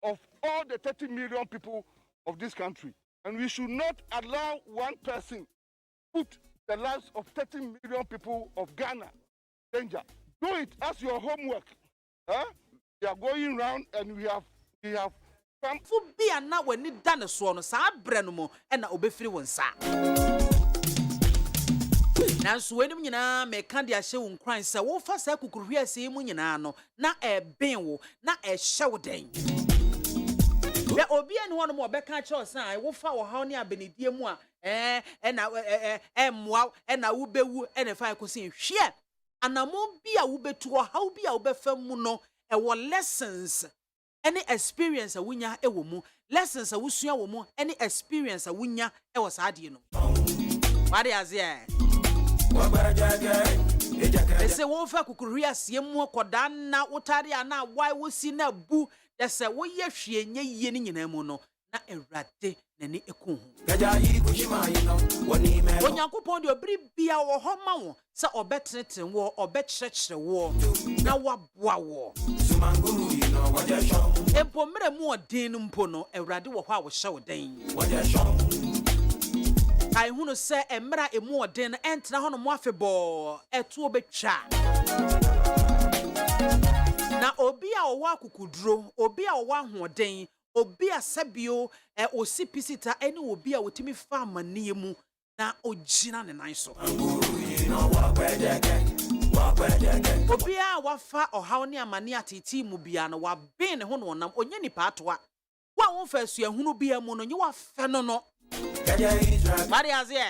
of all the 30 million people of this country. And we should not allow one person put the lives of 30 million people of Ghana in danger. Do it as your homework. We are going round and we have come. For BIAMAH when it done so no sa brenumo and na obefiri wonsa. Nanso wenim nyina me ka de ahye wo nkran se wo fa sa kukuruhwe ase mu nyina no na ben wo na hye wo den. Be obi ene ho no mo be ka che osan wo fa wo haw ne abenidie mu a na emwa na wo bewu ene fa ikosin hwe anamo bi a wo betu haw bi a wo befam mu no wo lessons any experience a wunya ewo mu lessons a wusua wo mu any experience a wunya e wo saade no wade azie ese wo fa kukuruhwe asie mu koda na wotare ana wai wosi na bu dese wo ye hwe nye yie ni nyina mu no na ewrade nani eku hu Onyankopon de obri bia wo ho ma wo se obetreten wo obekyerkyere wo na waboa wo Empo mre mu odin mpo no ewrade wo ho a wo hye wo den I hunu se emra emu odin entra ho no mo afebo etu obetwa na obi a owa akukuduro obi a owa ahoden obi a sabio osipisita ene obi a wotimi fa amane mu na ogina ne nan so obi a wafa ohaw ne amane atiti mu bia no wa ben ne ho no nam onye nipa atoa wa won fa su ehunu bia mu no nye wa fe no no Mariazie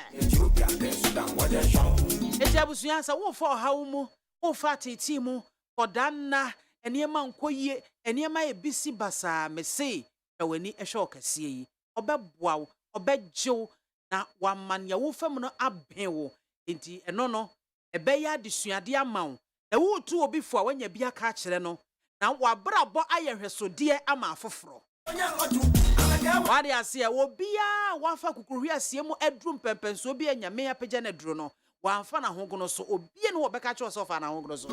Ejabusu yansa wo fa ohaw mu wo fa atiti mu kodanna eniema nkoyie eniema ebisi basa mese ewani ehwe okasie yi obeboa wo obegyew na waman ya wo fam no aben wo enti eno no ebeya adesuade amawo na wo tu obi fo a wanya bia ka kire no na wabrabo ayehwesode ama afoforo wade ase wo bia wafa kukuruhwe asie mu edrum pempenso obi anyame apagya na duro no wamfa na hogono so obi ne wo beka kye so fa na hogono so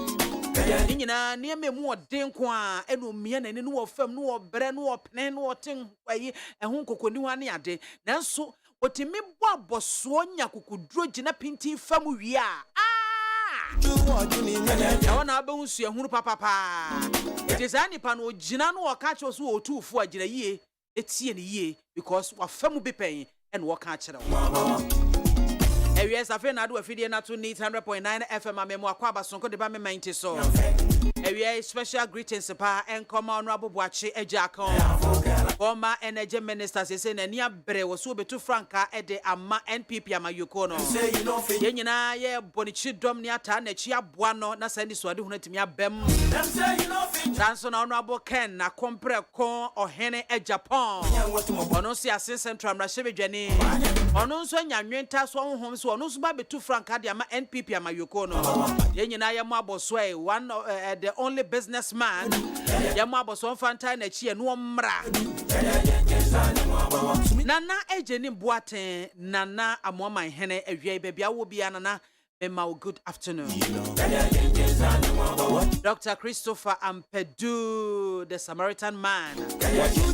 nyina ne memu odin ko a eno mia na ne no wo fam no wo bre no wo pene no wo ten kwayi ehun kokoni ho ane ade nanso otimi bo aboso nya kukuduro gina pinti fam wi a ya na abehu su ehunu papa etizani pa no gina no wo ka kye so wo tufu agina yie etie ne yie because wa fam bi pen eno wo ka kye Yes, I feel na fidie na to need 100.9 FM amemo akwa basonko de ba me mind so. Special greetings pa enkom honorable Boachi Ejakon. Former energy minister say na ni abre wo so betu franka e de ama NPP amayuko no. Ye nyina ye bonichi dom ni ata na chi aboa no na sandi so ade hunatimi abem. Johnson honorable Ken na kompre kon ohene e Japan. Ono si asen central mrahye bedwane. Ono nso nyanwenta so honhom so ono so ba betu franka de ama NPP amayuko no. Ye nyina ye mo aboso e one the only businessman ye mo aboso fanta na chi e no mra. Nana ejeni Boaten nana amoma hene awia bebia wo bia nana mema good afternoon. Dr. Christopher Ampedu, the Samaritan man.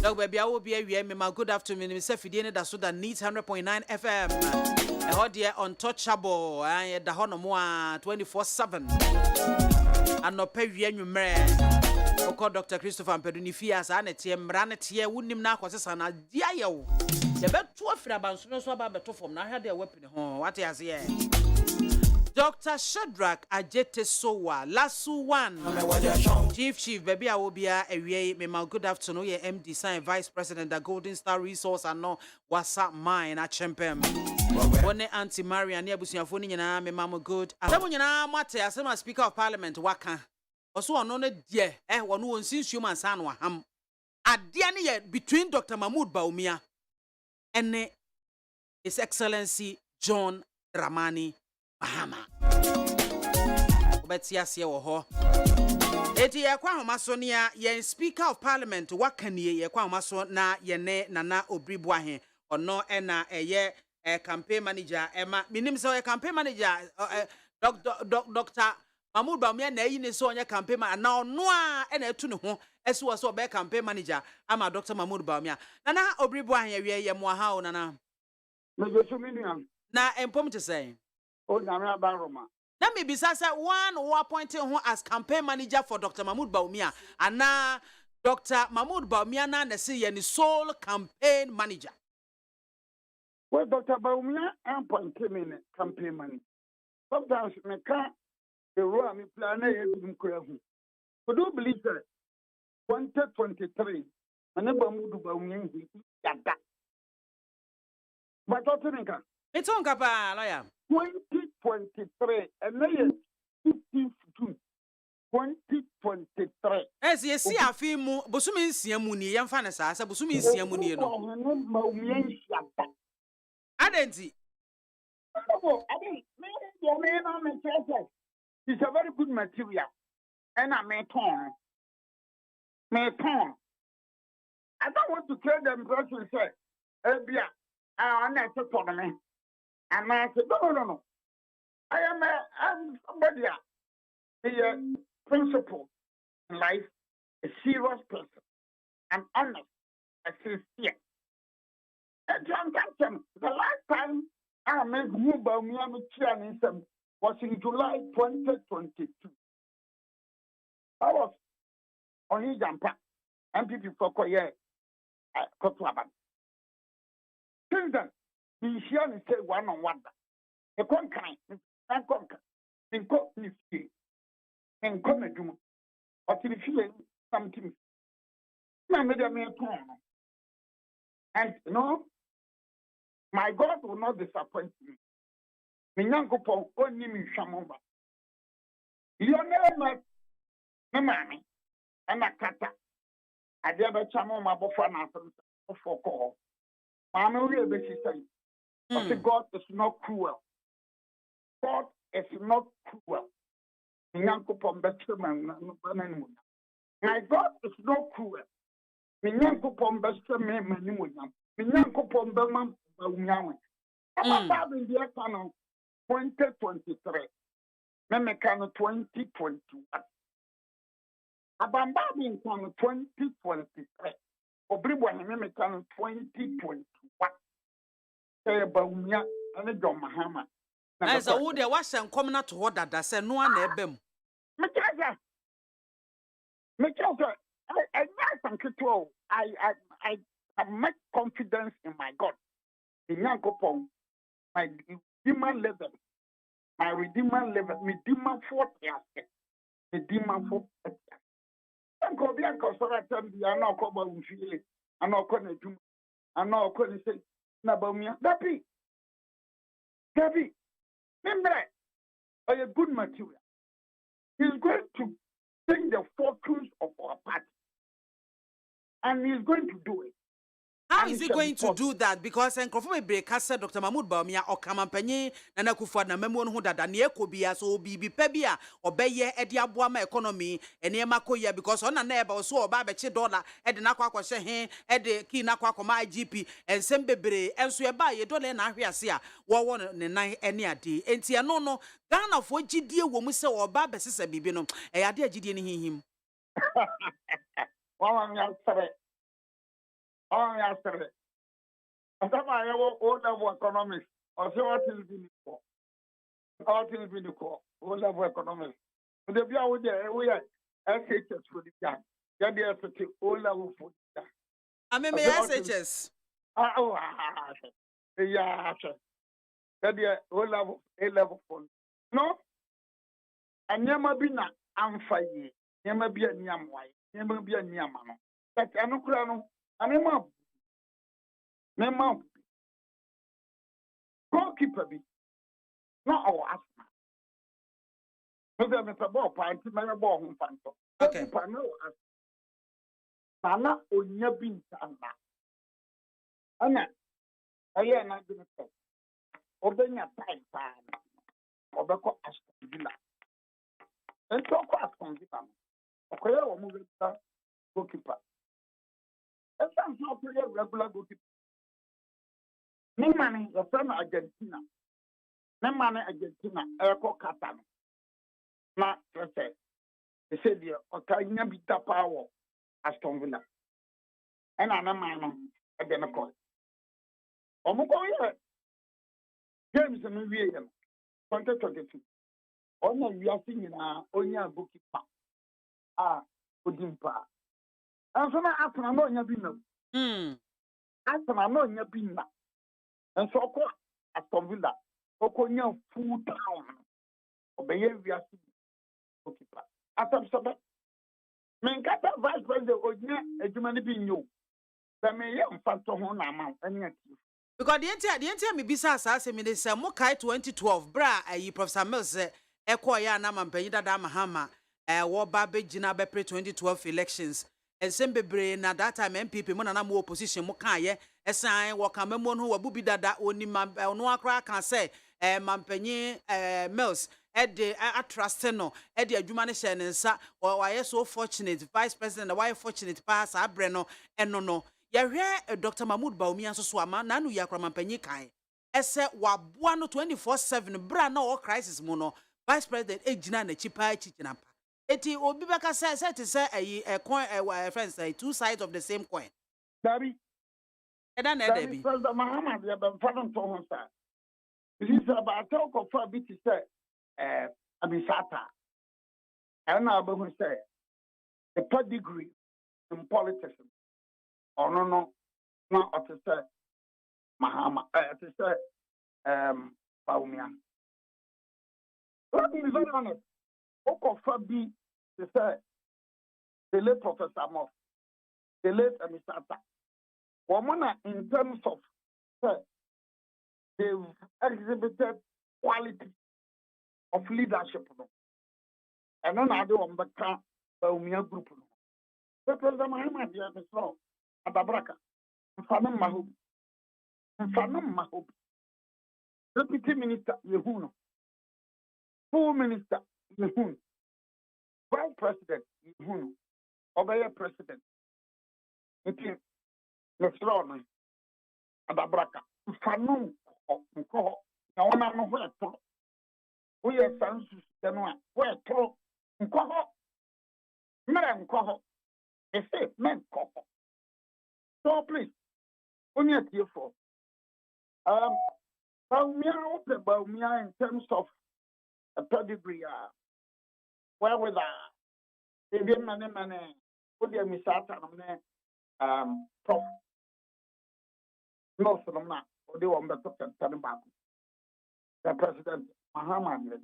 Dr. Bebia wo bia awia mema good afternoon. Me se fidie ne da so da needs 100.9 FM. E ho de untouchable and da ho no mo 24/7. Anopa wia nwumre. Oko Dr. Christopher Ampedu ni fia sa na tie mra na tie wunim na akwosesa na dia yewo. Ye beto afira banso so aba beto fom na hwa de wepene ho wate ase ye. Dr. Shadrach Ajete Sowa Lasu one Chief baby awobia ewie me good afternoon ye MD sign Vice President the Golden Star Resource and no wasa mine at Chempem one Auntie Maria ne abusuafo ni nyina me mama good afternoon nyina mate asema Speaker of Parliament waka oso ono ne die wono wonsinsuo mansa no aham ade ne ye between Dr. Mahmoud Bawumia and His Excellency John Dramani Mahama. Obeti ase wo ho. Eti ye kwa homaso ne ye Speaker of Parliament wakanie ye kwa homaso na ye ne nana obribu ahe ono na eye campaign manager ema minim se ye campaign manager Dr. Mahmoud Bawumia na yi ne so onye campaign na ono a na etu ne ho esu was so be campaign manager ama Dr. Mahmoud Bawumia nana obribo ahye wie ye mo ha o nana me go so miniam na empom te say o na me abaroma na me bisa say one who appointed who as campaign manager for Dr. Mahmoud Bawumia ana Dr. Mahmoud Bawumia na say ye ni sole campaign manager. well Dr. Bawumia appointed me campaign manager sometimes me can the role me plan e dum ko hu we do believe that 2023 ane Mahmoud Bawumia hi yada but what think It's on kapa lawyer 2023 and then 15 June 2023 as ye see afi mu bosumi nsia mu ni ye mfa ne saa bosumi nsia mu ni no adenti it's a very good material and I may turn I don't want to tell them person say Ebia I want to talk to me and I said no I am somebody a principle in life, a serious person, an honest, a sincere. John Captain, the last time I made move by Miami Chianism was in July 2022. I was on his jumper, MPP for Koye, Kotwaban. Since then, the Shian say one on one. A conquering, and conquer, in Cockney, in Comedum. But if you something, and you know, my God will not disappoint me. Minyanko only me shamova. You never met me mammy and a kata. I never chamoma bofana for call. Mamma will be saying, but God is not cruel. God is not cruel. Minyanko my God is not cruel. Minyanko Pombesta me manimunam. Minyanko Pombama Bawunyawe. I'm in the canon 2023. Memekano 2021. Abamba in canon 2023. Obribwa memekano 2021. Say Bawunya and a John Mahama. As a wood there was some coming to what that said no one ebem. I have much confidence in my God. In Yankopon, my Redeemer level, my Redeemer level, my Redeemer 40 years, Redeemer 40 years. I'm going to be a conservative, I'm not going to feel it, I'm not going to do, I'm not going to say, Nabamia, Dappy, remember, a good material. He's going to take the fortunes of our party. And he's going to do it. How is he going to do that? Because Nkofo break said Dr. Mahmoud Bawumia or Kamampanyi Nana Kufuor na memo no da na ekobia so bibi pebia obeye edi aboama economy eniema koya because on na eba so oba beche dollar e de nakwa kwahye he e de ki nakwa koma IGP ensem bebre enso e ba ye dollar na ahwe ase a wo ne nan ene ade enti eno no Ghana fo gidie wo mu se oba besesa bibi no e ade agidie ne hihim Oh, yesterday. I thought I have all level economics. Or say what is in the core? What is in the core? All level economics. But the BIA with the we are SHS for the young. Yeah, they are such all level for the young. I mean, SHS. Yeah, that they are all level, A level for. No? And never be na amfaye. Never be a nyamwai. Never be a nyamano. But I know crano. Mema goalkeeper be not our asthma. Maybe I'm a ball party, my ball home fanto. Okay. Nana onya bintana. Anna, I am not going to say. Obenya time pan. Obeko Aston Villa. And talk Aston Villa. Okay, we're moving to goalkeeper. And some not really regular goalkeeper. No money, your friend Argentina. No money Argentina, Erko Catano. Now, they say, the Okanya Bita power. Aston Villa. And I'm a man again a call. Omuko James and Movie 2022. Only we are singing Onya bookkeeper. Udimpa. And so now after I know you after I know you and so Aston Villa. Okonya full town. Obey we are singing bookkeeper. After Sabbath. Menkata vice president Onya Ejumani be new. The mayor of Fanto Hona and because the entire me bisa asase me say mo kai 2012 bra ayi Professor Mills ekoya na mampanyi dada mahama wo ba be gina be pre 2012 elections and sem bebre na that time MPP mo na mo opposition mo kan ye esan wo kan memo no wabubi dada oni no akra kan say mampanyi Mills de trust no de adwuma ne hye ne nsa why so fortunate vice president why fortunate pass abre no eno no yahwe Dr. Mahmoud Bawumia so ama na nu yakra mampanyi kan ese waboa no 24/7 bra na o crisis mu no vice president ejina na chipa chichina pa eti obi beka say to say coin friends say two sides of the same coin Dabi eda na eda bi President Muhammad ya ben fadon to hon sa this is about talk of a bit say abisata and na be who say a pedigree in politics or no not to say Mahama to say Bawumia. Let me be very honest. Okofa be to say the late Professor Moff, the late Amisata. Womana in terms of they've exhibited quality of leadership. And then I do on the Bawumia group. The President Muhammad is strong. Adabraka. Mfanum Mahub. Deputy Minister Yehuno. Full Minister Yehuno. Vice President Yehuno. Obey President. It's Nesrona. Adabraka. Mfanum Mkoho. Na wana mwe to. Uye sansu denwa. Mwe to. Mkoho. Mere mkoho. Ese men mkoho. So please, only at year for Bawumia in terms of a pedigree, where with the mane, put the misata prof. Most of them not, or they were better than the President Muhammad.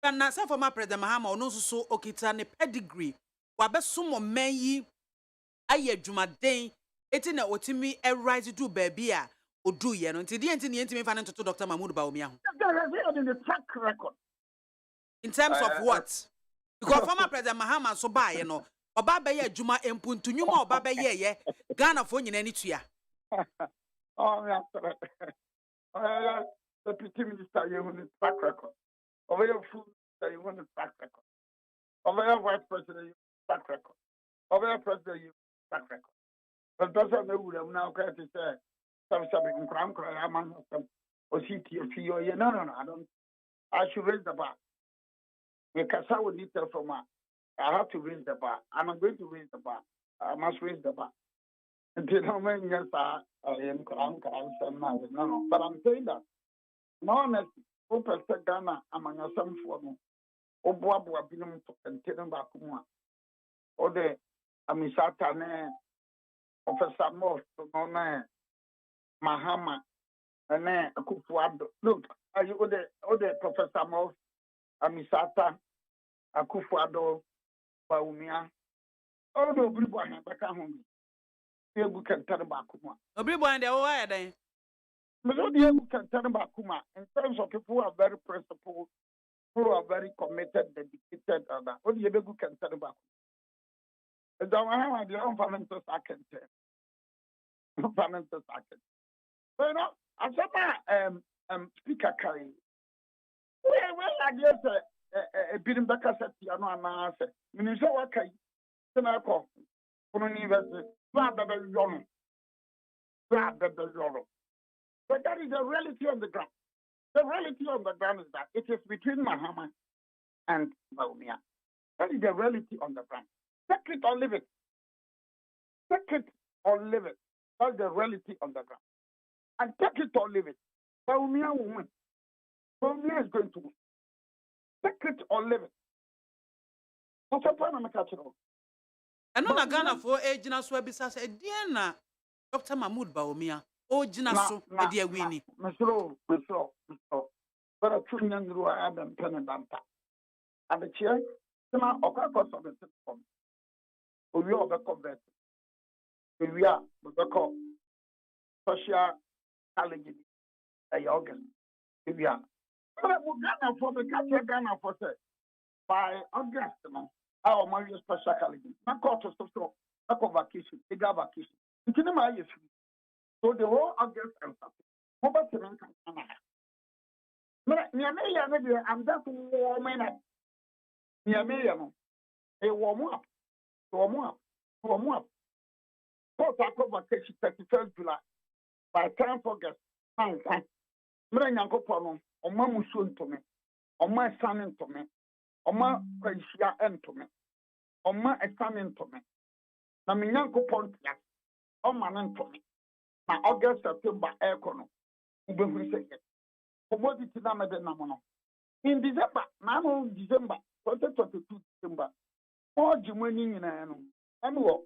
and na say former President Mahama ono so okita ne pedigree wabesumo manyi aye adwumaden eti na otimi rise do baby a odu ye no nti de enti ne enti me fa ne toto Dr. Mahmoud Bawumia ho In the track record. in terms of what because former President Mahama so ba ye no oba be ye adwuma empuntunyuma oba be ye Ghana fo nyina ni tua Oh, yeah. The Deputy Minister, you want the track record. Over your food, you want the track record. Over your Vice President, you track record. Over your President, you track record. But doesn't know who now going to say, something, cram, or CTFC, no, I don't. I should raise the bar. Because I would need to from I have to raise the bar. I'm not going to raise the bar. I must raise the bar. Until how many years I am no. But I'm saying that, no, honestly, Open Ghana among some form of Boabu Abinum to contain Bakuma or the Amisata, Professor Moss, Mahama, and Akufuado. Look, are you the Professor Moss, Amisata, Akufuado, Bawumia? Oh, no, Bribuana, Bakahumi. You can tell about Kuma. obribo de o ya den But you can tell about Kuma in terms of people who are very principled, who are very committed, dedicated, and that. What do you can tell about? The fundamental second. Fundamental second. So, you know, as Speaker Carey, well, I guess a bit in the cassette, you know, and I said, Minister Wakai, Senaco, University. But that is the reality on the ground. The reality on the ground is that it is between Mahama and Bawumia. That is the reality on the ground. Take it or leave it. Take it or leave it. That's the reality on the ground. And take it or leave it. Baumia will win. Baumia is going to win. Take it or leave it. What's the point I'm catching on? And on Ghana for agent so bisa say Diana Dr. Mahmoud Baumia o gina so e dia wini. Mesro. But a true young girl I have pen and danta. And the chair, Sima Okakos of the system. We are the convert. We are the social college August. We are. But Ghana for the catcher Ghana for say by August, our Mario special college. Not caught to so vacation, they got vacation. So the whole August and something. Mobile Seven can. I'm just warming up. A warm up. Port vacation 31st July. By 10th August, Mranyanko Pono, or Mamusun to me, or my son into me, or my Praisia into me, or my son into me. Naminyanko Pontia, or man into me. Now August, September, Econo, Ubu say it. Commodity Namade Namono. In December, now December, 2022 December, all Jimwing in an annual.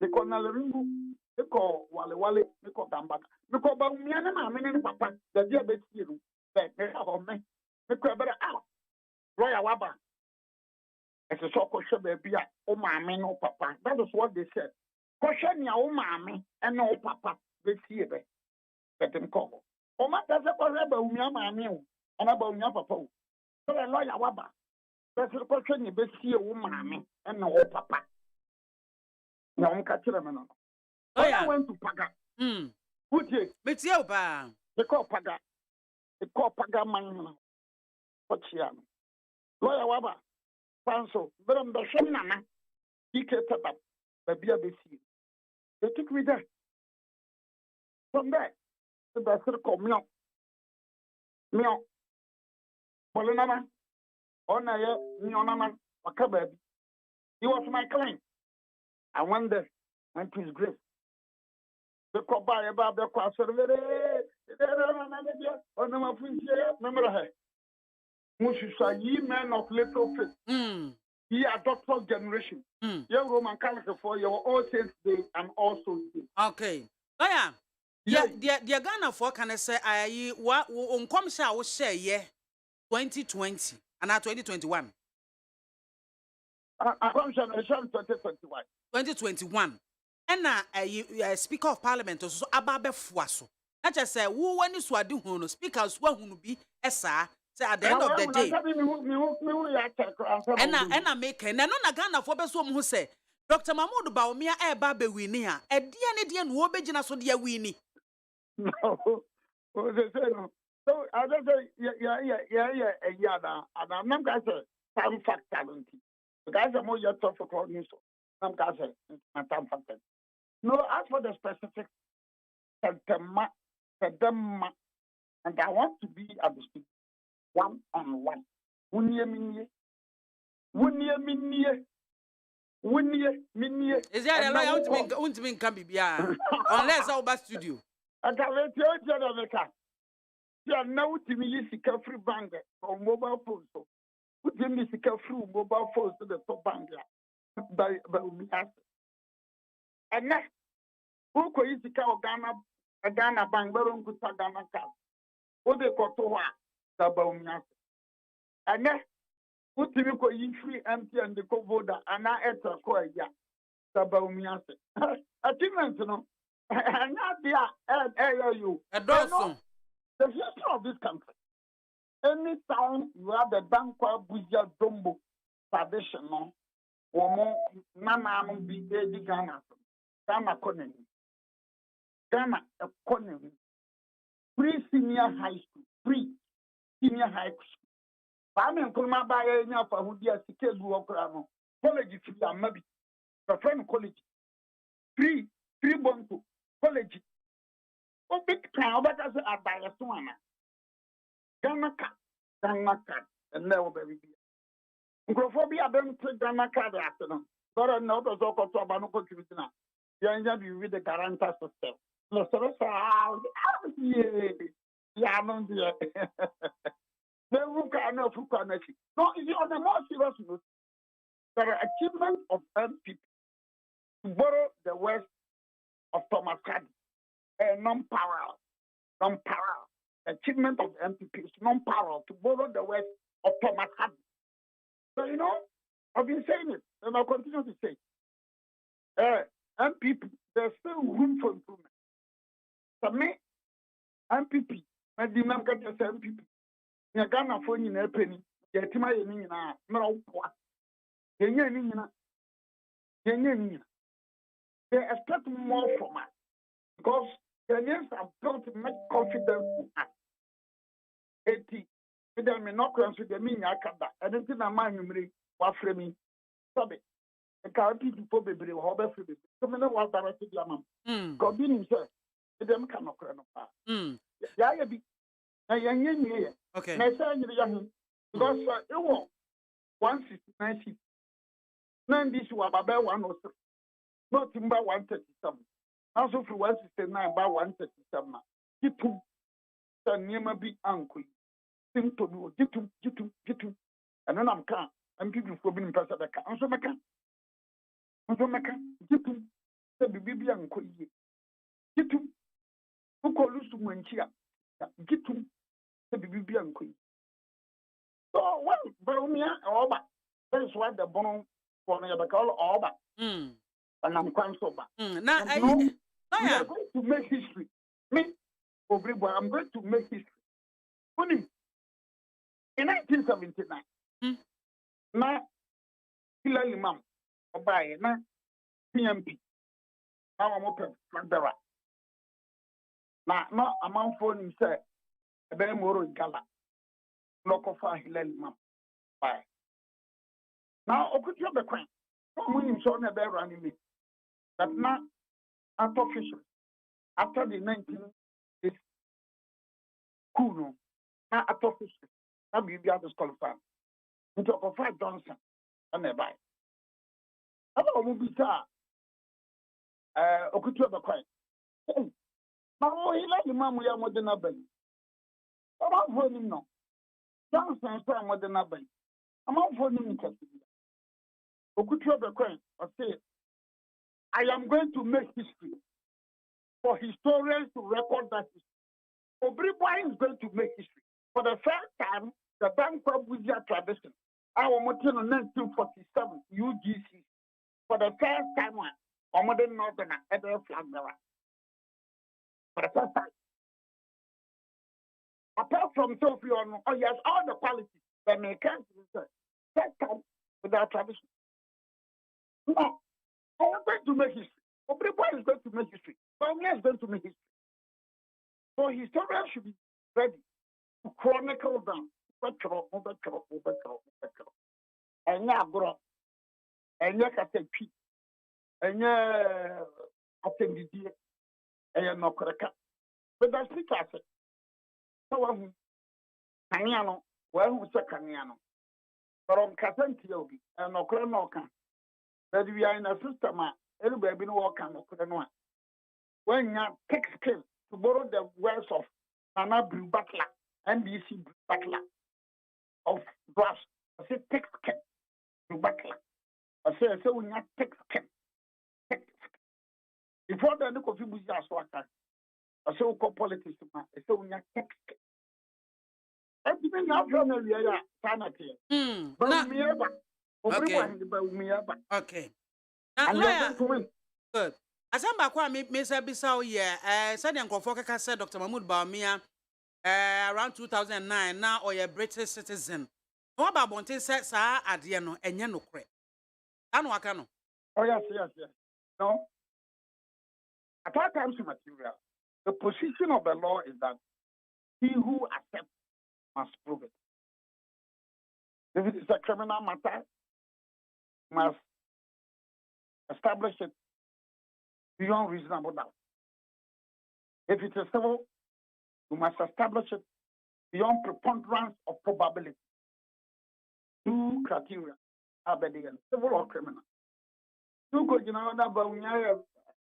They call Nalaringu, they call Wale, they call Gambaka. Because Baumiana, many papa, the dear best you, that they have on me. They call better out. Royal Waba. As a so called Shabby, oh, mammy, no papa. That is what they said. Question your own mammy and no papa, they see it. Let them call. Oh, my does a rebel, mammy, and about your papa. So a lawyer Waba. That's the question you best see a woman and no papa. No, I'm catching them. Oh, yeah. I went to Paga. Good day. But you ba. They call Paga. They call Paga man. What's here? Lawyer Waba. Panso. But I'm the same nana. He kept up. The beer they see. They took me there. From there, the best call me up. Meow. Polinama. On a year, Mionama. Wakababy. He was my client. I wonder, and to his grace. The Coba about the Quasservere, or no, remember her. Musha, ye men of little faith. Ye are doctor generation. Young Roman Catholic for your all saints day and also day. Okay. Oh, yeah. Dear Ghana for can I say, I what come shall say, yeah, 2020 and now 2021. I come shall 2021. 2021 and Speaker of Parliament also ababe fuaso na just say wo wani so ade hu no speakers wo hu no bi esa say at the end of the day and make na no na Ghana for be so mo say Dr. Mahmoud Baumia e ba be wini a e de no obegina so de wini no o se say no so I just say yeah and I'm not going to say some factor guys are more your tough for news. No, as for the specific, and I want to be at the speak one on one. Is there a lie out to can be unless our bus studio? I can let you are now to me free bank or mobile phone. So put them free mobile phones to the top bank. By and next, who could you see Ghana bank, Baron Kuta Ghana card? What they call to the Baumias. And next, who do you call you free empty and the covoda and I ate a coy, yeah, the Baumias. Achievements, you know, and not the you. A dozen. The history of this country. Any town you have the Dankwa Buja Dombo tradition, no? Womo nana be Ghana economy. Ghana economy. Pre-senior high school. Pre-senior high school. I mean, come by any for who dear Sikes Walker. College if you are maybe. The friend college. Free bonto. College. Oh, big town, but as a buyer, Ghana card, and never baby. Microphobia don't take Ghana card after them. But I know those all to Abano contributing. You be with the guarantor system. No, so yeah, no, dear. They will kind of connection. No, it's on a more serious note. There are achievements of MPP to borrow the words of Thomas Cardi, non-parallel. Non-parallel. Achievement of MPP is non-parallel to borrow the words of Thomas Cardi. So, I've been saying it, and I'll continue to say MPP, there's still room for improvement. For me, MPP, my demand got just MPP. You Ghana for you in a penny, get to my no, they expect more from us because Kenyans have built much confidence in us. 80, with them in not consider me, I can't. I don't think I'm memory, what framing. Sorry. The county people be brave, how about you? So many was directed Yamam. God didn't say, them cannot cry no. Yeah, be. Okay. Because it was 169 seats. None this was about 106. Not timber 137. Also for 169 by 137. Gitu. The name be uncle. Think to do gitu. And then I'm calm. I'm people for being person that can. So Maka. Gitu. The baby uncle. Gitu. Who call us to Manchia? Gitu. The baby uncle. So, well, Bromia or that is what the bone for me about all over. And I'm quite sober. Now, we are going to make history. Me, I'm going to make history. Only in 1979, na Hilary Mam, Obaye, na PMP, now I'm open Flandera. Now, no amount for him, sir, a very more gala. Local for Hilary Mam. Bye. Now, I could you have a coin? When you saw never running me. That now, after official, after the 19th cool, now after official, now we be disqualified. We talk of Frank Johnson and nearby. I don't know, I could you have a coin? Now, he like the man we are more than a belly. I'm not for him now. Johnson is more than a belly. I'm not for him. I say, I am going to make history for historians to record that history. Everybody is going to make history. For the first time, the Bank with their tradition, our motion in 1947 UGC, for the first time, our modern northern ever flag there. For the first time. Apart from Sophia, oh yes, all the qualities that may come to the first time with our tradition. No, I am going to make history. Everybody is going to make history. Family is going to make history. So historians should be ready to chronicle down. And yeah, bro. And yeah, I say P. And yeah, I think the dear. And yeah, no correct. But that's the case. So, Kanyano, well, who's a Kanyano? But on Casanti, and no cronoka. That we are in a system, everybody been working on. When you take skill to borrow the words of Nana Brew Butler, NBC Brew Butler of Brass, I say take skill to Butler. I say, when you take skill. Before the look of you, I say, politics, I say, when you take skill. Everything now from the area, sanity. But me ever. Okay. Now, lawyer, good. As I'm back, Miss Abisau, yeah, said Uncle Foka said Dr. Mahmoud Bawumia around 2009, now or a British citizen. What about Bonte said, sir, at the end, and you know, correct. And what can? Oh, yes. No. At all times, material, the position of the law is that he who accepts must prove it. If it is a criminal matter, must establish it beyond reasonable doubt. If it's a civil, you must establish it beyond preponderance of probability. Two criteria are the civil or criminal. Two could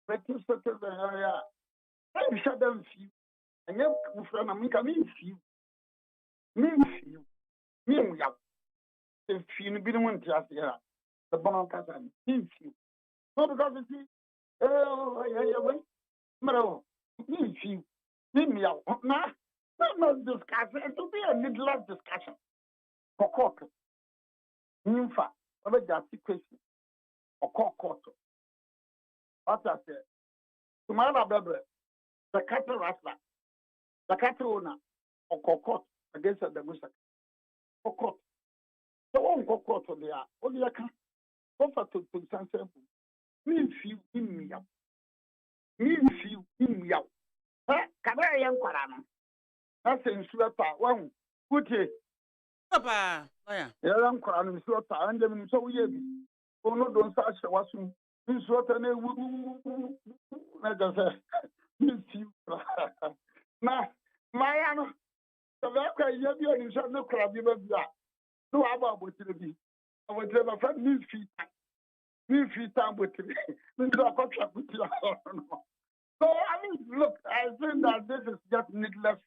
British citizen area. I'm sure them few. And you from America mean few. Me have. If you be the one to ask here, the Bonacas and mean few. So because you see, oh, yeah, wait. No, mean few. Me out. Not discussion. It will be a needless discussion. For court. In fact, over that question. For court. What I said. Tomorrow, the cattle rattler, the cattle owner, or court against the Musa. For court. So, on court, they are only a can offer to Sansa. Me few in me out. Me few in me out. Can I am Quarana? That's in Slaughter. One, good day. Papa, oh yeah. I'm Quarana in Slaughter, and then so we have. Oh, no, don't start watching. In Slaughter, I just said, you. Now, my aunt, the Vaka, you have your no crab, you have that. No, I'm about to be. I would have a friend, me feet time with me. No contract with you. So, I mean, look, I think that this is just needless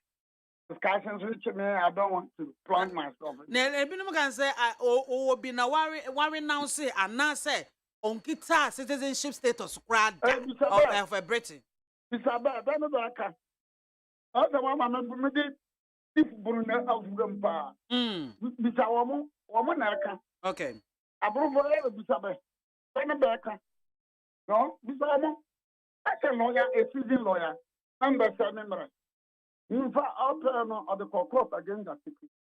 discussions which I don't want to plunge myself in. Now, everyone can say, oh, be now worry now, say, and now say, on kita citizenship status, grad of a Britain. It's about that. Other one, I'm if Brunel of Gumpa. It's our woman. Okay. I brought for Bisabe. Becker. No, Bisamo. That's a lawyer, a citizen lawyer. I'm the same member. In fact, out of the court against that secret.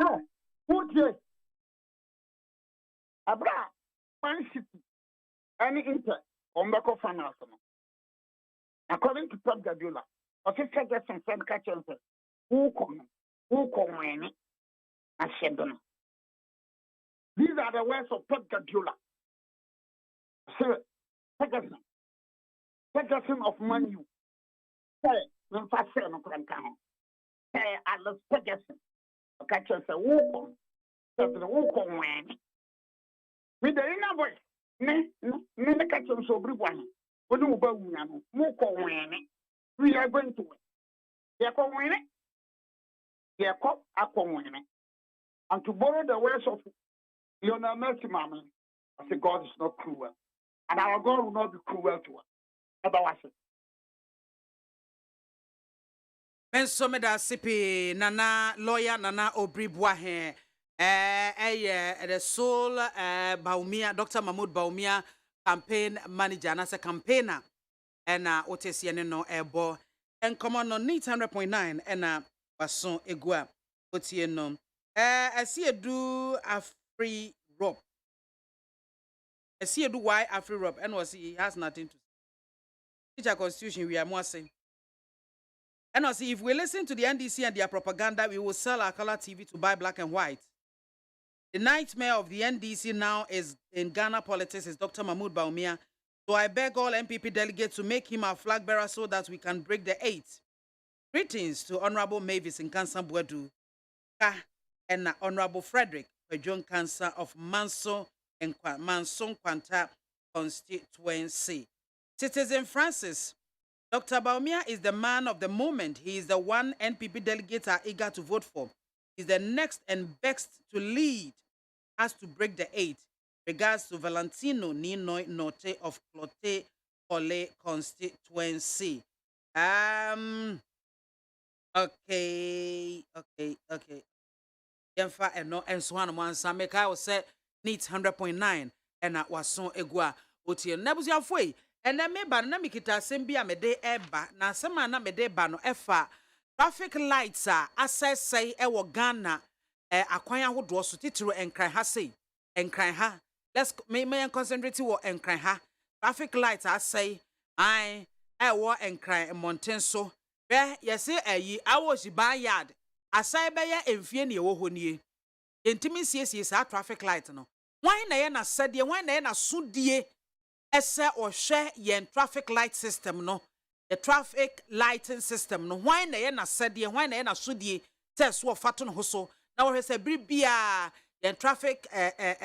No, who did? Abra, Man City, any inter, on the finance. According to Pep Guardiola, okay, Ferguson said, catch yourself. Who come in? I said, these are the words of Pep Guardiola. Sir, Ferguson of Man U. Hey, no faster no can come. Hey, I love Ferguson. Catch yourself. Who come in? With the inner voice, me catch him so brief one. We don't go win. We are going to win. They come win it. They come win it. And to borrow the words of Lionel Messi, Mamma, I say God is not cruel. And our God will not be cruel to us. Otherwise, Mensomeda sipi nana lawyer nana Obribwahe the soul Baumia Dr. Mahmoud Baumia campaign manager and as a campaigner and otesiane no ebo and come on neat 100.9 and wason egua otie no I see do a free rob. I see do why a free rob and was he has nothing to say. Teacher constitution we are more saying. And also, if we listen to the NDC and their propaganda, we will sell our color TV to buy black and white. The nightmare of the NDC now is in Ghana politics is Dr. Mahmoud Baumia. So I beg all MPP delegates to make him our flag bearer so that we can break the 8. Greetings to Honorable Mavis in Kansa Bwedu and Honorable Frederick John Kansa of Manson Kwanta constituency. Citizen Francis. Dr. Baumia is the man of the moment. He is the one NPP delegates are eager to vote for. He is the next and best to lead us to break the 8. Regards to Valentino Ninoy Note of Clote Ole constituency. Okay. Yemfa eno enswan mwansa meka say needs 100.9 and wason egua otie nabusia foi. And then me ban na mikita sembia me de eba na sema na me de ba no efa traffic lights access say e wo Ghana akwan ahodo so titiro enkran ha sei enkran ha let's me concentrate wo enkran ha traffic lights say ai e wo enkran mountain so be yesi ayi awoshi ban yard asai be ya emfie ne wo honie entimi siesie sa traffic light no wan na ye na sade wan na ye na sudie ese or share yen traffic light system no the traffic lighting system no why na ye na sade why na ye na sudie test wo fato no so na wo hwese bribia yen traffic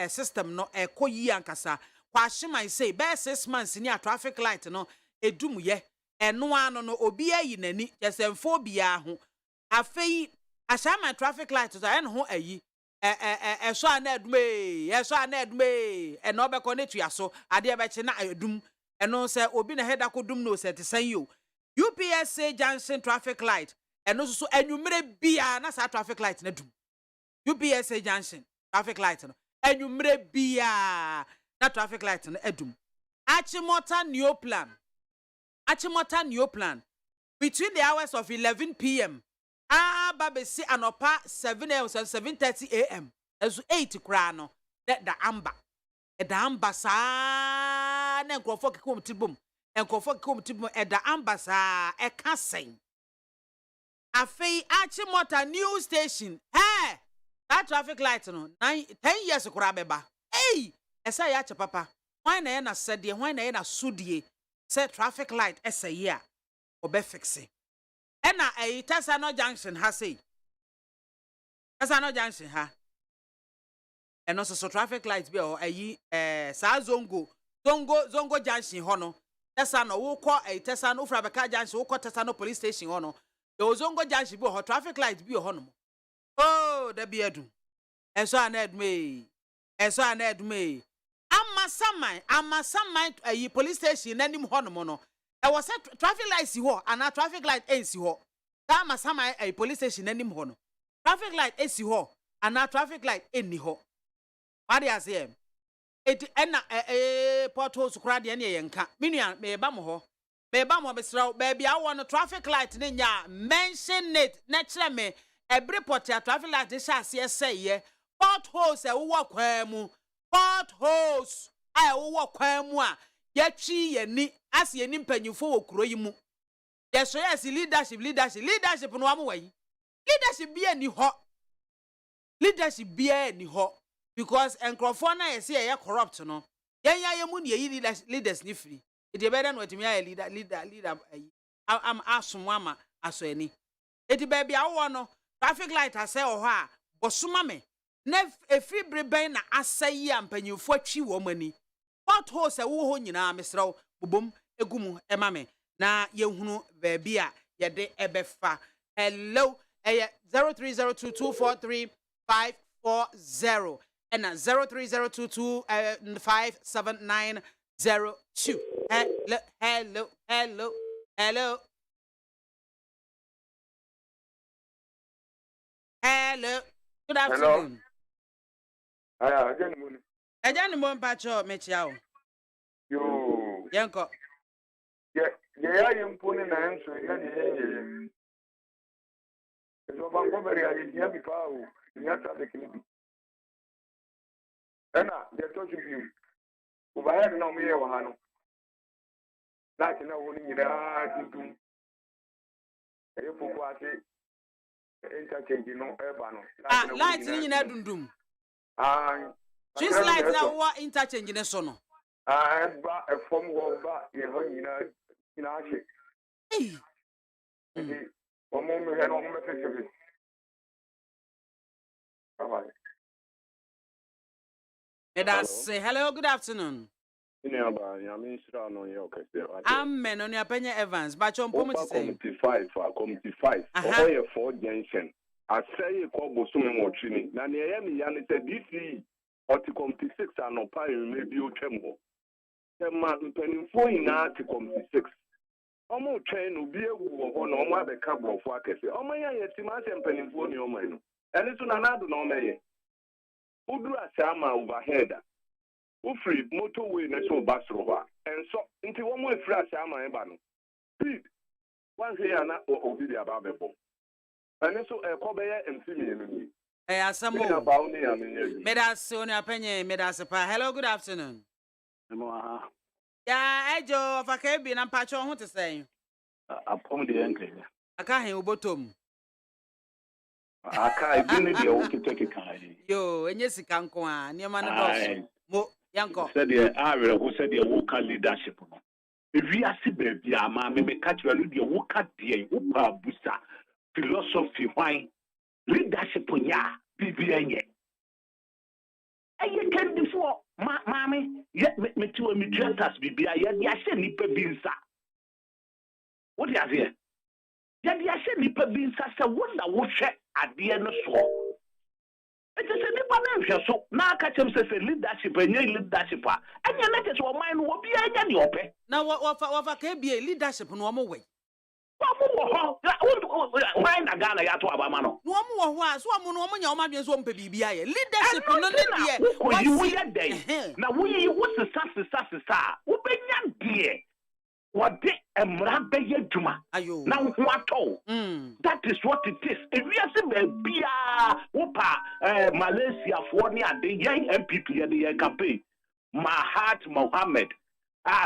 system no ekoyi ankasa kwahye say be 6 months ni a traffic light no edum ye eno ano no obi ayi nani yesemfo bia ho afei ahya my traffic light so en ho ayi so ana edume eno be connect ya so ade be che na edum eno se obi na heda kodum no se te san yo UPSA junction traffic light eno so enwumere bia na sa traffic light na dum UPSA junction traffic light no enwumere bia na traffic light na edum Achimota new plan between the hours of 11 p.m. babesi anopa 7 a.m. 7:30 a.m. as 8 kra no the amba sa na nkrofo kekom tibum eda amba sa e ka sen afei Achimota new station that traffic light no 10 years kra beba esa ya che papa why na na sede why na na sudie say traffic light esa ya obe fixe ena Tesano junction ha say Tesano junction ha eno so traffic light bi o sa zongo junction ho no Tesano wo ko Tesano ufra beka junction wo ko Tesano police station ho no the zongo junction bi ho traffic light bi ho no da bi adum eso anedme amasamai police station nanim ho no no e was traffic light si ho ana traffic light si ho da amasamai police station nanim ho no traffic light si ho ana traffic light ni ho what you say it na potholes kura de na yenka minua me ba mo ho besra baby I want traffic light ne nya mention it na kire me every traffic light dey share say ye potholes wo kwa mu potholes wo kwan mu a ya twi yani as yani mpanyufo wo kuro yi mu ya so yes leadership no am wayi leadership bia ni ho because enkrofo na yesi ye corrupt no yan ya mu ne yi leaders ni free e dey better no etimi ya leader am asum ama aso ani e dey baby awo no traffic light ase o ho a bosoma me na efri breben na asayi ampanyufo atwi wo mani potholes wo ho nyina mesraw bobom egumu emame na yehunu baby a yede ebefa hello 0302243540 and 0302257902 hello good afternoon. Ajani mo mpacho mechiao. Yo. Yanko. Ya yimpuni na enso ya ni yeye. Ezo bango beri ya bipao, ya traffic ni. Ena, de to you. Ubaye na umiye wa hano. Lati na woni nyira dindum. Epo kwase interchange no eba no. Light ni nyina dundum. Just light na wa interchange ne so no. Ba e form wo ba ye ho nyina ache. Omo me he no me fese. Bye. Hello, good afternoon. Amen on your penny Evans, but on Committee 5. Oh, yeah, 4 junction. I say you call Bosum or Trini. Nani Yan said DC or to Committee 6 and no pie maybe you tremble. Ten penny 4 in to Committee 6. Almost train will be a woman on my cab of workers. Oh, my, yes, and penny 4 in your mind. And it's another no may. Udra Sama overhead. Free motorway national bus rover. And so into one way fresh Sama Ebano. Speed. One here na obidi ababebo. And so a Kobe and Simi. Some more. Medas on your penny, Medas. Hello, good afternoon. Yeah, Ejo of a cabin and patch on what to say. Upon the entry. I can't hear bottom. I can't be take a kind. Yo, and yes, you can't go on. Your man, Yanko said the area who said the local leadership. If we are baby, MAAME me catch you the woka die upa busa philosophy why leadership ya BBN. And you can before Mommy, yet me to a mutual bibia, yet yasha nipa binsa. What do you hear? Yet yasha nipa binsa, so wonder what check at the end of so. It is a nipa so now catch him say leadership and leadership. And your letters were mine will be a yope. Now what can be a leadership no more way? Why na Ghana ya to abamano? No more so I'm no your man is one baby. Leadership no need you will day. Now we what's the sasa? Ubenya dear. What de emrabe yeduma. Now what all? That is what it is. If you say bia wopa Malaysia for near the young MPP at the campaign. Mahat Mohammed.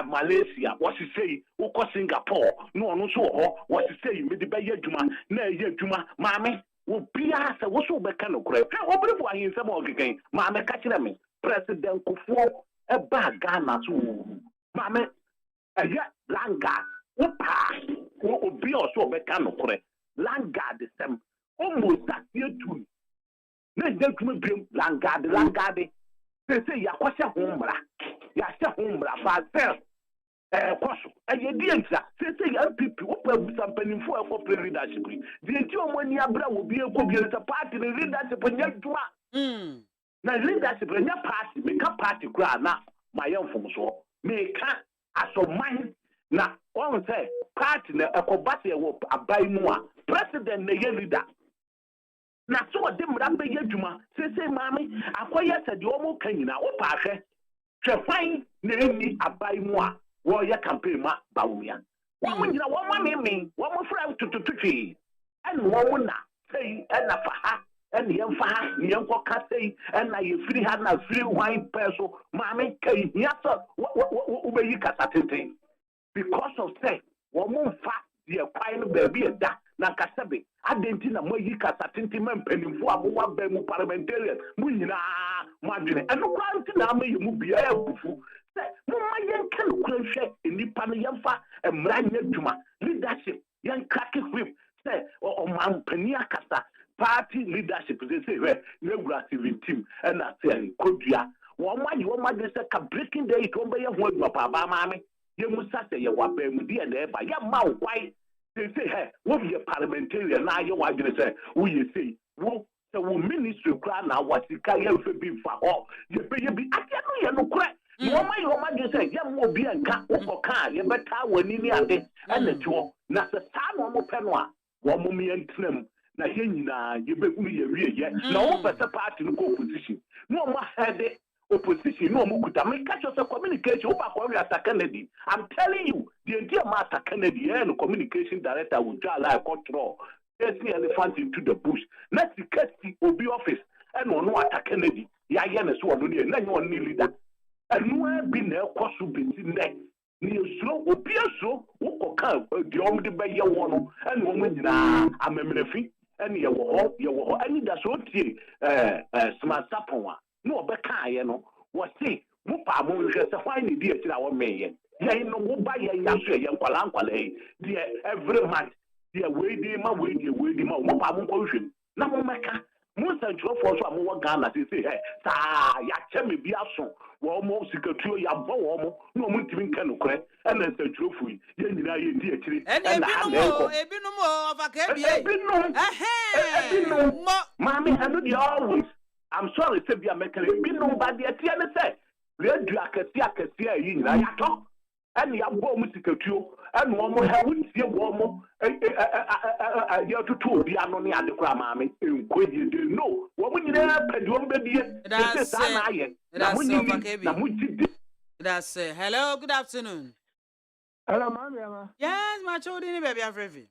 Malaysia, what you say, Uko Singapore, no, so, what you say, made the Bay Juma, nay, Juma, Mammy, will be asked, what's over canoe crab. What before I hear some more again, Mamma catching me, President Kufo, a bad Ghana to Mammy, a yet Langa, Whoop, will be also a canoe crab, Langa the same, almost that year too. Let them bring Langa, they say, Yakwasha Hombra. Yasha Hombra, Father, Cosso, and your dear, say, young people who will be something for a corporate leadership. The two when Yabra will be a good party, the leadership when you now, leadership when your party, make a party crowd now, my young folks, make as of mine. Now, one say, partner, a combatia will buy more. President, the leader. Na so de mra be yadwuma say mami akoye said you omo kan nyina wo pa hwe hwefan na eni abai mu a wo ye campaign ma bawumia wo mo nyina wo ma me wo mo fra tutututwi en wo na sei en na fa ha en ye fa ha ye nko ka sei en na ye firi ha na firi wan peso mami kai hia so wo be yi kasa tenten because of say wo mo fa ye kwai no ba bi da na kasabe adenti na moyi kasa tenti mempanimfo abowa ba mu parliamentarian mu nyina madwene eno kwanti na amayi mu bia ya bufu se mo mayen kan kwanhwe enipa no yemfa emranya dwuma leadership yan crack whip se o mampani akasa party leadership say we negura 17 and na say kodua wo mayi se ka breaking day to be ye ho adwuma pa ba maame ye musa se ye wa ba mu dia na eba ye ma why. They say, hey, what be a parliamentarian now? You want to say, we say, well, the ministry crown now what you can't even be for all. You be, I can't know, correct. You might say, yeah, will be a cat, or car, you better when you need it, and the two, not the time of Penwa, one moment and trim. Now, here you be real yet. No better party in opposition. No more had it. Opposition, no more could make catch us a communication over Kennedy. I'm telling you, the entire Master Kennedy and communication director will try like control. Let's see elephant into the bush. Let's see Kesty will be office and on what Kennedy. Yayan is one only, and then one leader. And no have been there, cost to be in there. Near slow, or peer so, who can the only by your one and woman. I'm a menafi, and you were any that's what smart sapon. No, Becca, you know, what see, Mupa Moon has a fine idea to our mayor. Yea, no, who buy a Yasha, young Palanquale, dear, every month, dear, waiting my way, Mupa Moon. Now, Mecca, most and so for some more Ghana, they say, Sa, Yachemi Biaso, almost secretary, Yabo, no one to can credit, and then the truth, and no more of a cabin. Mammy, I know you always. I'm sorry, say be a mechanic. Be nobody at the end say. Let Drakasia in Yato, and the Abo musical too, and one more have with your warm a year to two, the Anoni and the Cramami, in Quid, you know, what would you have paid one baby? That's hello, good afternoon. Hello, Mama. Yes, my children, baby, I'm ready.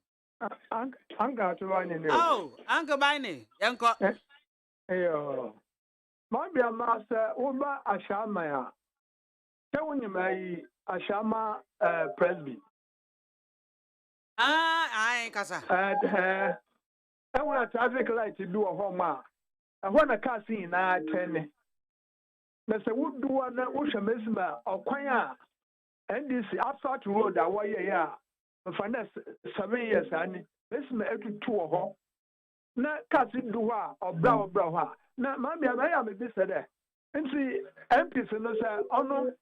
Uncle to run in there. Oh, Uncle Biney, Uncle. Ayo. Mabia master Uba Ashamaya. Tell you my Ashama Presby. I ain't Casa. I want a traffic light to do a home. I want a car scene. I 10. Mr. Wood do one Usha Mesma or Quaya. And this asphalt road that way, yeah. Finance 7 years, and Mesma every 2 or home. Na kasi duwa obra na mami amaya me bi sede nti MPs no say ono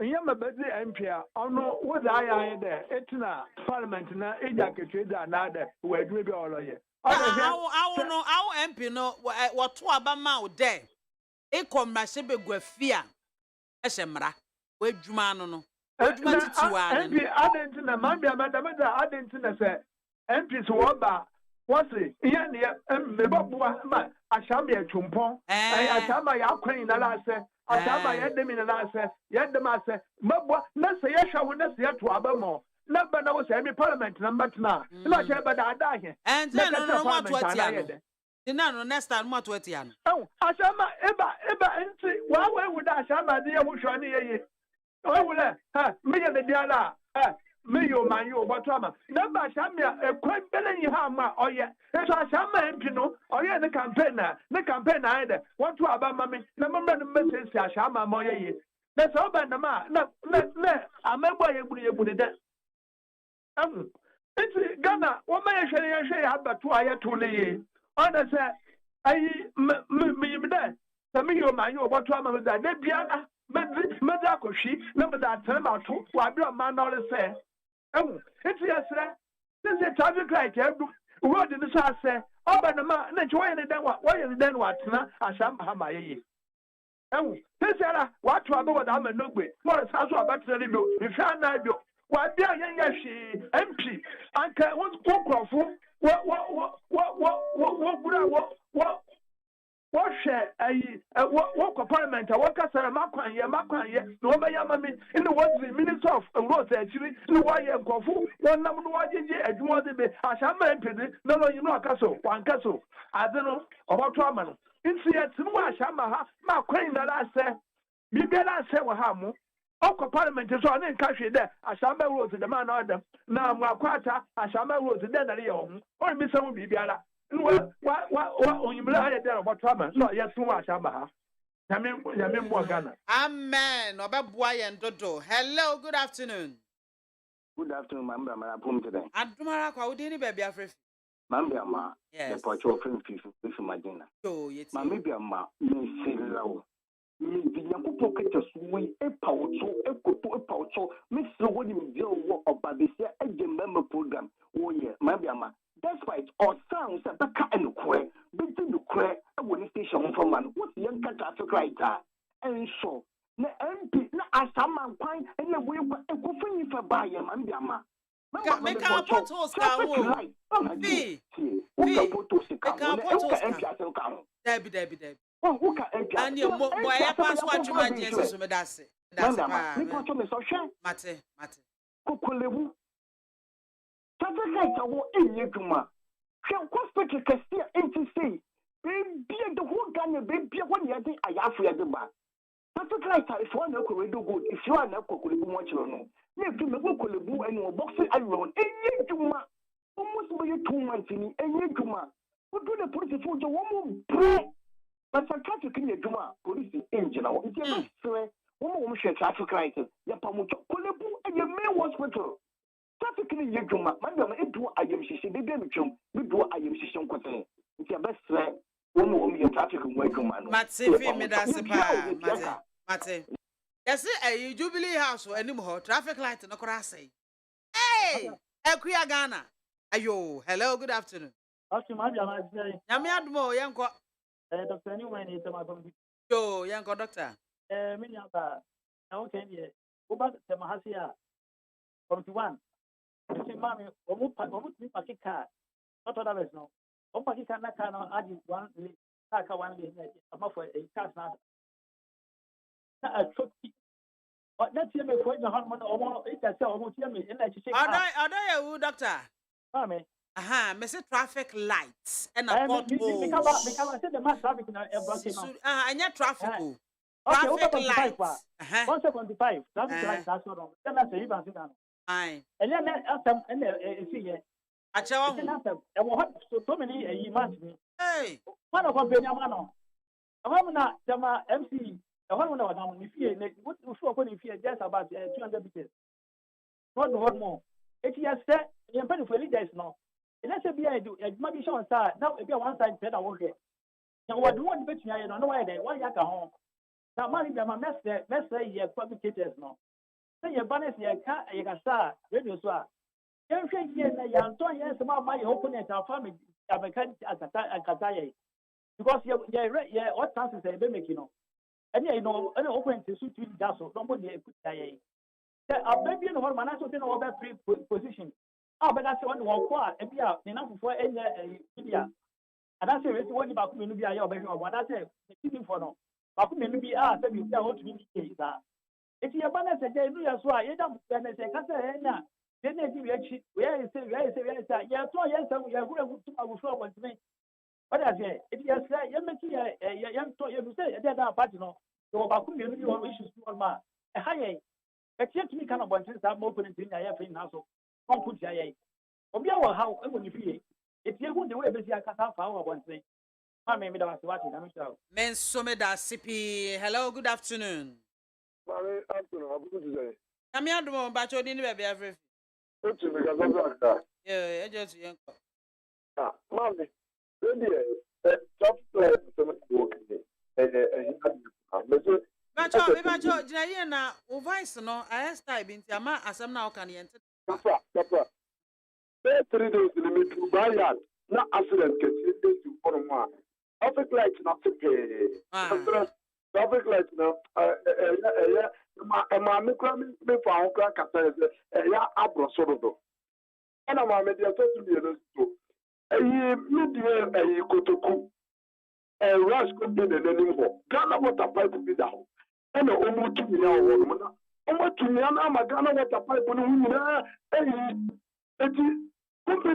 nyama bedi MP a ono wo da ya de etina parliament na eja ketwe da na de we adwuma bi oloye Our MP no what to abama o de e komrahye begwafia e hyemra we adwuma no adwuma titiwa no MP adentina mambia madamada adentina say MPs wo ba wasi iya ne mebobua ma ashamba ya chumpon ashamba ya kwen na lase ashamba ya demi na lase ya demase mabwa na se ya hwawo na se ya to abamo na ba na wo se mi parliament na mbatna na che ba da da he and then no what tia no no next time what tia no ashamba eba nti wa wu da ashamba de ya hwehwa ne yeye wa wu le ha me ye de diala me yo man yo botama number shamia ekwan bele yi ha ma oye so ashama mp no oye ne campaign na ide want to aba mami na mama no message ashama ma oye yi na so ba na ma na amebo ye buri de it's Ghana wo ma ye hwere ya abatu aye to le yi ona say ayi me de na me yo man yo botama da de bia meda koshi na meda tema to wa bi o man no le say it's yesterday. This is a traffic light. Road in the south say, oh, but the man, let's why you then what? I shall have my ye. This is what to about I'm a no way. What is also about to do? If I know you, what they are young, she empty. I can't want to walk off. What share what parliament? What castle? Makwan, no Bayamah in the words the minister of roads actually, no why you go for one number one year and more than I shall mention no, you know, a castle, one castle. I don't know about Traman. In Seattle, Shamaha, Makwan, that I say, be better, say, Wahamu. Oko parliament is on in country there. I shall be roads in the man order. Now, Maquata, I shall be roads in the young. Or Miss Bibiala. What you blame there about Traman? No, yes, too much. Amen. Obabuai and Dodo. Hello, good afternoon. Good afternoon, Mamba. My appointment today. Adumara kwa udini baby afrefi. Mamba ma. Yes. The portrait of friends is imagine. Oh, yes. Mamba ma. Me say lao. Me diyanku pocket just we e paucho e koto e paucho. Me say what you do what about this year a member program. Oh yeah, Mamba ma. Despite all sounds that the car and quay, between the quay, I wouldn't station from man. What's the young traffic right there? And so, the MP, as some man pine, and the way a go for you for buying, Mamba. Make our potholes come. Debbie. Oh, who can and your boy, pass what you might Jesus with us. That's Mate. Kukulewu. Traffic lights are what in Yaguma. Shall hospital can steer into sea. Baby, the whole Ghana, baby, when you think I have for the bar. Traffic lights are if one no good. If you are not Kukulewu, what you know. You can make Kukulewu and your boxing iron. And Yaguma. Almost by 2 months in Yaguma. What do the police for the woman pray? But some traffic in Yaguma, police engine. It's your best friend. Woman share traffic lights. Yapamucho Kulewu and your main hospital. Traffic in Yaguma, Madame, it do I am she did them, we do I am she quoting. It's your best friend, one woman in traffic in Waguma. Mate. Yes, a Jubilee House or any more traffic light in the cross. Hey, Equia Ghana. Ayo, hello, good afternoon. Yamiadmo, Yanko. Dr. Anyway, it's my Yo, Yanko doctor. Miniamba, okay, about the Mahasia 41. You see, Mammy, almost me car. Not others no. Opaki can add one I'm off a car now. A truck. But that's him before the Harmon or it's almost yummy. And I say, are you, doctor? Mammy. Aha, Mr. Traffic lights and a pothole. Because I said the mass traffic in a and your traffic. Traffic lights. 175. Traffic lights, that's what I'm saying. Aye. And then after and see I tell you, I will have so many months. Hey, one of Benjamin. I'm not Jama MC. I want to know if you what if you just about 200 meters. What more? If you said, you're paying for leaders now. And that's a be I do. It might be shown side. Now, if you're one side, better work it. Now, what do you want to bet me? I don't know why they want you at home. Now, money, the message, you're fabricators now. Say your banners, you can start radio swap. Young thing, you're doing yes about my opponent, our family, because you're what chances are they making? And you know, an open to suit that so nobody put a baby in one man, I don't know about position. Oh, but that's one quad, and be out enough for any media. And I say, it's one about community, I baby, or what I say, the for no. But community, that you want to be that. If you're banner, say, you as well, you don't say, Casa, then they give you a cheat. Where is it? Yeah, 2 years, we are going to show one to me. What I say, if you say, you're making a young toy, you say, they're not part, you know, so about community or issues to one. A high, but yet me kind of one since I'm opening in your thing now, so don't put your eye. Or be our how, when you feel. If you want the way, I can't have our one thing. I mean, I was watching, I'm sure. Men Someda CP. Hello, good afternoon. Mami, afternoon, I'm good today. I'm here to know about your dinner, baby. Everything. Good to me, because I'm like that. Yeah, I just young. Mami, top player, so working. Bacho, Jayana, Vice, no, I style been Yama, as I'm now can enter. Papa, 3 days in the middle, Bayard, not accident, can see this for a while. Traffic lights not to pay. Traffic lights now, my microphone, me for Uncle Catas, Abra Sorodo. And I'm a media to be a media, a Kotoku, a rush could be the anymore. Ghana water pipe be down. And almost 2 million woman. Almost 2 million, I'm a Ghana water pipe on women. Company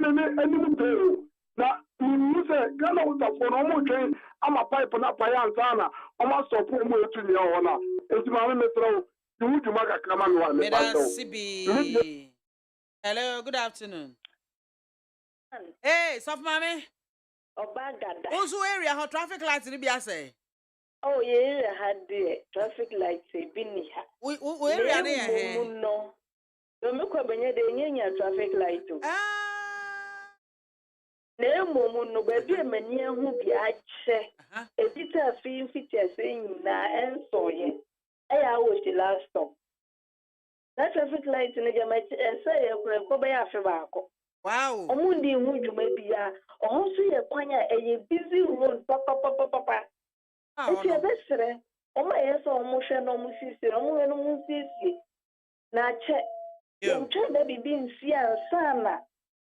now, you say Ghana water for almost I'm a pipe and a piantana. Almost so poor more to the owner. It's my metro. You would make a command one. CB. Hello, good afternoon. Hey, soft mommy. Oh, bad God. Also, area how traffic lights in the say. Oh, yeah, had the traffic lights been here. We area there. No. Don't look up any traffic light. No, no, baby, many who be I check. A bit of feature saying, and so ye. I was the last stop. That traffic light in the Jamaica and say, go by after Barco. Wow. Omundi who may be a also a quanya a busy road, papa. It's your best, oh, my ass almost no music, no music. Now check. You try to be Sia Sana.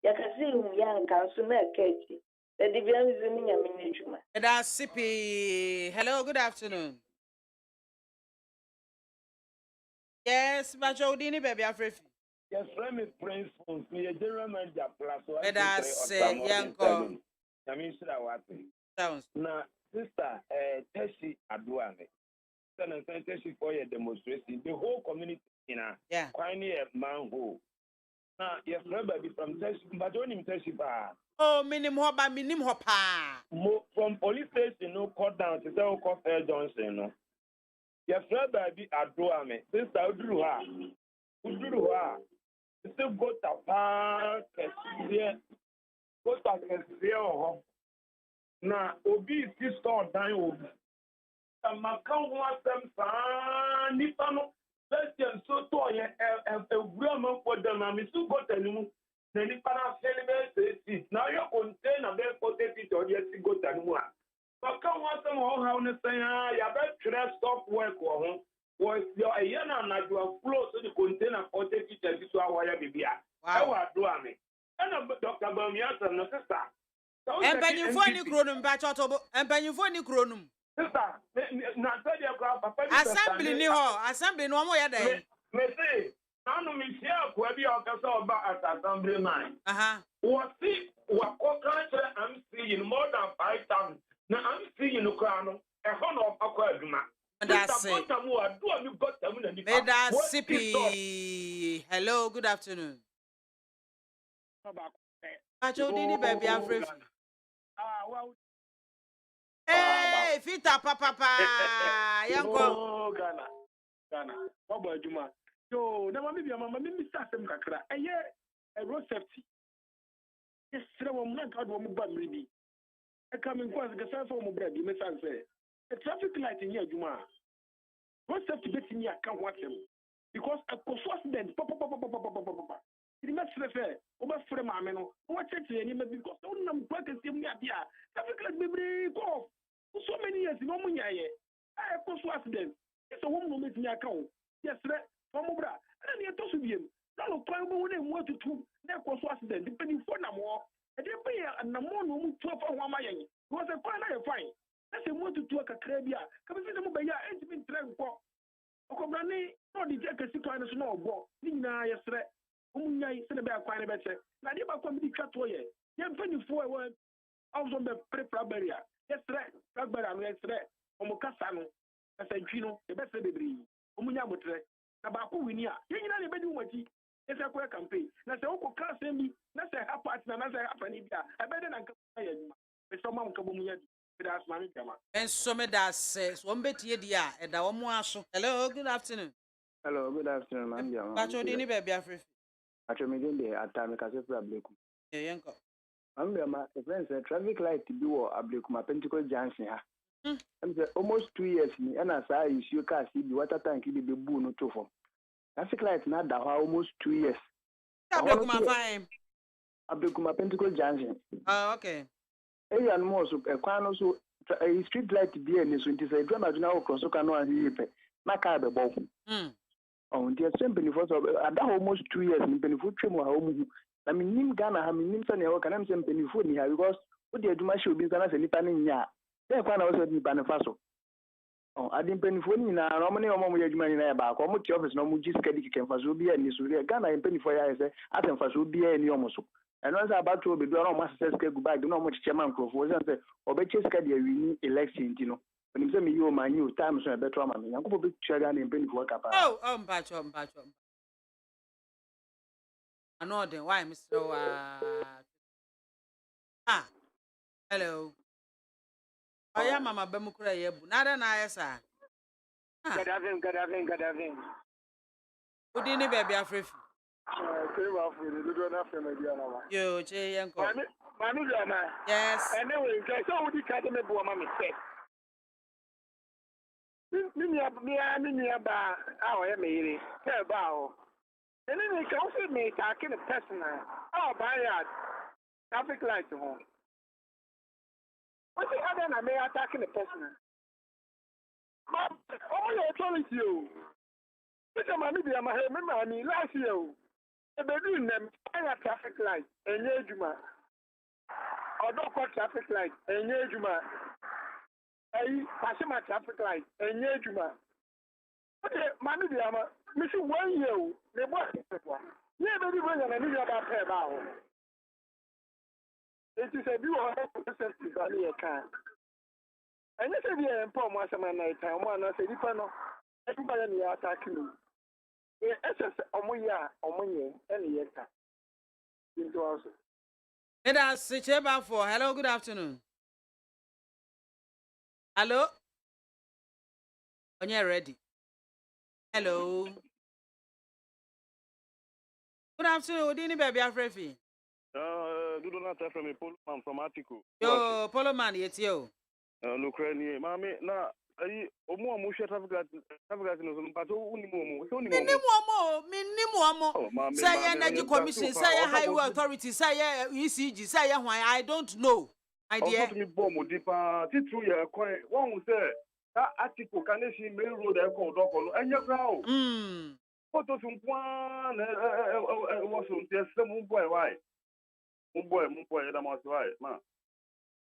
Yakasi, young consumer catchy. The division is in your miniature. That's CP. Hello, good afternoon. Yes, Bacho Dini, baby, Afri. Yes, friend is Prince Pons, me a general manager plus. That's Yanko. I mean, should I watch it? Sounds. Now, sister, Teshi Aduane. Then I sent Teshi for a demonstration. The whole community in a quite near manhole. Now, yes, remember from Teshi, but only Teshi bar. Oh, minimum hopper. From police station, no cut down to tell Coffee Johnson. No. Yes, remember Aduane. Sister Udruha. Udruha. Still go to park, go to now, Obi is still dying. Obi. And my count wants them, Nipano, let's just so toy a woman for them. I'm still got a new. Then Nipana celebrate now you contain a bed for the feet or yes, you go to one. But come once them all how to say, you better stop work or was your Ayana and you are close to the container for the feet and this hour, baby. How are doing? And Dr. Bamias and the sister. And when you find the chronum, Bachotobo, and when you find the chronum. Assembly, assembly, no more day. May say, I know Michelle, where be our about at assembly mine. What see, what culture I'm seeing more than 5,000. Now I'm seeing the crown, a honor of Aquaduma. That's it. That's CP. Hello, good afternoon. Bacho Dini, baby, Afri. Hey, Fita Papa, Yanko. Ghana. What about Juma? So, now maybe I'm a Mr. Kakra. A road safety. Yes, I'm not going to move baby. I come in quite a for my bread, you may say. A traffic light in here, Juma. What safety bet in your account watch them? Because a cost accident, papa. It must refer over from Ameno. Watch it because don't know what is in the idea. Traffic light be go so many years no money. I cost accident. It's a woman in your account. Yes, sir. Famobra. And you told him. Now, probably want to do that cost accident depending for no more. And they pay a number of 12 for 1 million. Was a fine. That's a want to do a crabia. Come see them by your engine train for. Okobrani, no, the jack is to no war. Nina, yes, sir. Umunya, send a bear quite better. Now, they are coming to cut away. You're 24 words. Also, the prepara barrier. Yes, sir. Blackberry, yes, sir. Omocasano. As a Gino, the best of the breed. Umunya Mutre. Nabaku Winia. You know, the bedroom. It's a quick campaign. That's a whole class in me. That's a half part, and that's a half an India. I better than come. It's someone coming here. That's my income. And some of that says, one bit ye, dear, and our moasso. Hello, good afternoon. Hello, good afternoon, ma'am. But you didn't be a free. Actually, me at time because of problem. Yeah, uncle. I'm my friends. Traffic light to do a block my Pentecost Junction. I'm almost 2 years. Me and I say you can't see the water tank. You be boo no too for. Traffic light not that almost 2 years. Abdukuma Pentecost Junction. Oh, okay. Hey, and more so a quan also a street light be in this winter. I don't know across so can one hear my car be both. Oh, dear, simply for almost 2 years in Pennyfoot trim or home. I mean, Nim Ghana, I mean, Nimson, or can I send Pennyfoot here because what they do my show business and Nipan in ya. Then I was at Nipan Faso. Oh, I didn't Pennyfoot in a Romani or Momo Yajman in a back, or much office, no Mujis Kadic and Fasobia and Nisuria Ghana and Penny for ya, I think Fasobia and Yomoso. And once about to be done, Master says goodbye, do not much chairman Crawford, or Betches Cadia, we need election, you know. When you say me, you my new time, so I better mammy. I'm going to be chairman and Penny for Kappa. Oh, patch. I know then why, Mr. Hello. I am Mama Bemukura Yebu. Nada Nayasa. Good afternoon. Who didn't baby afraid? Yo, Jay Uncle. Yes. Anyway, so would you cut me for mammy said? Mini about our Emily, tell bow. And then they can also make talking a person. Oh, by traffic light to home. What's the other than I may attacking a person? But all I told you. Mr. BIAMAH, remember me last year. A bedroom them traffic light, and Yajuma. Or don't call traffic light, and Yajuma. I pass my traffic light, and Yajuma. Okay, BIAMAH, Miss 1 year, they bought it. Yeah, baby, when I need about pay about. It is a view of a car. And this is the important once a night time. One, I said, if I know, everybody attacking me. It's just a year, any year. Into us. Let us switch about for. Hello, good afternoon. Hello? When you're ready. Hello. Good afternoon. Didn't baby afraid? Do not tell from a Poloman from Article. Yo, Poloman, it's you. Ukraine, Mammy, now. Minimum. Say energy commission, say highway authority, say ECG, say why I don't know. My dear. That article can see main road called Docolo and your crowd. Photos from one was some boy. Why? Boy, that must right, man.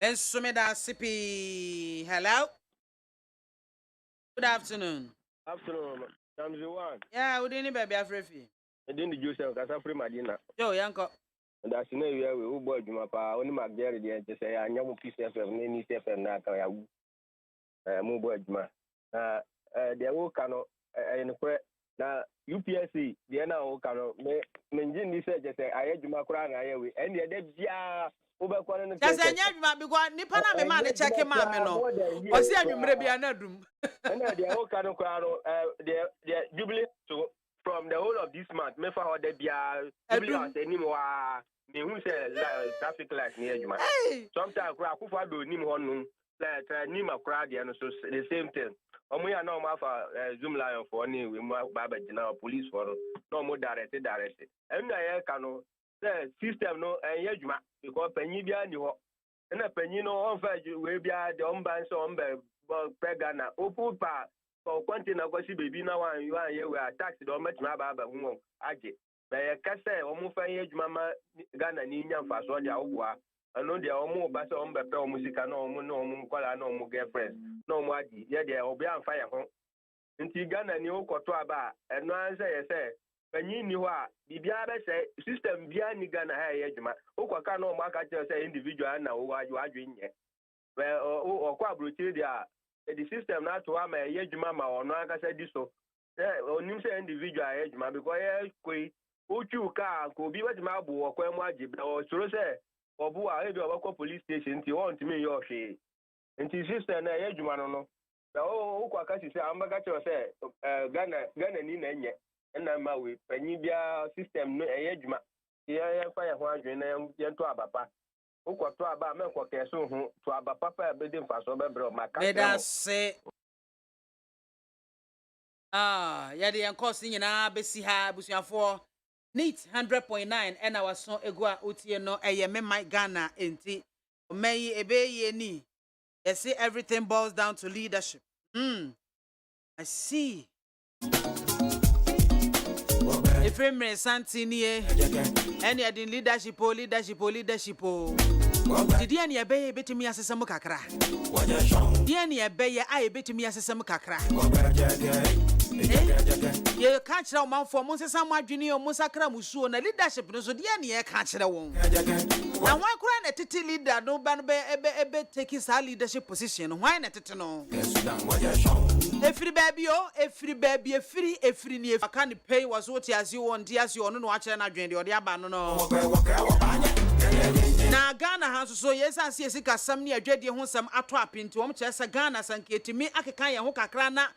And Sumeda Sippy. Hello. Good afternoon. Afternoon. I'm the one. Yeah, we didn't baby afraid. I didn't use them because I'm free Madina. Yo, Yanko. And that's no way we boy Jumapa, only McGarry, to say, I know piece of any step and not I move Juma. They will cannot and now UPSC, the now cannot maintain this. Just say, I had Juma Kran, I will, and the That's a young because Nipana man check him out. Was there maybe another room? And the whole canoe, the jubilee from the whole of this month, me for the jubilee anymore. Me who say traffic light near you. Sometimes I could do him on Nima crowd and so the same thing. We are no more for Zoom Lion for any we Baba General police for no more directed. And I can the system no and yejuma because Penibia knew and a penino on Faji will be the unbound on Pegana, Opu Pa, for Quantina Goshi baby now and you are here we are taxed or much my Baba who Aji. By a casse or Mufa Yejmama Ghana Nina Fasodia Uwa. I know they are more better on the music and no more no more girlfriends. No more, yeah, they are be on fire. Until Ghana knew Kotoaba, and no answer, say, when you knew what, the Biaba say, system behind Ghana, Ejima, Oka no market say individual now, who are you arguing yet? Well, or Quabrutia, the system not to have a Yejima or no, I said this so. Or you say individual Ejima, because Uchu car could be what Mabu or Quamaji, or so say. Obu a ebi obako police station ti won ti me yo hwe nti sister na ye dwuma no no o kwa ka sisi ambaga che say Ghana ni na enye na ma we panyi bia system no ye dwuma ye fa ye ho adwen na ye to abapa o kwa to aba me kwa keso ho to abapa pa e be de mfaso be bre o maka Beda se ya de en course nyina besi ha busuafo Neat 100.9 and our son egua utie no me my Ghana enti meyi ebeye ni. You see everything boils down to leadership. I see. If I'm Santini any adin leadership Did any ebeye betimi asesam kakra? Did any ebeye I betimi asesam kakra? You can't tell man for Moses Junior Musakra Musu and leadership no so dear near can't tell one. Now why couldn't a titty leader no ban ebe take his leadership position? Why not to know? Every baby, a free near I can't pay was what as you want, as you no watch and I drain the other no. Now Ghana has so yes, I see a some near Jedi who some attrap into chess a Ghana and to me Akakaya Hokakrana.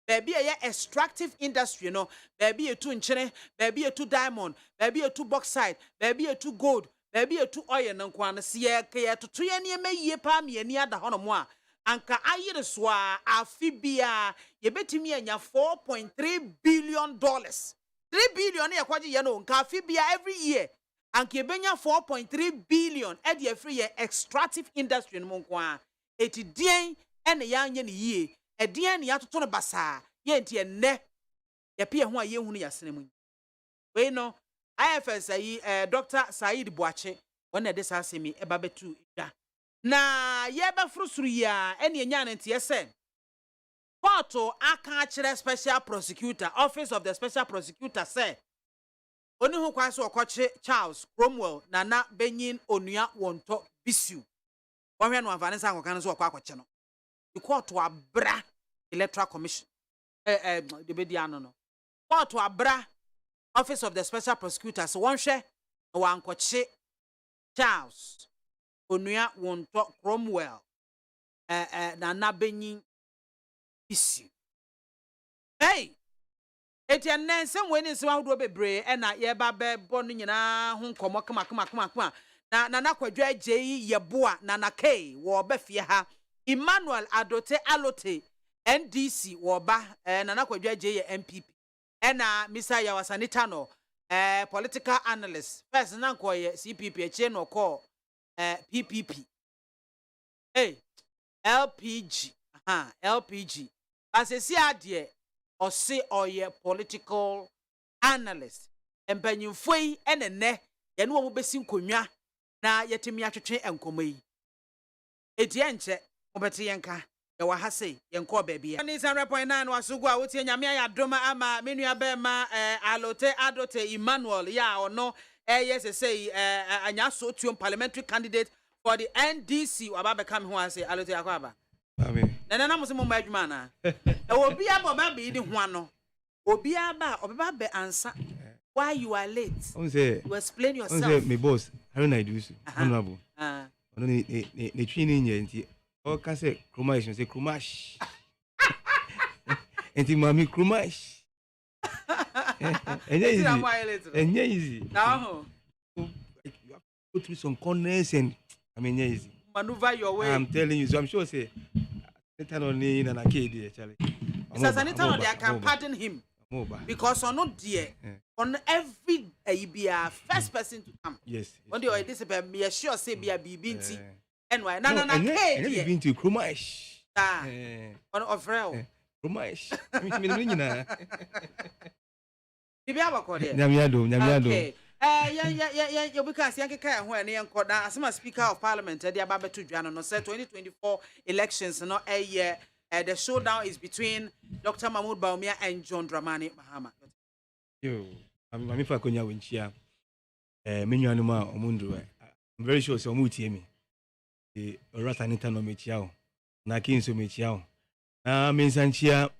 Baby a extractive industry, you know. Baby a two inchene, baby a two diamond, baby a two bauxite, baby a two gold, baby a two oil and kwana siya kaya to 2 year me ye pa me ni ada hono mo anka ayire swa afibia ye betimi anya $4.3 billion. 3 billion e kwaji ye no nka afibia every year anka ye benya 4.3 billion e de free ye extractive industry no kwa eti dien ene ya anye ni yie edian ya toto no basa ye nti enne ya pie ho a ye hunu ya sene mu we no IFS ayi Dr. Said Boache wona de sa semi eba betu da na ye ba frusuru ya ene nya na nti ese Porto aka kire special prosecutor office of the special prosecutor say oni ho kwa so okoche Charles Cromwell na Benyin Onua Wonto Bisu wonhwe no Vanessa akokan so okwakoche no the court to abra electoral commission the bediano no court to abra office of the special prosecutors one share one koche Charles Onua Wonto Cromwell na Benyin issue hey etian nsem we ni nsem ahodo bebre na ye ba be bo no nyina ho nkomo kama na kwadwa agye yeboa na K wo ba fie ha Emmanuel Adote Alote NDC woba na kwadwa agye MPP na Mr. Yawasanita no political analyst first na nkoye CPP eche no call PPP hey LPG LPG asesi ade ose oye political analyst empanyimfoi enene ye no mo besi nkonwa na yetimi atwetwe enkomo etie nche obeti yenka ya wa hase yenko baabia ni 100.9 wasugu a wotie nyame ya doma ama menua be ma Alote Adote Emmanuel ya ono say anya so tuom parliamentary candidate for the NDC waba come ho ase Alote akwaba amen na mo se mo adwuma na obi aba ba be di ho ano obi aba obeba be ansa why you are late you explain yourself me boss how na do so honorable ono ne twini nye nti o ka se krumash say krumash enti mami krumash enye easy now you have to go through some corners and I mean easy maneuver your way. I'm telling you, so I'm sure say Senator only in an arcade actually. Senator, they can pardon him. Because on not dear on every first person to come. Yes. When you this be sure say be a binti. And why? No. Been to Krumaish. On of real. Krumaish. Okay. You because you can when you as a speaker of parliament, they are to Jano, no, 2024 elections, no, a year. The showdown is between Dr. Mahmoud Bawumia and John Dramani Mahama. I'm Konya Winchia. Menuanuma Omundu. I'm very sure so much me. The Ratanita no Michiao. Nakin so Michiao. Means Anchia,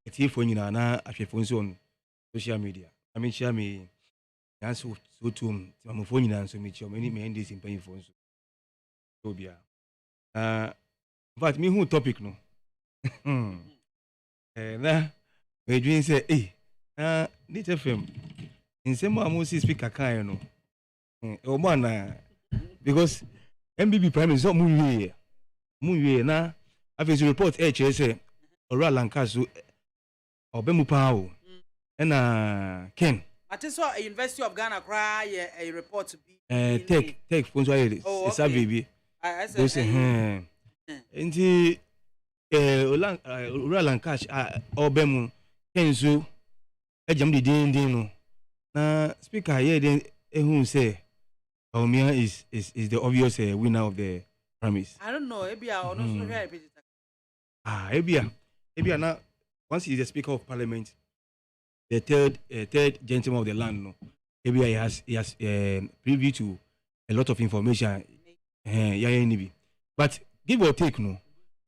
a tea for Nina, a phone zone, social media. I mean, share me. So to my phone and so Michio, many men this in paying phones. Tobia. But me who topic no. Na we dream say need FM in some more speaker kan no o man because MBB prime is not mu na after report say ora lankazo obemu pa o na Ken I saw a University of Ghana cry a report to be take phone so it's a baby I say nti Roland Cash Obemu Kenzo Ejam di din no na speaker here then who say Bawumia is the obvious winner of the premise. I don't know Ebia or no Ebia now once he's the speaker of parliament, the third gentleman of the land no Ebia he has privy to a lot of information but give or take no.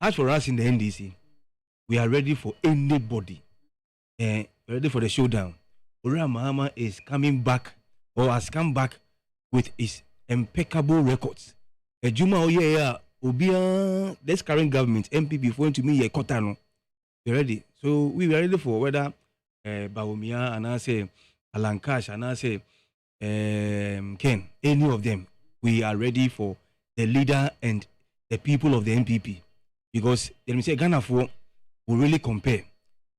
As for us in the NDC, we are ready for anybody. Ready for the showdown. Ura Mahama is coming back or has come back with his impeccable records. Juma Oye Obia, this current government, MPP, going to me a Kotano. We're ready. So we are ready for whether Bawumia and I say Alan Cash and I say Ken, any of them. We are ready for the leader and the people of the MPP. Because let me say Ghana for will really compare.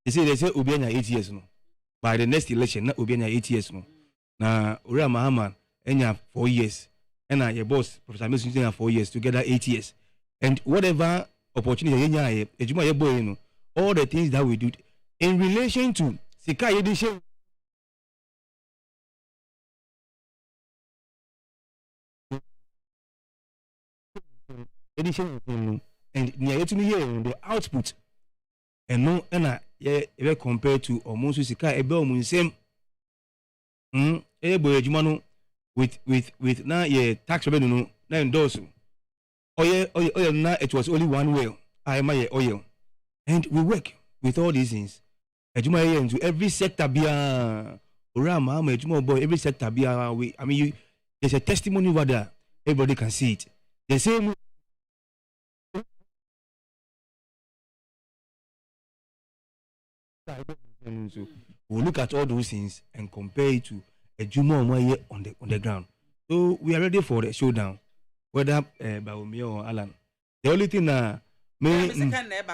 They say Obianya 8 years no. By the next election, not Obianya 8 years no. Na Ura Mahama enya 4 years. And your boss, Professor Mason 4 years, together 8 years. And whatever opportunity enya ejuma ye boy no, all the things that we do in relation to Sika Edition. And near to me here the output and no and compared to almost Sika Ebel Munsem boy Jumano with now tax revenue na endorse oil now it was only one well I my oil and we work with all these things Ejuma into every sector bia Ura Mahama Ejuma boy every sector bia there's a testimony over there everybody can see it the same. So we'll look at all those things and compare it to a Juma on the ground. So we are ready for the showdown, whether Bawumia or Alan. The only thing back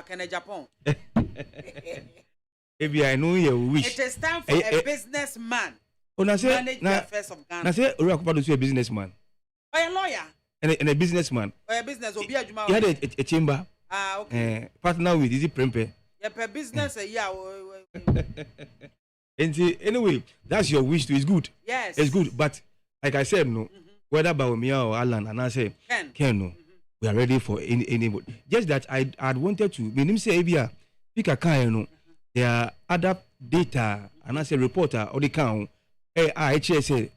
in Japan. Maybe I know you wish. It is time for a businessman. Manage the affairs of Ghana. I say Ura to a businessman. Or a lawyer. And a businessman. Or a business or be a Juma. He had a chamber. Okay. Partner with Easy Prempe. Yeah, business and anyway, that's your wish too. It's good. Yes, it's good. But like I said, no, whether Bawumia or Alan, and I say Ken no, we are ready for anybody. Just that I'd wanted to. When him say Ebia, pick a kind, no, there are other data, and I say reporter or the count. I say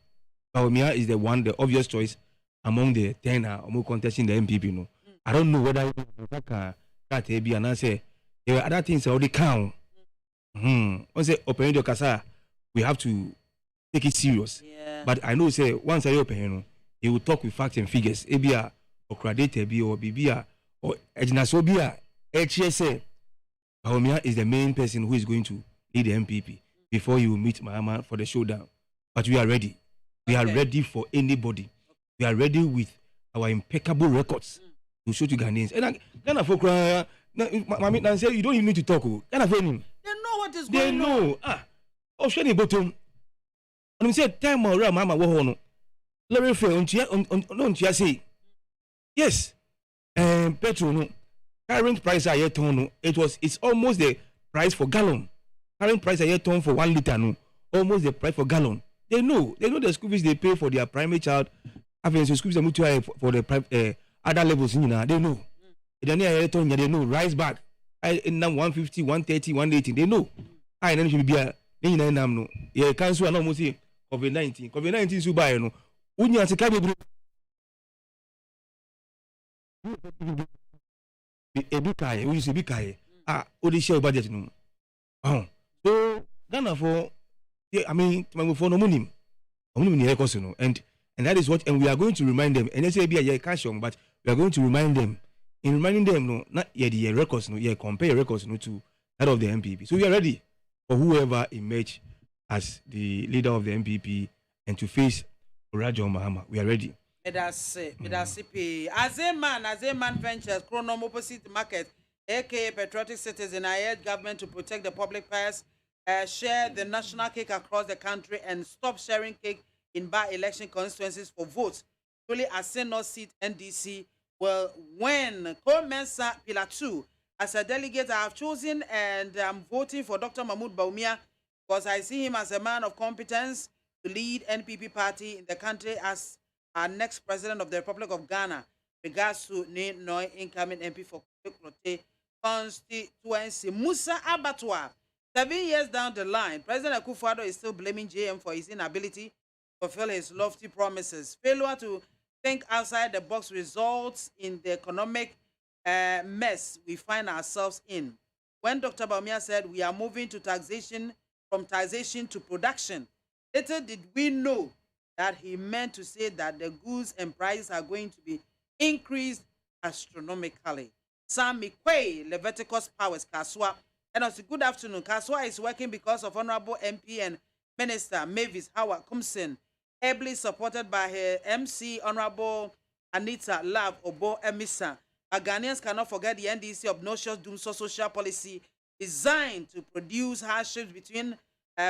Bawumia is the one, the obvious choice among the 10 or more contesting the MPP. No, I don't know whether that Ebia, and I say. There are other things already count. Once they open your casa, we have to take it serious. Yeah. But I know say once I open, he will talk with facts and figures. Ebia or credit bi or Bibia or Ejnasobia. HSA. Bawumia is the main person who is going to lead the MPP before you meet Mahama for the showdown. But we are ready. We are ready for anybody. We are ready with our impeccable records. to show to Ghanaians. And Ghana for Mami Nancy, you don't even need to talk. Ghana for him. They know what is They going on. know. Oh, shani bottom. And we said time around Mama Wohono. Let me fail on say. Yes. Petrol no. Current price a year ton no. It's almost the price for gallon. Current price a year ton for 1 liter no. Almost the price for gallon. They know the school fees they pay for their primary child. Having school fees for the other levels, you know, they know. They know rise back. In now 150, 130, 180. They know. I then should be a no. Yeah, cancel and almost say COVID-19. COVID-19 so buy no. When you are to carry a big guy, we use a big guy. Only share budget no. So Ghana for I mean, for no money. And that is what, and we are going to remind them. And they say be a cash on, but we are going to remind them. In reminding them, no, not yet the records, no, yeah, compare your records, no, to that of the MPP. So we are ready for whoever emerge as the leader of the MPP and to face Rajon Mahama. We are ready. As a man ventures, Chronom opposite market, aka patriotic citizen, I urge government to protect the public purse, share the national cake across the country, and stop sharing cake in by-election constituencies for votes. Truly, as Senate seat NDC. Well, when Co-Mensa Pillar 2, as a delegate, I have chosen and I'm voting for Dr. Mahmoud Bawumia because I see him as a man of competence to lead NPP party in the country as our next president of the Republic of Ghana. Regards to Noi incoming MP for Kote constituency. Musa Abattoir. 7 years down the line, President Akufo-Addo is still blaming JM for his inability to fulfill his lofty promises. Failure to think outside the box results in the economic mess we find ourselves in. When Dr. Bawumia said we are moving to taxation, from taxation to production, little did we know that he meant to say that the goods and prices are going to be increased astronomically. Sam Mikwe, Leviticus Powers, Kaswa. And also, good afternoon. Kaswa is working because of Honorable MP and Minister Mavis Howard Kumsin, ably supported by her MC, Honorable Anita Love Obo Emisa. Ghanaians cannot forget the NDC obnoxious doomsday social policy designed to produce hardships between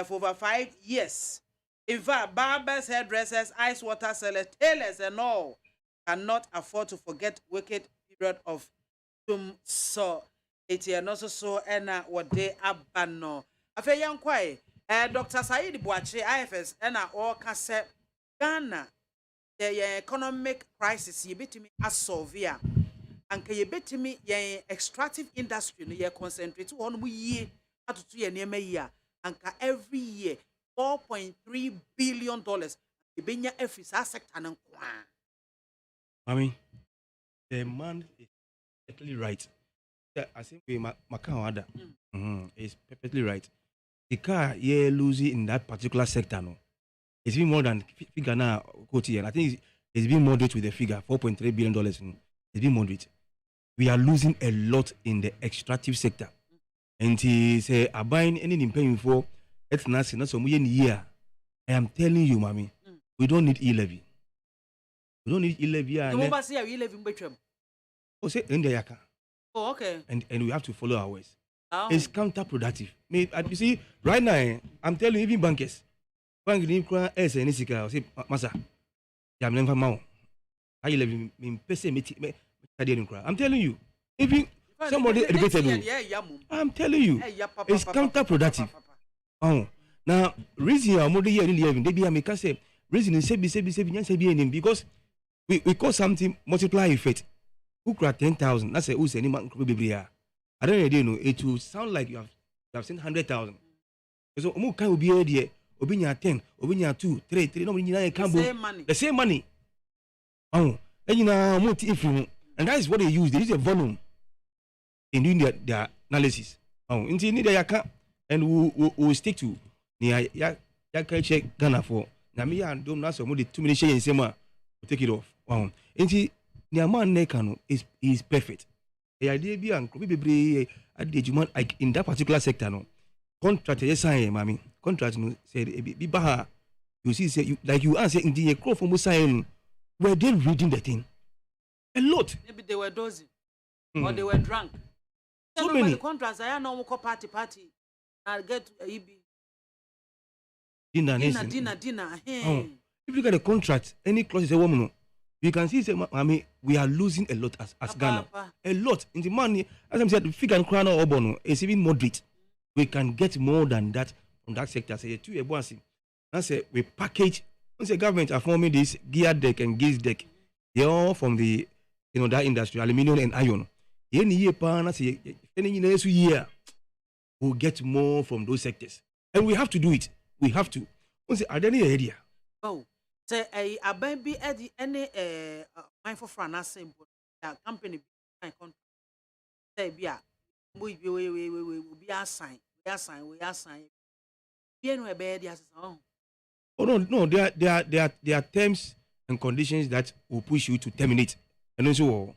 for over 5 years. In fact, barbers, hairdressers, ice water sellers, tailors, and all cannot afford to forget wicked period of doomsday. And also so and what they abandon. Afe yankwai, Dr. Said Boache, IFS, and all cassette. Ghana, the economic crisis, you bet me as severe. And can you bet me, the extractive industry, you concentrate on we year at 2 years, and every year $4.3 billion. You be your every sector and I mean, the man is perfectly right. I think we Makawada is perfectly right. The car you're losing in that particular sector, no. It's been more than figure now, and I think it's been moderate with the figure $4.3 billion. It's been moderate. We are losing a lot in the extractive sector, and he say, "I'm buying anything paying for it's not some year." I am telling you, mommy, we don't need e-levy. We don't need e-levy. Oh, say in the yaka. Oh, okay. And we have to follow our ways. Oh. It's counterproductive. You see, right now, I'm telling you, even bankers. Bank ni kwa any sika say masa jam lemfa mawo ayi levi me pese me I'm telling you, even somebody educated, I'm telling you, it's counterproductive. Oh, now reason I'm more here in the even they be make say reason is say be because we call something multiply effect. Who crack 10,000? That's a who's any man could be here. I don't know, it will sound like you have seen 100,000. So more can be here. Obinya 10, Obinya 2, 3, no, the same money. Oh, and you know, and that is what they use. They use a volume in doing their analysis. Oh, until need a and we'll stick to near check Ghana for Namia and don't know some of the 2 minutes in summer to take it off. Oh, until near man Nekano is perfect. The idea be and could be at the like in that particular sector. No contract, yes, I am, mommy. Contract no said be baha. You see, say you like you answer in the crowd from Musayan. Were they reading the thing? A lot. Maybe they were dozing or they were drunk. So many contracts. I know party. I'll get dinner. Hey. If you look at the contract, any clause is a woman. You can see, we are losing a lot as Ghana. A lot in the money. As I said, the figure and crown or bono is even moderate. We can get more than that from that sector. Say two a bossy. I say we package. Once the government are forming this gear deck and gears deck, they all from the that industry, aluminium and iron. Any year, any year, we'll get more from those sectors, and we have to do it. We have to. Once are there any idea? Oh. Say a baby any mindful for an simple company contract. Say we be assigned. Oh no, there are terms and conditions that will push you to terminate. And also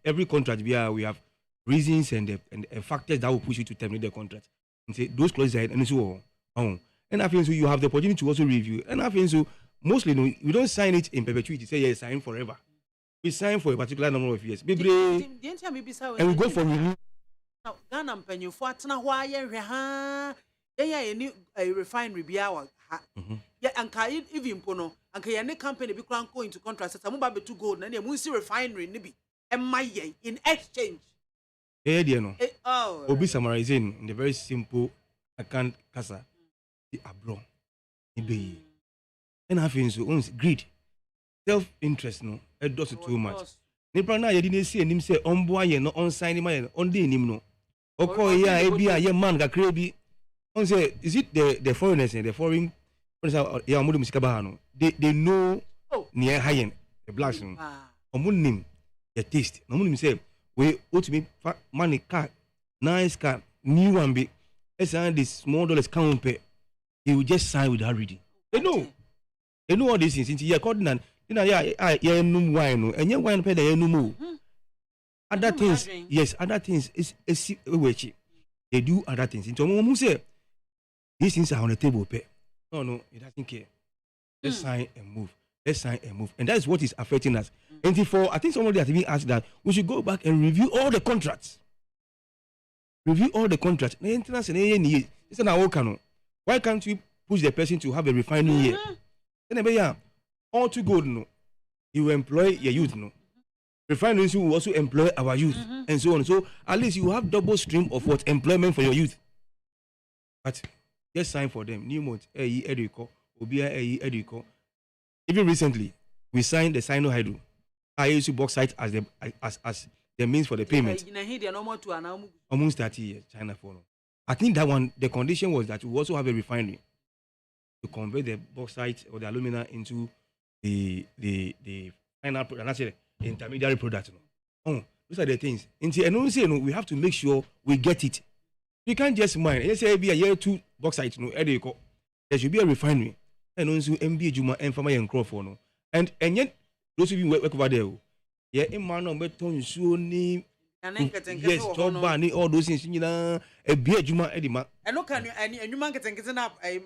every contract we have reasons and factors that will push you to terminate the contract. And say those clauses and so on. And I think so you have the opportunity to also review. And I think so mostly we don't sign it in perpetuity. Say yes, sign forever. We sign for a particular number of years. And we go for review. Now Ghana penny for atna why a refinery be our yeah and can even pono and can any company be go into contract some ba to gold na we see refinery ni bi in exchange. No. Obi summarizing in the very simple account kasa. Abroad, and I think so. Greed, self-interest, no, it does too much. Nipa na didn't see him say on boy no on sign him on day him no. Okay, yeah, man got crazy. On say, is it the foreigners and the foreign? They know near high end the blacks no. Omunim the taste. Omunim say we ought to be money car, nice car, new one be. This small dollars can't pay. He will just sign without reading. They know all these things. Since you're calling and no wine, and your wine pay the no more. Other things, yes, other things is they do other things. Into mom say these things are on the table. Pay. No, he doesn't care. Let's sign and move. Let's sign and move. And that's what is affecting us. And therefore, I think somebody has even asked that we should go back and review all the contracts. Review all the contracts. Why can't we push the person to have a refining here? Then all too good, no. You employ your youth, no. Refineries will also employ our youth, and so on. So at least you have double stream of what employment for your youth. But just sign for them. New month, Educo. Even recently, we signed the Sino Hydro. I use bauxite as the means for the payment. Almost 30 years, China for. I think that one, the condition was that we also have a refinery to convert the bauxite or the alumina into the final product, that's the intermediary product. Those are the things. And also, we have to make sure we get it. You can't just mine. Let's say be a year 2 bauxite, there should be a refinery. And also MBA Juma and Farmer and Crawford. And yet, those of you work over there. Yeah, in man on beton, yes, job banning, all those things, a beer Juma Edima. And look, and you man getting up a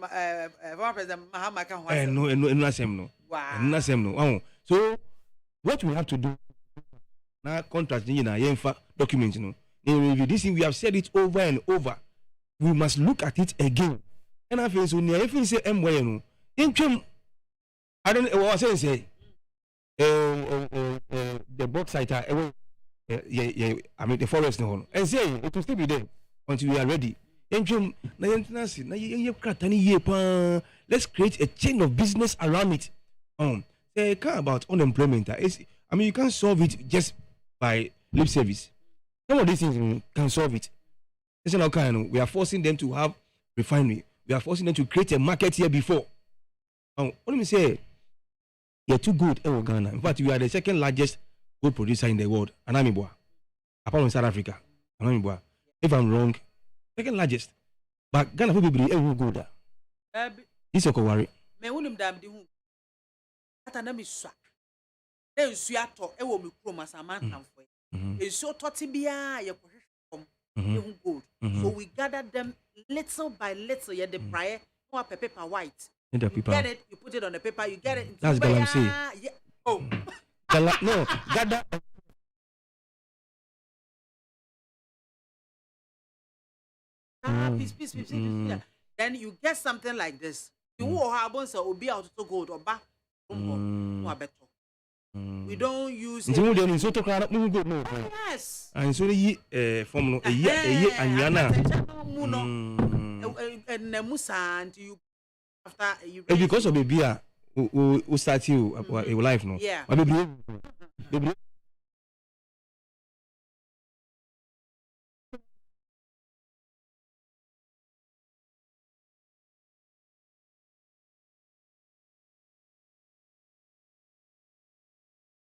Mahama. And no. Wow. So, what we have to do now, contract, documents, this thing, we have said it over and over. We must look at it again. And I feel so near, if you say, I don't know what I say. The bauxite, I mean the forest no, and say it will still be there until we are ready. Let's create a chain of business around it. Say about unemployment. I mean you can't solve it just by lip service. Some of these things can solve it. We are forcing them to have refinery. We are forcing them to create a market here before. What do you say? You're too good in Ghana. In fact, we are the second largest gold producer in the world. Anamibwa. Apart from South Africa. Anamibwa. If I'm wrong, second largest. But Ghana will be able to go there. This is a worry. Me wouldn't damn the home. That name is swap. Then Suato, a woman from as a man for it. It's so totibia, your position gold. So we gather them little by little, yet the prior, no paper white. You get it, you put it on the paper, you get it. That's what I'm saying. Yeah. Oh. No, gather. Peace. Then you get something like this. You will have will be out to gold or back. We don't use Yes. And so the formula a year and yana. And you after you Because of the beer who start you a life no. Yeah.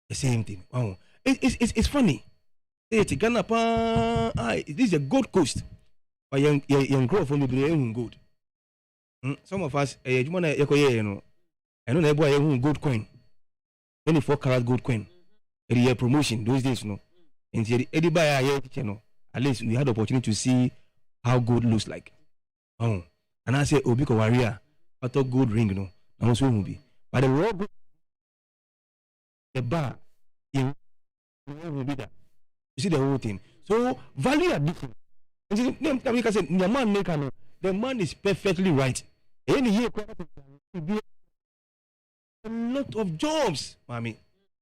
The same thing. Wow. It's funny. It's Ghana this is a Gold Coast. But young grow from the gold. Some of us you know I know boy gold coin. 24-karat gold coin. A promotion those days no. And the buy you at least we had the opportunity to see how gold looks like. Oh. And I say Obiko Warrior, I thought gold ring no. I was will be. But the raw gold the bar in will be that. You see the whole thing. So value are different. And see, I said the man maker the man is perfectly right. Any here be a lot of jobs, mommy.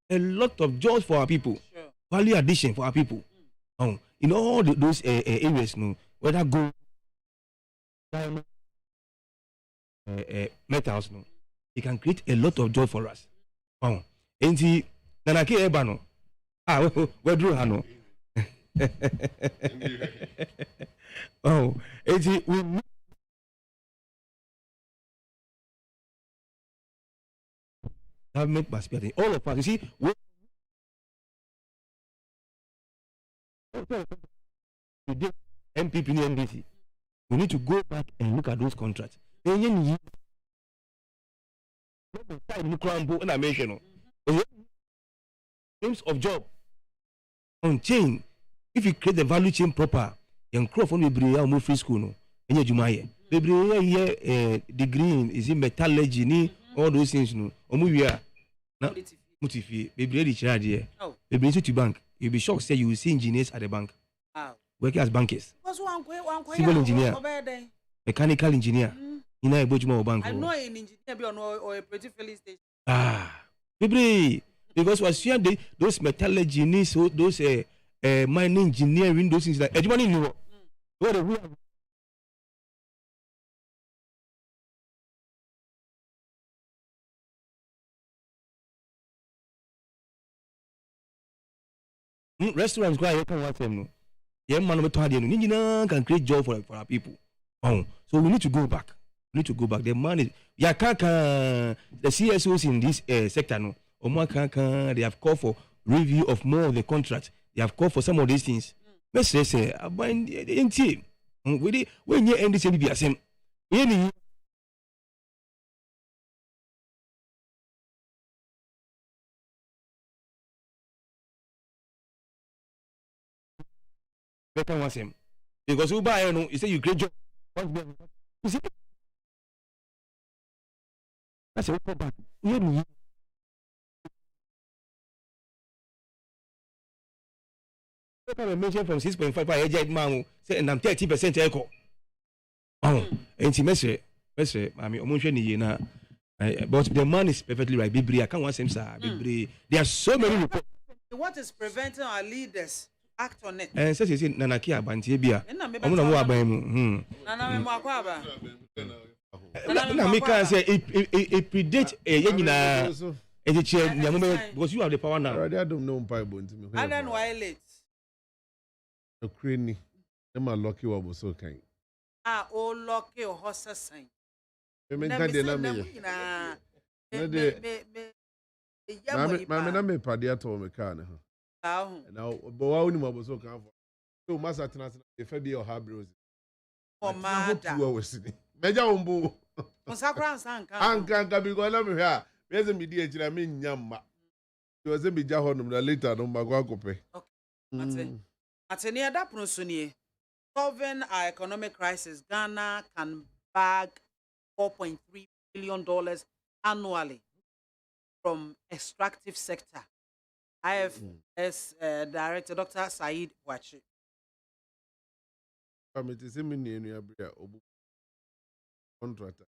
A lot of jobs for our people. Sure. Value addition for our people. In all those areas, no, whether gold, diamond, metals, no, it can create a lot of job for us. And see, Nanaki Ebano. Where drew Hano? And see, we government must be all of us. You see, we did MPP and NDC. We need to go back and look at those contracts. Names of job on chain. If you create the value chain proper, young crop from the free school no. And you Jumaye. The degree is in metallurgy, ni all those things no. Omuya. Mutifi. Baby, the charge here. Baby, to bank. You'll be shocked. Say you will see engineers at the bank. Working as bankers. Civil engineer. Mechanical engineer. In a Bojuma bank. I know an engineer or a pretty filling station. Baby, because was here those metallurgy, those mining engineering, those things like everybody knew. What we have. Restaurants go ahead and watch them no. Yeah, man, can create job for our people. So we need to go back. The money, the CSOs in this sector no. They have called for review of more of the contract. They have called for some of these things. Let's say, when you end this NBSM, any better want him because you buy you say you great job. You see, that's a go back. I mentioned from 6.5 I eject man say and I'm 30% echo. And he message I mean na but the man is perfectly right. Bibri I can't want him sir. Bibri there are so many reports. What is preventing our leaders act on it? And says he Nanaki abantie bia. Omo na mo aban mu. Nana me akwa aba. Na me can say it predate nyina because you have the power now. I don't know mpa bonti me. And then why late? The crane them are lucky wa so kind. Lucky or horse sign. Me kan de na me. Me na me pade ato me car ne ho. Now but wa oni mo so kan for. So masa tena e fa bi o ha bros. For mada. Meja umbu. Musakra sanka. Anka because na me hwa. Me ze me di ejira me nyamma. You say be ja honum na later no magwa kope. Okay. Atenia da prosunie. Solving our economic crisis, Ghana can bag $4.3 billion annually from extractive sector. IFS Director Dr. Said Wachi. Committee seminar obu contractor.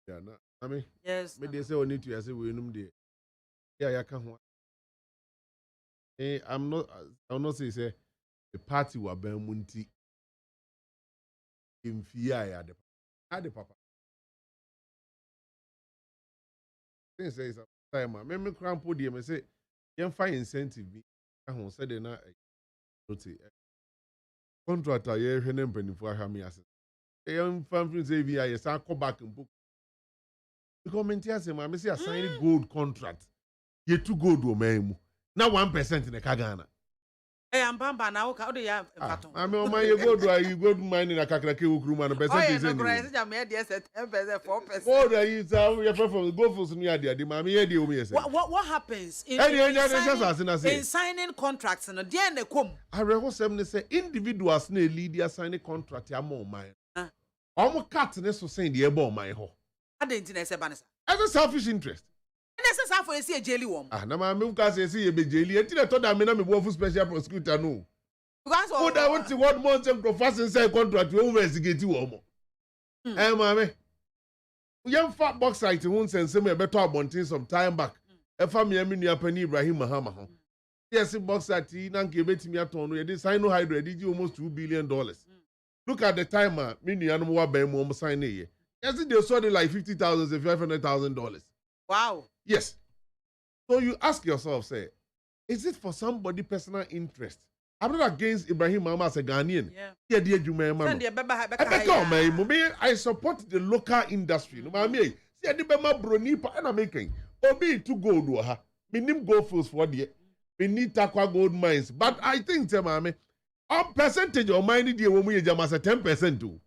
Yeah, na. I mean, yes. Me they say we need to say we num there. Yeah, I can. I'm not say the party wa ben munti. In fear ya the papa. Since say some time, me crampo there me say you find incentive bi. I say they na contractor ye hwene mpanifo ahwa me ase. You find say bi ya say come back and book. Because me tia say me say assign gold contract. Ye two gold o man. Now 1% in the Kagana. Hey, I'm Bamba now. How do you have? I mean, my you go to mine in a Kakraki Ukrum and a percentage. Oh, yeah, no, yes, 10%, 4%. Oh, there is your preference. Go for some idea. The mammy, what happens in signing contracts and the end they come? I reckon some say individuals lead their signing contract. Ya more mine. I'm cutting this to saying the able my ho. I didn't say Banessa. As a selfish interest. Necessary for a jelly worm. Na my move can say a jelly. Until I thought I may not be worth special prosecutor. No. Because I want to what months and profess inside contract to investigate you. Eh, mammy. Young fat box site won't send some better abundance some time back. A family Eminia Penny Ibrahim Mahama. Yes, box site, Nanki bet me at on. This I know hydro did almost $2 billion. Look at the timer, mini animal bemo sign a. Yes, they sold it like $50,000 and $500,000. Wow. Yes. So you ask yourself, say, is it for somebody personal interest? I'm not against Ibrahim Mahama as a Ghanaian. Yeah. I support the local industry. No, see, I did my bronipa and I'm making. Obi to gold. We need gold fields for the. We need Takwa gold mines. But I think, Mami, on percentage of mine, the woman is 10% too.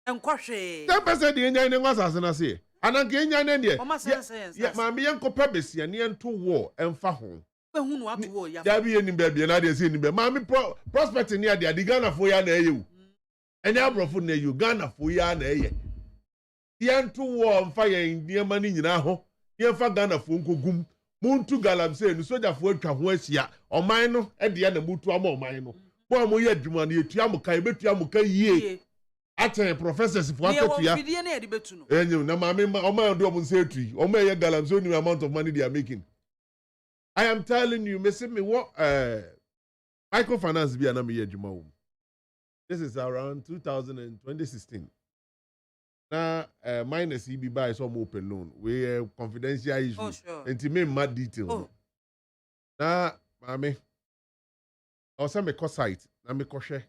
And 10% the engineering was as I say. And again, yeah, mammy, Uncle Pebbles, and near to war and Fahon. There be any baby, and I didn't see any baby. Mammy prospecting near the Ghana for ya near you. And Abra for near you, Ghana for ya near ye. Yan to war and fire in dear money in Aho, near for Ghana for Gum, Moon to Galam saying, Soja for Kahuesia, or Mino, at the end of Mutuamo Mino. One more yet, Jumani, Tiamuka, Betiamuka ye. Ate professors if one to ya. And you, Namma, Oma double secretary, Oma Galam's only amount of money they are making. I am telling you, Miss me what microfinance be anami yejuma. This is around 2016. Now, minus EB buy some open loan. We confidential issue. Oh, sure. And to me, mad detail. Oh. Now, mami, I was me site. Na me share.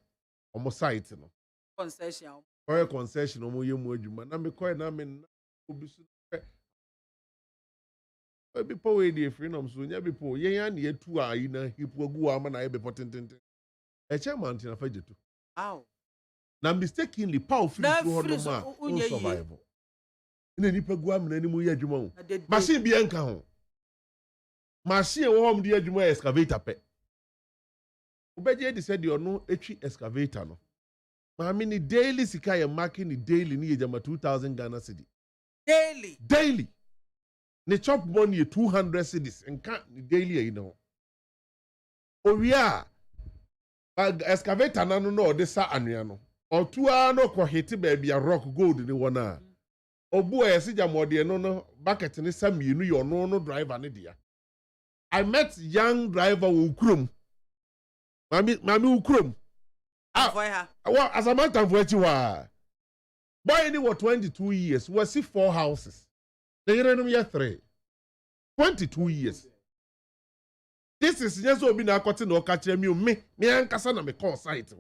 Almost site, no. Concession. Oil concession omo yemu adwuma na me koy na me obisu people we dey freedom so nya people yen ya na etu ayi na hipu agu ama na ebe potentente e che mountain na fajetu ow na mistakenly power free through hodom ma survival ina nipa gu amna ni mu ye adwuma o machine bi enka ho machine wo hom di adwuma excavator pe obeje di said ono etwi excavator no I mean, the daily sika marking the daily ni ejama 2,000 Ghana cedi. Daily. Ne chop money 200 cedis and can't the daily you know. Oh yeah. Excavator na no de sa anuano. Or two no ko hiti baby a rock gold ni wana. Obu e si jamo de no bucket ni sam you your no driver ni dia. I met young driver Ukrum. Mami Ukrum. Well, as a matter of what you are, boy, any 22 years, we see 4 houses. They run them 3. 22 years. This is just what been a cotton or catch me, and Cassana me call site.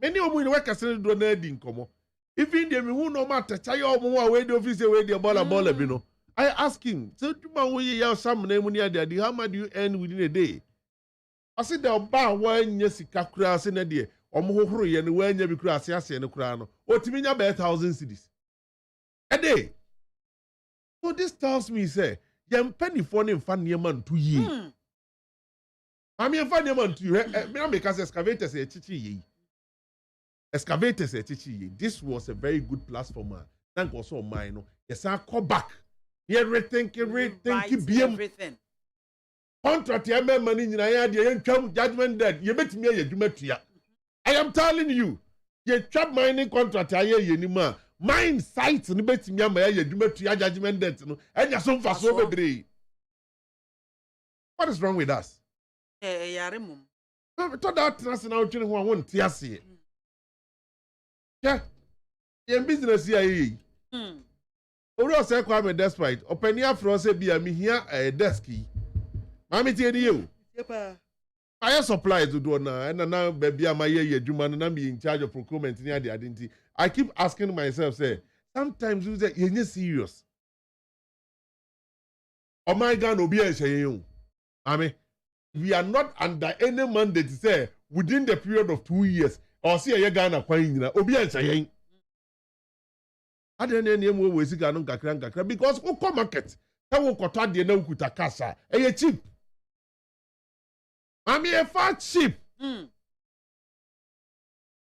Many of we work as a donor income. If in them who no matter, tell you more away the office away the ball, you know. I ask him, so you have some name near the how much do you earn within a day? I said, the bar one yes, Kakras in a day. Omohoro ye ne wanya bi kura ase ne kura no otimi nya be 1,000 cedis a day. So this tells me say yem penifo ne mfa ne man to yi mami mfa ne man to yi me na because excavators e chichi yi excavators e chichi yi. This was a very good platform. Thank also mine no yes I call back Everything everything. Contract your money in a judgment dead. You bet me a jumetia. I am telling you, you trap mining contract a year anymore. Mine sites and bet me a jumetia judgment dead. And you're so fast over. What is wrong with us? Yarimum. I thought that national children who want to see it. Yeah, in business here. Oro say Kwame despite open here for us be a me here a desk. Mami tie you. I supply to do now and now baby am here adwuma na be in charge of procurement near the identity. I keep asking myself say sometimes you say you serious. Oh my God, obi e say you. Mami, we are not under any mandate to say within the period of 2 years or see a Ghana kwan nyina obi e say I don't know we sika no kakra because we come market e wo kotwa de na ukuta kasa e cheap. Mami e fat cheap.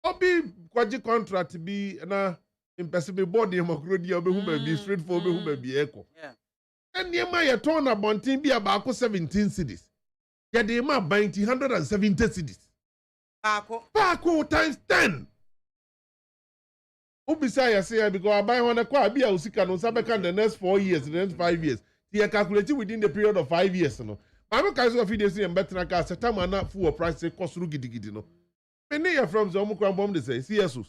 Obi kwaji contract bi na impesible body makro dia obi hu ba bi straight for obi hu ba bi eko. Yeah. Eniema ye turn abontin bi abako 17 cedis. Ye dey ma 170 cedis. Baako times 10. Ubisa ya say because I buy one kwa bia usika no sabeka the next 4 years, the next 5 years. You calculate within the period of 5 years no. I'm kazo of days in better car setama na full price say cost ru gidigidi no. Many are from some kwan bomb they say CSOs.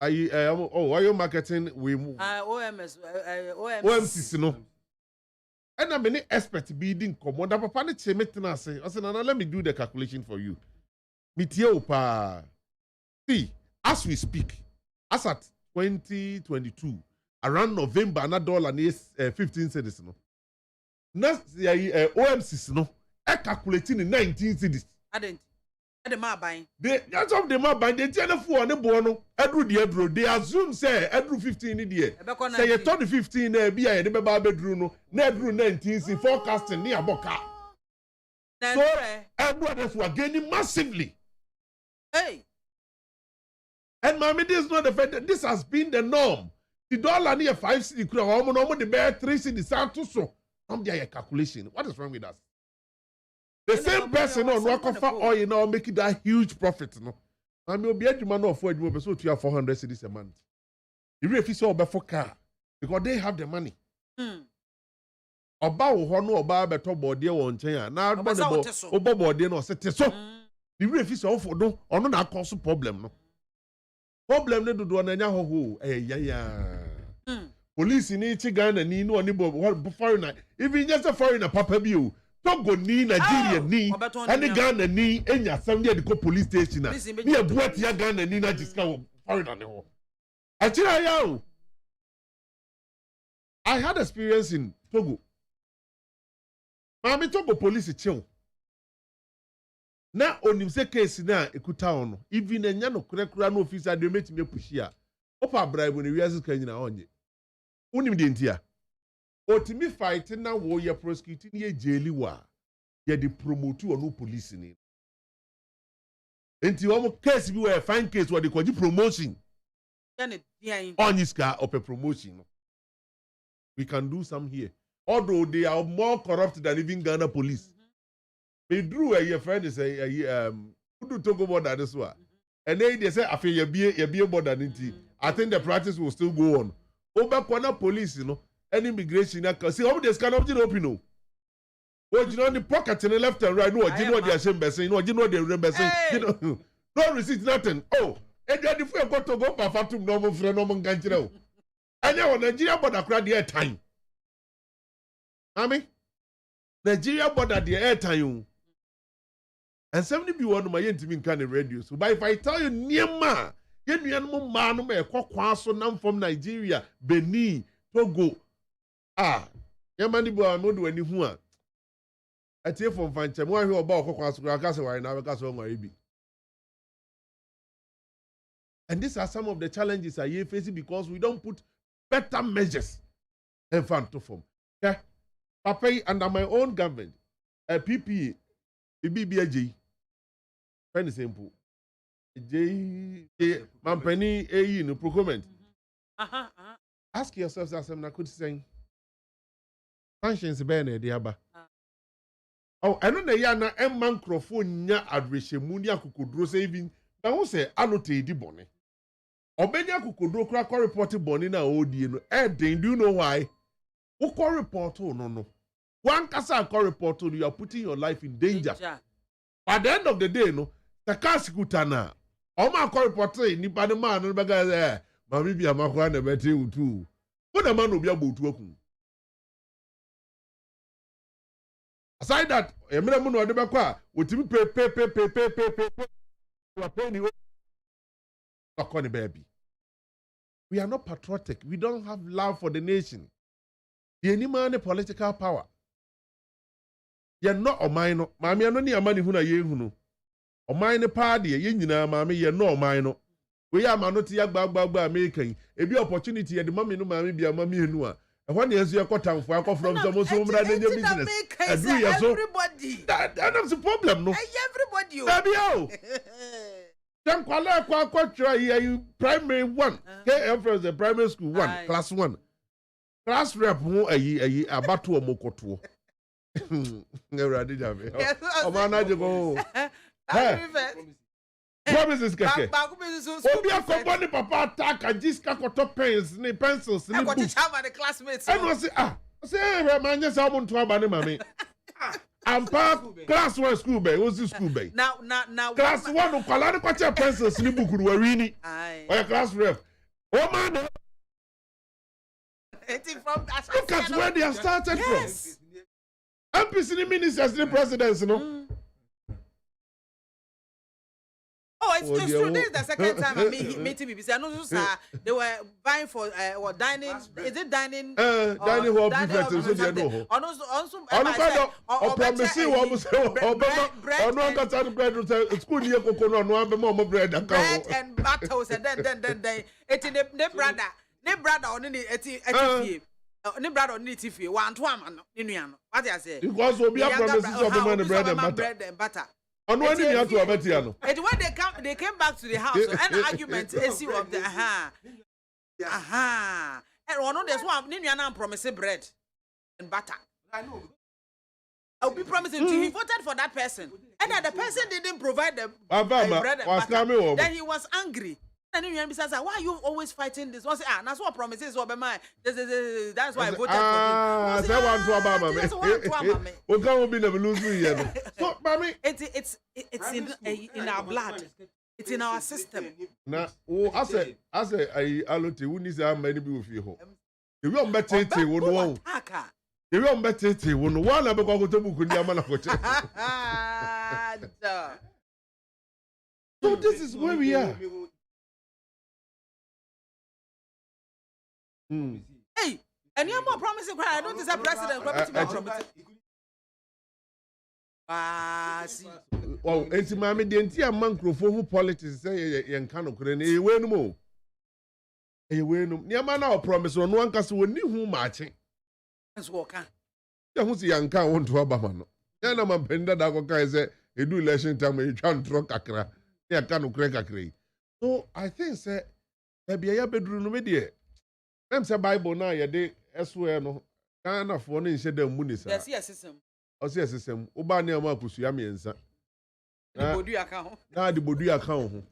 Are you marketing we OMCs no. And I many experts bidding command papa ne chemetena say I said let me do the calculation for you. Mitie pa. See, as we speak, as at 2022, around November, another dollar is 15 cedis. No, next OMCs no, I calculating in 19 cedis. I didn't. The ma buying. That's of the ma buying. They tell the four and the bono. Edru the Edru. They assume say Edru 15 in the year. Say you turn 15 be a the bedroom no. Edru 19 see forecasting near Boka. So Edru that's were gaining massively. Hey. And mommy, this is not the fact. This has been the norm. The dollar near 5 cedi, almost the bear 3 cedi, sound too so. I'm there calculation. What is wrong with us? The same person on work of oil now making that huge profit. No, I mean, be a man of 400 cedis a month. If you see over for car, because they have the money. Oba no oba beto body won chen na oba body no se so. The if you for no ono na cause problem no. Problem ne do na nya ho Police ni chi Ghana ni no ni foreigner. Even just a foreigner papa bi o. Togo ni Nigeria ni any Ghana ni enya sam de ko police station na. Ni abuat ya Ghana ni na jiska foreigner ne ho. Achira ya o. I had experience in Togo. Mami Togo police chill. Na onim se case na ekuta ono. Even enya no kura no officer de metime pushia. Opa bribe ni wiase kan nyina onye. Unim de ntia. Otimi fight na wo ye prosecute ni ye jaili wa. Ye de promote onu police ni. Enti wo case bi we fine case wo de kwaji promotion. Onyiska ope promotion. We can do some here. Although they are more corrupt than even Ghana police. They drew your friend is who do talk about that as well. And then they say, after you be more than it. I think the practice will still go on. Over corner police, you know, and immigration, see how this kind of thing open. No, well, you know, the pocket in the left and right, no, you know what they're saying, you know, they remember saying, you know, no receipt, nothing. Oh, and then if we got to go, Papa, normal friend, normal country. And now, Nigeria, but I cried the airtime. I mean, Nigeria, but at the airtime. And 70 be one of my intimate kind of radio. So, but if I tell you, Niema, you know, man, Kwakwaso, nam from Nigeria, Benin, Togo. Yamani, I'm not doing anyone. I tell from Fancham, why you about Kwakwaso, I can't say why now, because of my. And these are some of the challenges I are facing because we don't put better measures in front of them. Yeah, I pay under my own government, a PPA, a BBAG. Very simple. Mampeni AE no procurement. Ask yourself, as I'm not saying, Sanctions be na de aba. Oh, eno na ya na emma nkrofo nya adrehemu ni akokoduro say even na wo say anote di bone. Obenya akokoduro kra ko report bone na odie no. Den do you know why? Who call report no. One kasa call report you are putting your life in danger. At the end of the day no, the case kutana. Oma call report ni pa de man no bega mami BIAMAH kwa na beti utu. Wo na man obi abotu akun. Aside that, emre mu no de bekwa, otimi pe. Wa pay ni akoni baby. We are not patriotic. We don't have love for the nation. Any man political power. You're not a minor. Mammy, I know ni amani huna ye hunu. O minor party, ye nyina mammy, you're no minor. We are manoti yagba American. A be opportunity at the mommy no mammy BIAMAH nua. And when you see a cotton for a from some home in your business. Everybody. That's the problem, no? Everybody. Then try you primary 1. KF the primary school 1, class 1. Class rep who a about to mokoto. Never did have it. Oh, man, I go. Promises, Kake. Obia company papa attack and just got pens, pencils, I got to have the classmates. I was say, man, yes, I want to have a mammy. I'm class 1 school bay. What's the school bay? Now. Class 1 of Kalana pencils, Nibu could wearini. Or class rep. Oh, man. Look at where they have started from. MPC ministers, the presidents, you know. Oh, it's true. This is the second time I'm meeting people. I know they were buying for dining. Is it dining? Dining hall prefects. So they know. Also, promising bread. School near coconut. No bread and battles, and then it's in the brother. Ne brother on any etifie. Ne brother on etifie. One to one in what I say. Because we have promises of the man bread and butter. And when they have to Abetiano. And when they came back to the house, an argument issue of the And one of there's one Niniana promising bread and butter. I know. I'll be promising to he voted for that person. And that the person didn't provide the bread and butter. Then he was angry. And then you says, why are you always fighting this? One say, that's what promises over my. That's why I voted for him. That's one to we can't be never lose me yet. So, mommy, it's in our blood. It's in our system. Now, I say, I allot you. Who needs how many people feel? If you want better, you won't. If you want better, you won't. One of the go to book in the man. So this is where we are. Hey, and you have more promising cry. I don't think that president. Well, it's my identity among Crofo politics say young can of Crane, a way no more. A way no near man our promise on one castle when you who marching. Let's walk. Who's the young can want to Abamano? Then I'm a bender that guy say, a do election time, you can't drunk a crack. Yeah, can of crack a cray. So I think, say, maybe a bedroom media. I'm say Bible now, ya de elsewhere no. Ghana for no share them money, sir. Yes, system. O see system. Oba na ma kusu ya miensa. The bodu account. Na the bodu account ho.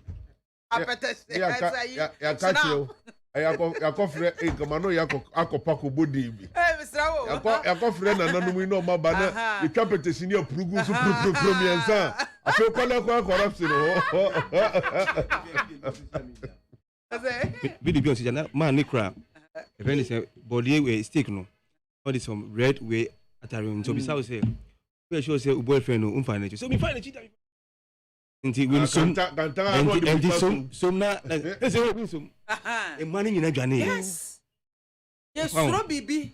Apetese. Ya catch you. Ya kofre e kama no ya akopa ko body bi. Eh, Mr. Wo. Ya kofre na nanu no ma ba na e kapetese ni aprugu so pro miensa. Afi kola ko corruption ho. Video on sija na man ni crap. When they say body we stick no, all this some red way at a room. So besides say, we sure say boyfriend no unfinancial. So me financial. Until we some and some na let's say we some. A money in a journey. Yes. Yes, so baby.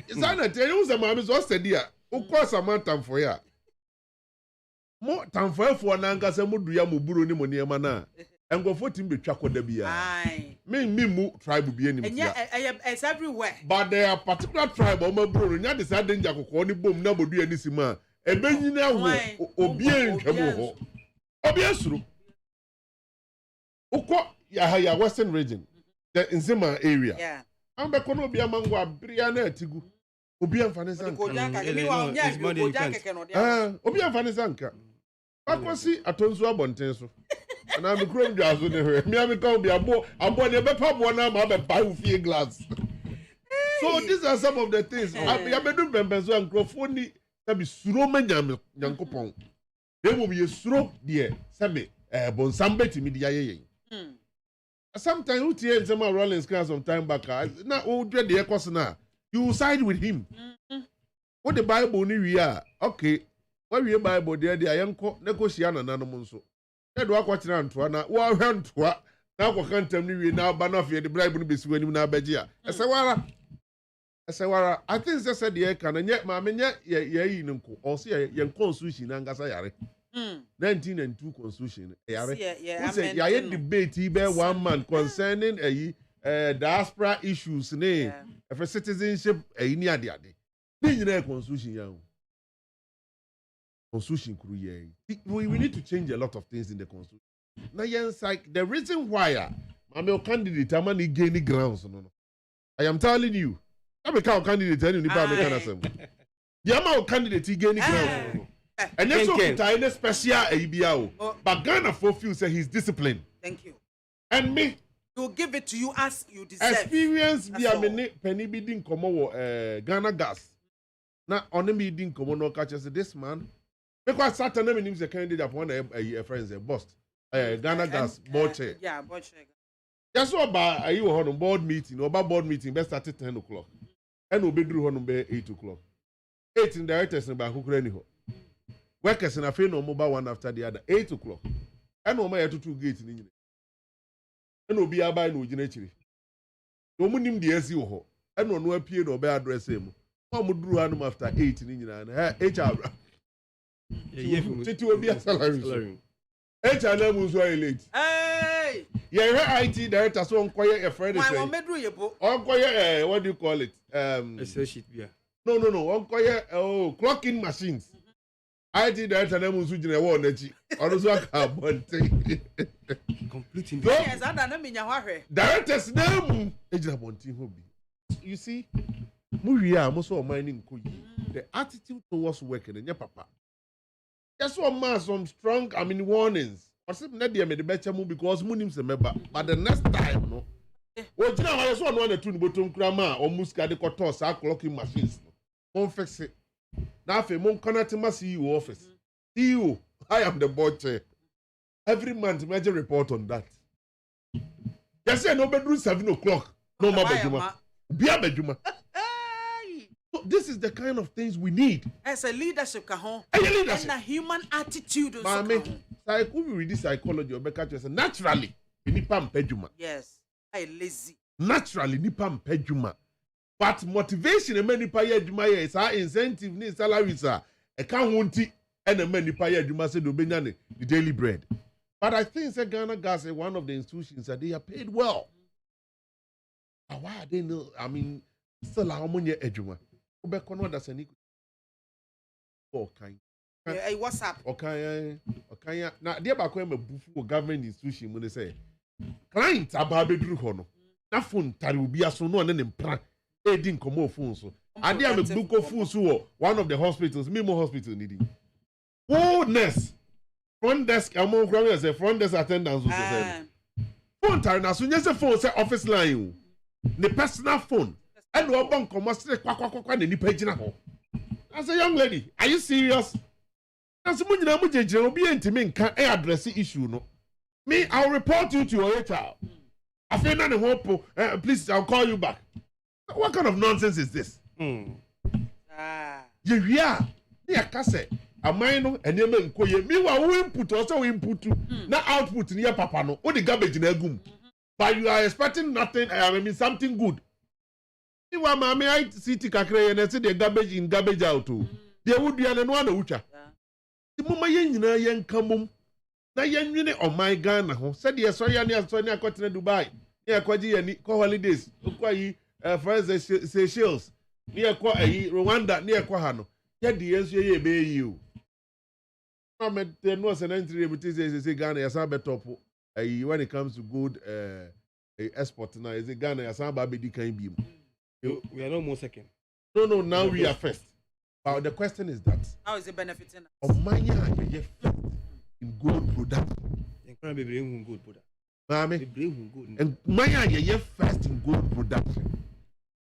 Is that tell you some mama so steady ah. O course amount for ya. Mo time for na nka say mo dua mo buru ni mo niema na. Engo 14 betwa koda bia. Me mu tribe bia ni mtia. It's everywhere. But there are particular tribe o mabro nya de say danger kokko ni bom na bodu ani sima. Ebenyina ho obi entwam ho. Obi asuru. Ukọ ya western region. The Nzima area. Yeah. Ambe kono obi amango abria na atigu. Obi amfani sanka. Obi amfani sanka. Akwasi atonso abonten so. Na me krom dwa so ne hwe. Me ameka obi abo ne bepa bo na ma be buy fie glass. So these are some of the things. Ya bedu bembenzo ankrofo ni sabi suro manyam nyankopon. Demo bi suro de sabi bonsam betimi de ayeyen. Sometimes you hear some Rollins car some time back. Now, oh, dread the echoes now. You side with him. What the Bible we are okay. What we Bible there, the Ayanko, negotiation and Anamonso. That walk watching Antoine, or Antoine. Now, what can't tell me now, Banoffia, the Bible be swinging now, Begia. I say, I think that's the Ekan, and yet, Mamma, ye, or see a young constitution and Gasayare. 19 and 2 constitution. Yeah, debate here 1 month concerning diaspora issues. For citizenship, any idea. Being constitution, constitution. We need to change a lot of things in the constitution. Now, yes, like the reason why I'm a candidate, I'm going to gain grounds. I am telling you, I'm a candidate. I'm a candidate, he gain grounds. And that's what I special ABO. But Ghana for few say he's disciplined. Thank you. And me, to give it to you as you deserve. Experience be a penny bidding come Ghana gas. Now on me didn't come no catches this man. Because Saturday names a candidate upon a friend's a boss. Ghana gas board chair. Yeah, board chair. That's what about you on board meeting or board meeting best at 10 o'clock. And we'll be through on 8 o'clock. 8 in directors about who anyhow. Workers in a fair no mobile one after the other 8 o'clock. And no matter 2 gates in England. And no be a buy no genetry. No moon the SEO. And no appear no bear address him. One would do him after 8 in England. HR. It will be a salary. HR was very late. Hey! Yeah, IT director, so on quiet a friend. On quiet, what do you call it? No. On quiet, clocking machines. IT director name was in a war nechi. Also a bonte. Completing. Yes, I don't mean your director's name. You see, Muria most of mining the attitude towards working in your papa. Just one man some strong, warnings. Or something that they made the better move because Munim's a member. But the next time, no. Well, you know, I just want to tune button grammar or musca de cotos, our clocking machines. Don't fix it. Now, if you want to connect to my CEO office, CEO, I am the board chair. Every month, major report on that. Yes, I know bedroom 7 o'clock. No more bedroom. Be a bedroom. So this is the kind of things we need. As a leadership, and a human attitude. Mame, we read this psychology or naturally, nipam pejuma. Yes, I lazy. Naturally, nipam pejuma. But motivation and many paya juma is our incentive ni salaries are a can't want it and a many paya juma said the daily bread. But I think that Ghana Gas is one of the institutions that they are paid well. Why are they know? I mean, still how many ejuma? Obekono that's an equal kind. Hey, what's up? Okay. Now, dear Bakwem, a bufu government institution when they say clients are Babedru Hono. Na phone tari will be a son and then prank. Didn't come off phones. And they have a book of fools who one of the hospitals, Mimo Hospital needing. Oh, nurse. Front desk, among ground as a front desk attendant. Phone time, as soon as the phone say office line, the personal phone, and no bank must say quack in the page now. As a young lady, are you serious? As someone will be intimate, can address the issue. No, me, I'll report you to your HR. I feel not a hope. Please, I'll call you back. What kind of nonsense is this? Yeah. Kase. Amino and yemen koye. Meanwhile, we input also input to na output near papa no. What the garbage in a gum. But you are expecting nothing. I mean something good. Meanwhile, mommy, I see Tikakre and I see the garbage in garbage out too. There would be an one ucha. The mama yen yen kamum. Na yen yune on my Ghana ho. Said yes, so yan yes, so near Cotton Dubai. Near Kwaji and holidays. Ukwayi. Friends, Seychelles, near Rwanda, near Kwahano. Yet the answer be you. I met the nose and entry, but is a Ghana as a top when it comes to good export now. Is a Ghana as a baby can be. We are no more second. No, now we are first. But the question is that how is it benefiting us? Omanya are first in gold production. Good product. And Maya are first in gold production.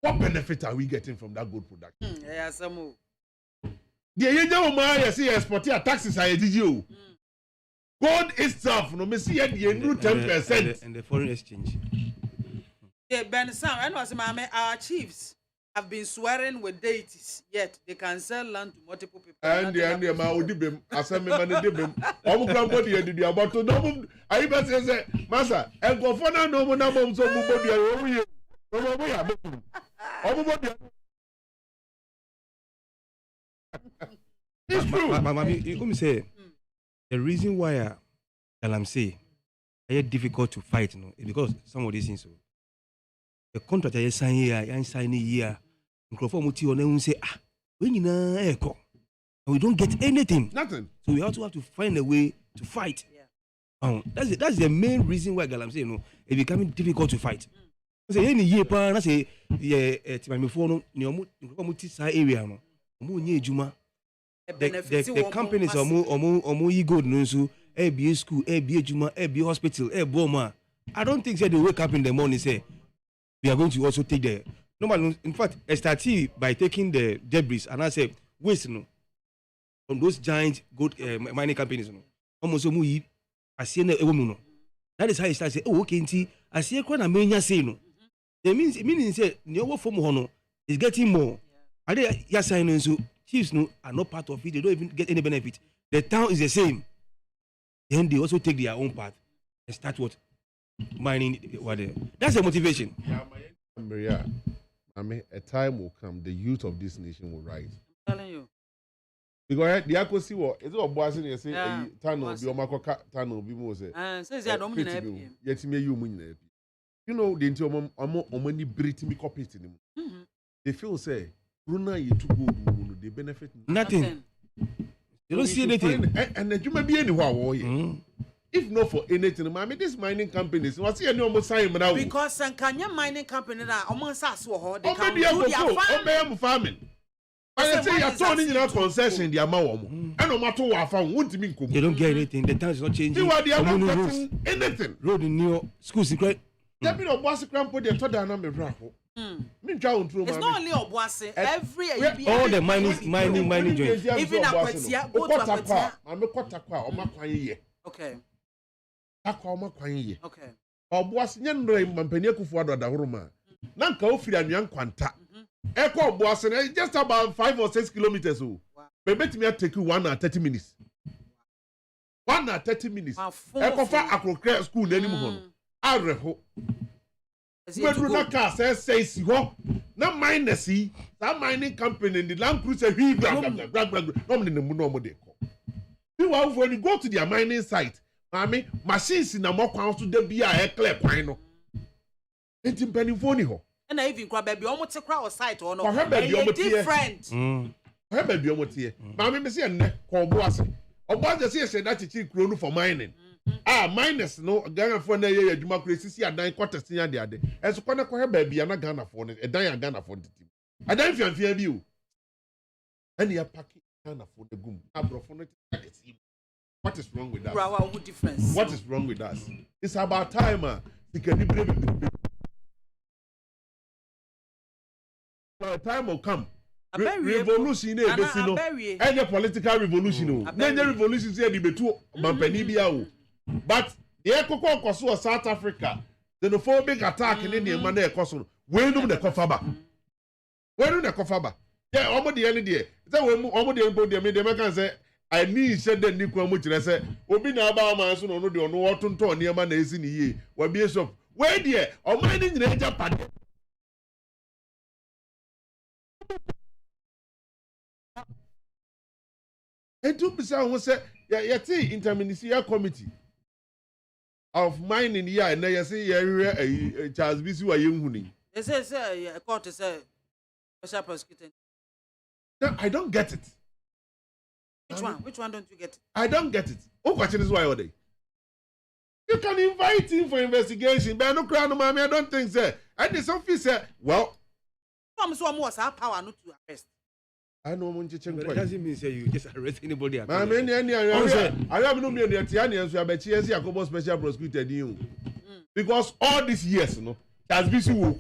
What benefit are we getting from that gold production? Yeah, some more. The Maya see export taxes are you. Gold itself, no, me see the new 10%. And the foreign exchange. Yeah, Ben Sam, I know our chiefs have been swearing with deities, yet they can sell land to multiple people. And the Maudibim, Assembly Manibim, Omukambody, and the about to know. I even say, Massa, and go for no more numbers of Mubody. It's true. You come say the reason why I'm saying it's difficult to fight, you know, is because some of these things. The contract I sign here, and say, and we don't get anything. Nothing. So we also have to find a way to fight. Yeah. That's the main reason why I'm saying, you know, it's becoming difficult to fight. Say any year pan, I say, yeah, my phone, no, area, no, the companies are more good, no, so ABA school, ABA Juma, ABA hospital, Boma. I don't think they wake up in the morning say we are going to also take the normal. In fact, I started by taking the debris and I say waste, no, from those giant gold mining companies, no, almost I see no. That is how I start say, oh, okay, I see a quite a mania say no. It means say no form hono is getting more. Are they yes signing so chiefs no are not part of it, they don't even get any benefit. The town is the same. Then they also take their own path and start what mining. That's the motivation. Yeah, I mean, a time will come, the youth of this nation will rise. I'm telling you. Because the Akosi war is what boys in say tunnel be Omako tunnel be more say. Says I don't mean yet me you mean. You know, the into many Britain me copy to them. They feel say Bruna you to go they benefit nothing. You don't see anything. And you may be anywhere. If not for anything, I mean, this mining companies, what's the almost sign now? Because Kanya mining company that almost as well, they can do their farming. I say you're turning in a concession, the amount. And no matter what I found, won't mean they don't get anything. The town is not changing. You are the other getting anything. Road in new schools, secret. There be no boss cramp put their total number raffle. It's not only Obuasi, every all the mining joints. Even Akwatia, go to Akwatia. I'm a Kotakwa, or Makwaye. Okay. Takwa, Makwaye. Okay. Obuasi, Yan Mampeneku for the Roma. Nanka Ofri and Yan Quanta. Echo Obuasi, just about 5 or 6 kilometers. Maybe me take you 1 or 30 minutes. 1 or 30 minutes. Echo for Akro school anymore. Areho. Where that car says you na minus that mining company in the Land Cruiser when you go to their mining site, machines in a more council de be a clear pino. It's in Pennyphone. And I even grab baby almost a crowd site or no different. Her baby almost here. Mammy Messiah called Bossy. Or what the say that it's grown for mining. Minus no Ghana for na ye democracy see a 9 quarters near the other. As one of her baby and a Ghana for it, a dying Ghana for the team. I don't fear you. And you are packing Ghana for the goom. What is wrong with us? What is wrong with us? It's about time. Time will come. Revolution any political revolution. Any revolution is the betu Mampeni. But the Ekoko Kosu of South Africa, the xenophobic attack in the man Kosu, where do the Kofaba? Where do the Kofaba? Yeah, almost the end day. That way, almost the American say, I need said the Nico Mutin. I said, Obina Bama, so no, no, what to turn near man is in the year. What be so? Where dear, or mining in Japan. And 2% was said, yeah, interministerial committee of mining here, and I say, yeah, Charles Bisu, a young honey. They say, a court is a special prosecutor. No, I don't get it. Which one don't you get? I don't get it. Oh, question is why are they? You can invite him for investigation, but no crown, mommy. I don't think so. And the officer, well, Some was our power not to arrest. I know Munchi. It doesn't mean say you just arrest anybody. I have no mean the Tianians who have a Chiesi special prosecuted you. Because all these years, has been so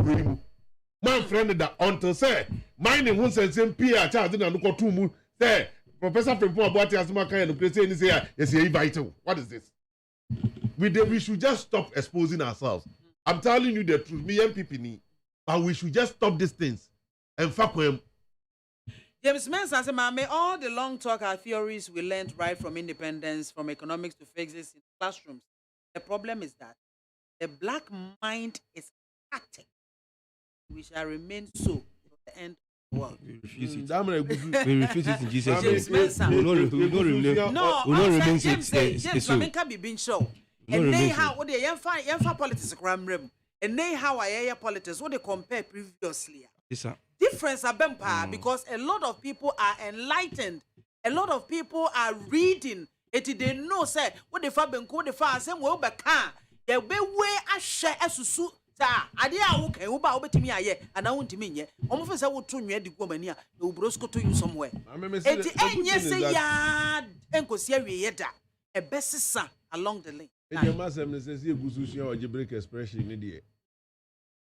my friend that until say mining won't say same Pierre Charles didn't look to move. Say Professor Frimpong about Asma kind of place and say yes, vital. What is this? We should just stop exposing ourselves. I'm telling you the truth, me and people, but we should just stop these things and fuck them. James Mensah said, "Mame, all the long talk our theories we learned right from independence, from economics to physics in classrooms. The problem is that the black mind is static. We shall remain so to the end of the world." We refuse it. We refuse it in Jesus' James name. Mensah. James Mame can't be being show. And they how what they yemfa politics kramrem. And they how I politics what they compare previously. Difference abempa because a lot of people are enlightened. A lot of people are reading. They know say what the fa benko the fa say we obeka. Ye be we ahye asusu ta ade a wo kan wo ba obetimi aye ana wo ntimi nye. Omo fe say wo to nwe di gomani a e ubrosko to you somewhere. Eti enye say ya enkosi awie da. E besisa along the lane. The masem says you gususia or break expression in the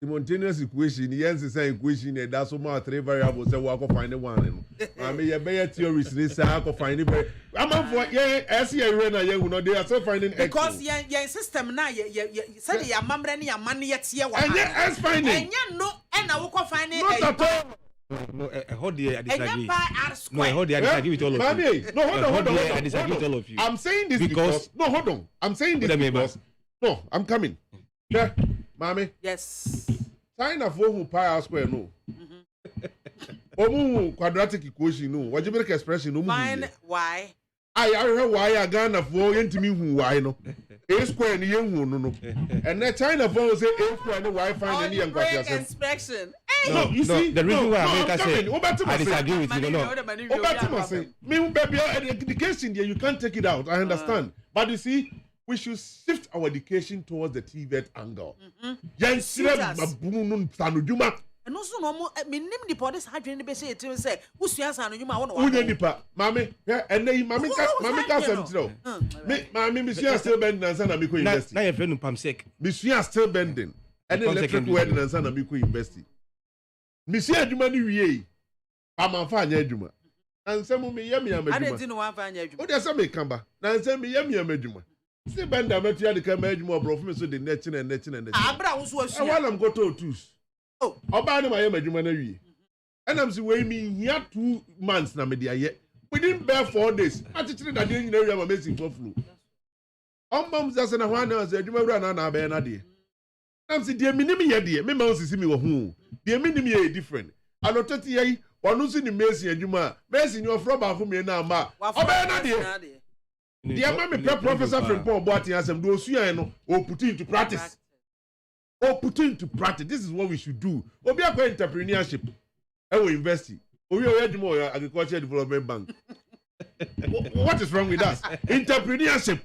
simultaneous equation, yes, the same equation, and that's what 3 variables. So I can find one. I mean, a better theories. This I can find it. I'm up for I see a runner. You know, they are still finding because your system now. You said your mom and your money yet here. And yes, finding. And you know, and I will find it. Not at all. No, hold there. I disagree. No, hold there. I disagree with all of you. No, hold on. I disagree with all of you. I'm saying this because no, hold on. I'm saying this because no, I'm coming. Yeah. Mommy? Yes. China for who pi r square no. Omu quadratic equation no. Algebraic expression no. Fine. Why? I heard why I Ghana for enti me who why no. A square ni yen who no. And then China for say a square no why find any young expression. No, you see the reason why America said I disagree with you. No. Me baby education there you can't take it out. I understand. But you see we should shift our education towards the TVET angle. Yes, and also, no, I mean, the police had to say, who's your son? You might want to Mammy, and then Mammy Castle. Mammy, Monsieur still bending and San Amico Invest. Now, your friend Pamsek. Monsieur still bending and electric wedding and San Amico Invest. Monsieur Jumani, I'm a fine Juma. And some of me, yummy, I didn't know one fine Juma. Oh, there's some come. Now, send me yummy, Juma. See, Banda met you at the campaign more bro, so the netting and netting and the Abra was while I'm go to twos. Oh, Obama, my image, and I'm saying, me here 2 months now, media yet. We didn't bear 4 days. I just didn't know amazing for flu. Mom's as an one as a Juma run on our banner. I'm saying, dear minimum, dear, me mouse see me who. Dear minimum, different. I don't tell you, one who's in the Messi and Juma, Messi, your from our home now, ma. Obama, dear. Dear mammy, Professor Frimpong Boating has some those you or put into practice. Or put into practice. This is what we should do. Or be a entrepreneurship. I will invest in. Or we are more agriculture development bank. What is wrong with us? Entrepreneurship.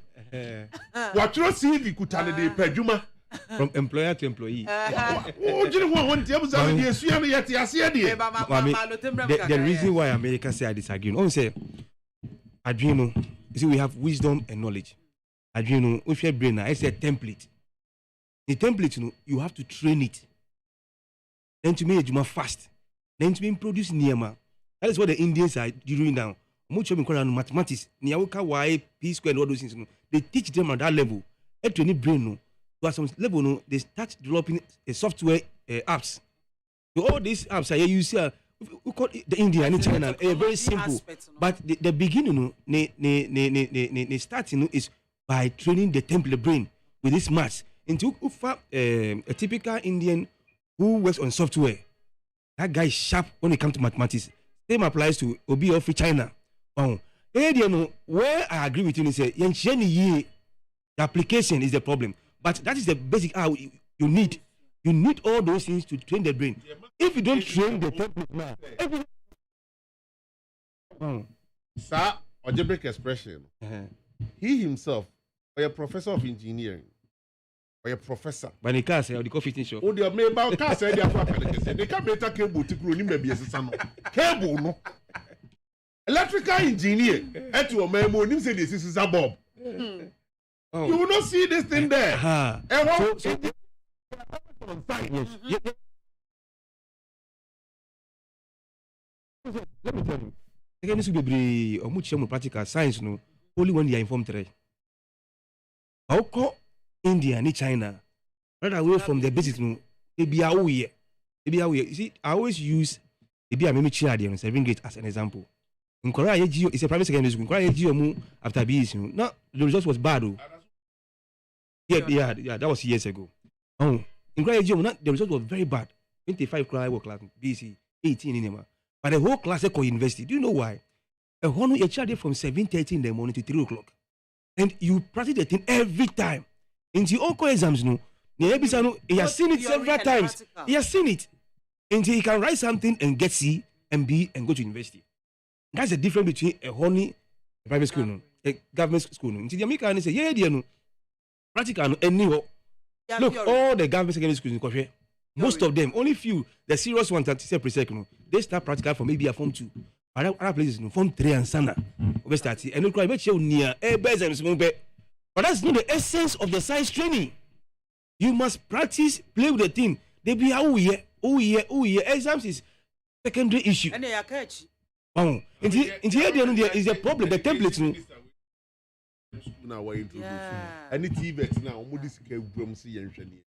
What you see if you could tell the pejuma from employer to employee. The reason why America say I disagree. I say, Adreno. You see, we have wisdom and knowledge. Adreno, if your brain, I say template. The template, you have to train it. Then to make it fast. Then to produce Niyama. That is what the Indians are doing now. Much of them mathematics, Niyawoka, Y, P square, and all those things. They teach them at that level. And to any brain, to some level, they start developing a software apps. So all these apps are you see. We call it the India and China. Very simple. But the beginning, the starting is by training the template brain with this maths. Into a typical Indian who works on software. That guy is sharp when it comes to mathematics. Same applies to Obi of China. Where I agree with you is the application is the problem. But that is the basic you need. You need all those things to train the brain. If you don't train the template now, Sir, algebraic expression. He himself, a professor of engineering, a professor. But the car say the coffee shop. Oh, the me about car say they are they can better cable to grow in maybe as cable no. Electrical engineer at your memo you say this is a bob. Oh. You will not see this thing there. So yes. Let me tell you. Again, this will be much more practical science no. Only when they are informed today. How come India and China right away from the basics no? They be away. You see, I always use the BIAMAH chair there on 7 grade as an example. In Korea, it's a private secondary school. In Korea, after BS, no, the result was bad. Yeah, that was years ago. Oh, in Korea, the result was very bad. 25 Korea work class, BC, 18 in them. But the whole class at university. Do you know why? A whole chair there from 7:30 in the morning to 3 o'clock, and you practice the thing every time. In the all exams, no, he has seen it several times. He has seen it. Until he can write something and get C and B and go to university. That's the difference between a honey, a private school, no, a government school. No. Until the American say, yeah, no, practical, no, anyhow. Look, all the government secondary schools in Korea, most of them, only few, the serious ones that say pre-second, they start practical from maybe a form 2. Other places, no, form 3 and sana, we start and look like near a best and small bit. But that's not the essence of the science training. You must practice, play with the team. They be oh yeah, exams is secondary issue. And they are catch. Oh, in here there is a problem. The templates no. Now we're introducing. Any TV now, we this can bring see engineer.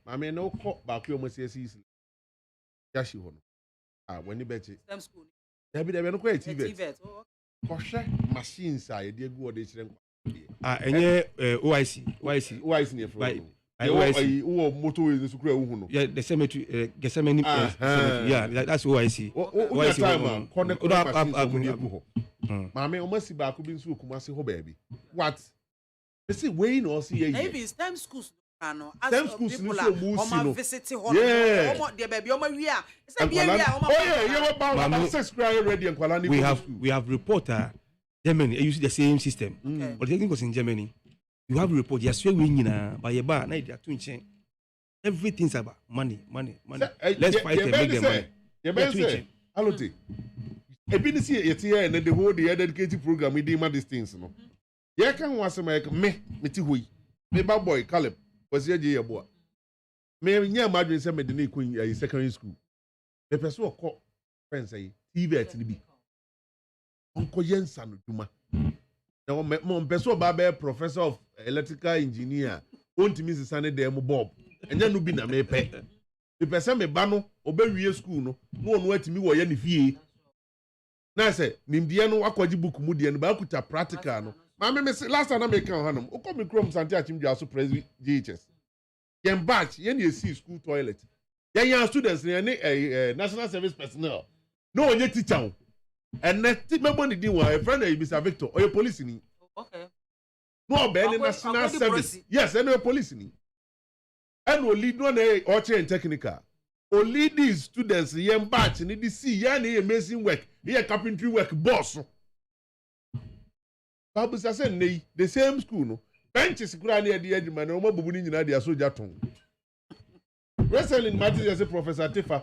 I mean, no cop back here must say season. Yashi hono. When you bet it. Stem school. There be no quite TV. Koshe machines are dey go dey chire. Enye OIC near from. Motor is the school. Yeah, the cemetery, Gethsemane. Yeah, that's OIC. Mamma, almost see back in school, Kumasi, ho baby. What? You see, Wayne or see maybe STEM schools. STEM schools, visiting hall. Yeah, the baby, we have reporter Germany. I use the same system, but the thing was in Germany. You have a report, you're swearing by a bar, night, twinching. Everything's about money. Let's fight and make them money. You're twinching. Hello, I've been here and the whole dedicated program we did these things. No, yeah, can was make me boy, Caleb, was your boy. May near Madrid send me the Queen in secondary school. The person called friends say, TV at the B. Uncle Jensen, Duma. Now, my person, Baba, professor of electrical engineer, won't miss the Sunday demo Bob, and then you be a me pay. The person me bano, obey school, no one wait to me or any fee. Now I say, Nimdiano, Aquaji book, Moody, and Bakuta practical. No, Mamma, last time I make a hanum, who come across and touch him, also president GHS. Yen batch, yen you see school toilet. Young students, a national service personnel. No one yet teacher. And next member the deal a friend of Mr. Victor or your police in. Okay. No, Ben national service. Yes, and your police in. And will lead one or chain technical. Or lead these students, young batch, and it see any amazing work, here carpentry work boss. Babu says, the same school, no benches granny at the edge, man, no more booing in the soldier tongue. Wrestling matters as a Professor Tifa.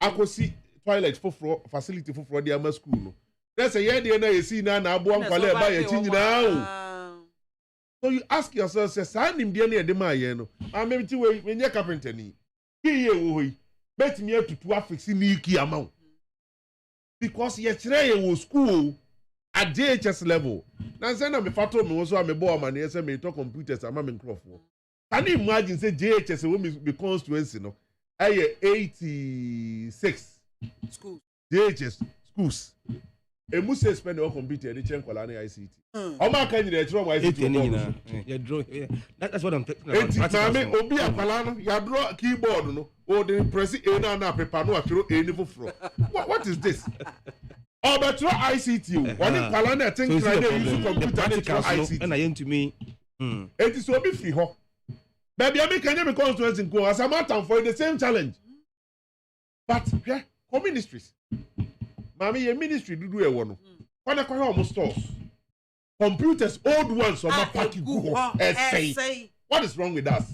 I could see toilet for facility for the Ama school. No. That's a year you see now, Abuan Kale by a change now. So you ask yourself, say, sign him dear near the Mayeno. I may be when you're carpenter. Here, bet me to 12 fixing Niki amount. Because yesterday was school at JHS level. Now, send me Fato, me also am a boy, man, yes, I may talk computers, I'm in Crawford. Can you imagine, say, JHS will be constituency, no? I 86 schools. JHS schools. A must spend all computer, the Chen Kolani ICT. How much can you draw my ICT? That's what I'm talking about. Obi Apalano, you draw keyboard, no? Or the press in and paper, no, any for what is this? Oh, but through ICT, one in Palana, I think I use computer ICT. And I am to me. It is so free, ho. Baby, I make any constituency in Go as a matter for the same challenge. But, yeah, home ministries. Mommy, your ministry do a one. When I call almost stores. Computers, old ones, or my party Google essay. What is wrong with us?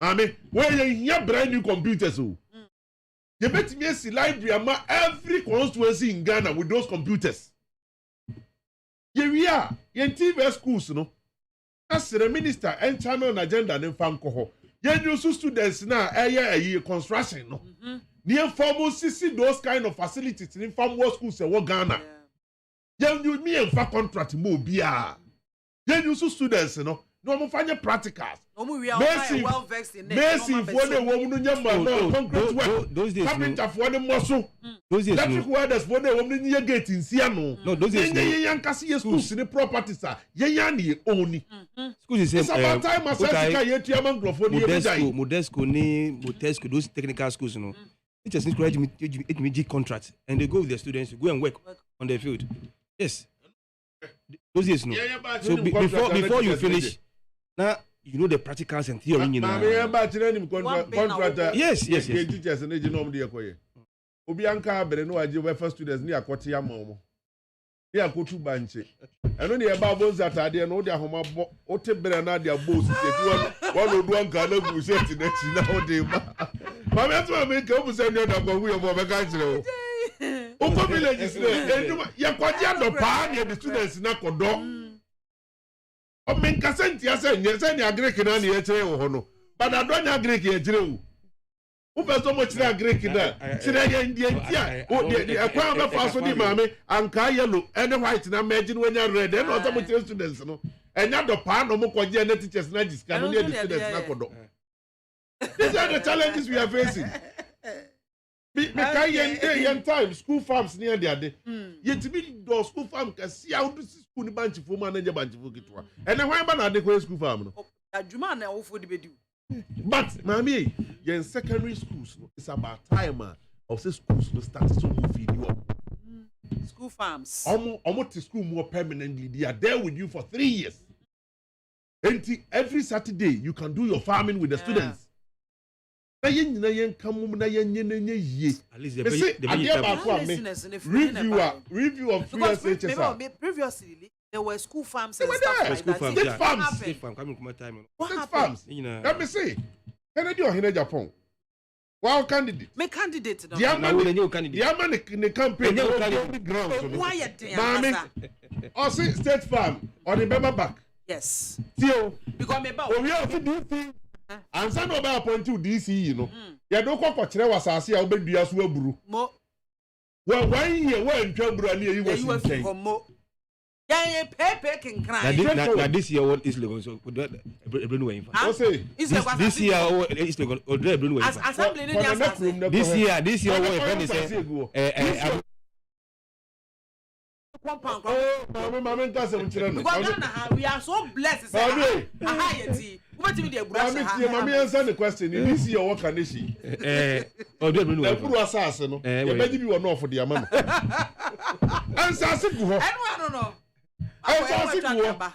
Mami, where you hear brand new computers, oh. You bet me see library every constituency in Ghana with those computers. We are in TV schools, no. That's the minister and channel agenda and fanko. You students now, construction, no. Near formal CC those kind of facilities in farm schools in Ghana. You me and for contract more beer. You students, no. No more find practicals. Massive, well vexed in massive. One woman, concrete work. Those days, carpenter for the muscle. Those days, electric welders for the woman near gate in Siano. No, those days, young Cassia schools in the properties, sir. Yayani only. Schools is it's about time. Modesco, those technical schools, you know. Teachers encourage me contract, and they go with their students to go and work on the field. Yes, those days, no. So before you finish. Now you know the practicals and theory. Yes. Teachers and agent Obianka Bereno, I do first students near Kotia Momo. They are go to Banche. And only about those that are there, no, their home, Ote Bernard, their boss, one can look set in next nowadays. My master make up send you that we are over country. Open villages, Yaquatia, the party, and the students in Akodo. O men kasenti ase nyese ni Greek na ni echere wo no but I don't Greek echere wo wo person mo chira Greek na chira ye ndie ntia o de akwa ba fa so di maame anka yellow and white na imagine when you red and also mo chira students no enya do pa no mo koje na teachers na jiska no the students na kodo. These are the challenges we are facing. Because yen time school farms near the other. Yet me do school farm can see how to school bunch of manager bunch of kitwa. And then why ban the school farm no? Adwuma na ofo de bedu. But mami, yen secondary schools no, it's about time of the schools no start so move you up. School farms. Almost to school more permanently. They are there with you for 3 years. And every Saturday you can do your farming with the students. Reviewer, review of previously there were school farms and stuff like that. State farms. Let me see. Kennedy or Japan. Wow, candidate. Me candidate. The campaign. Mommy. Or see state farm or the member back. Yes. Because we have to do things. And some of our point to DC, you know. You don't go for Chile was as I be as well, bro. Well, 1 year when trouble and you were saying. Yeah, paper can cry. This year, what is legal? So, this year, is legal. This year, what we are so blessed. Mommy answer the question. This year, what can she? Not for the amount. Answer I don't know.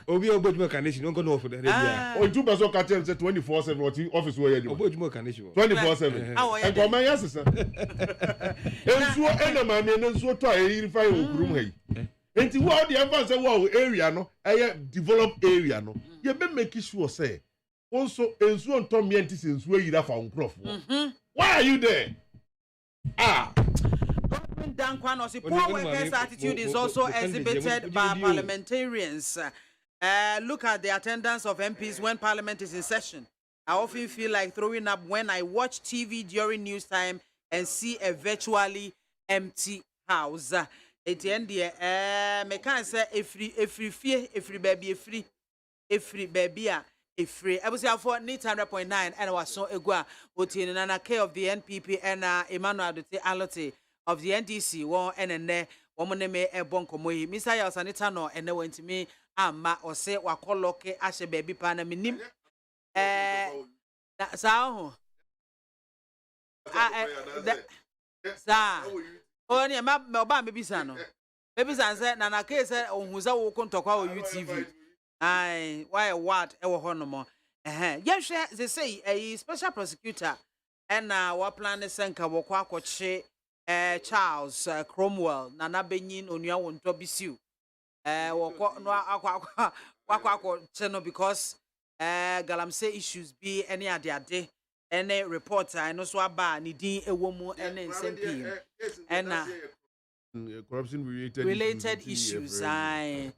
Obi obo juma kanesi no go no for the area. O two person catch say 24/7 office where you. Obo juma kanesi. 24/7. And come my yes sir. Ensuo ena ma me ensuo to ayi fire okurum hai. Enti wo the advance wo area no, develop area no. You be make sure say also ensuo ntom me enti ensuo yira fa onkrofo. Why are you there? Poor workers' attitude is also exhibited by parliamentarians. Look at the attendance of MPs when Parliament is in session. I often feel like throwing up when I watch TV during news time and see a virtually empty house. At the end, me can say every baby. I was here for 800.9 and I was so egua. Otin and K of the NPP and Emmanuel Alote of the NDC. One and woman me a bonko moi. Mr. Yasanitano and they went to me. Ma or say wa koloke ashe baby pana minim. Sao. Sa. Only ma baby sano. Baby san said Nana K said on who's our contokwa UTV. Aye, why what ever honomo? Yes, they say a special prosecutor and what plan is Senka Wakwache Charles Cromwell, Nana Benin on your own Tobisu. Wakwa channel because Galamsey issues be any other day any reporter and also about Nidin Ewomu and SMP and corruption related issues. The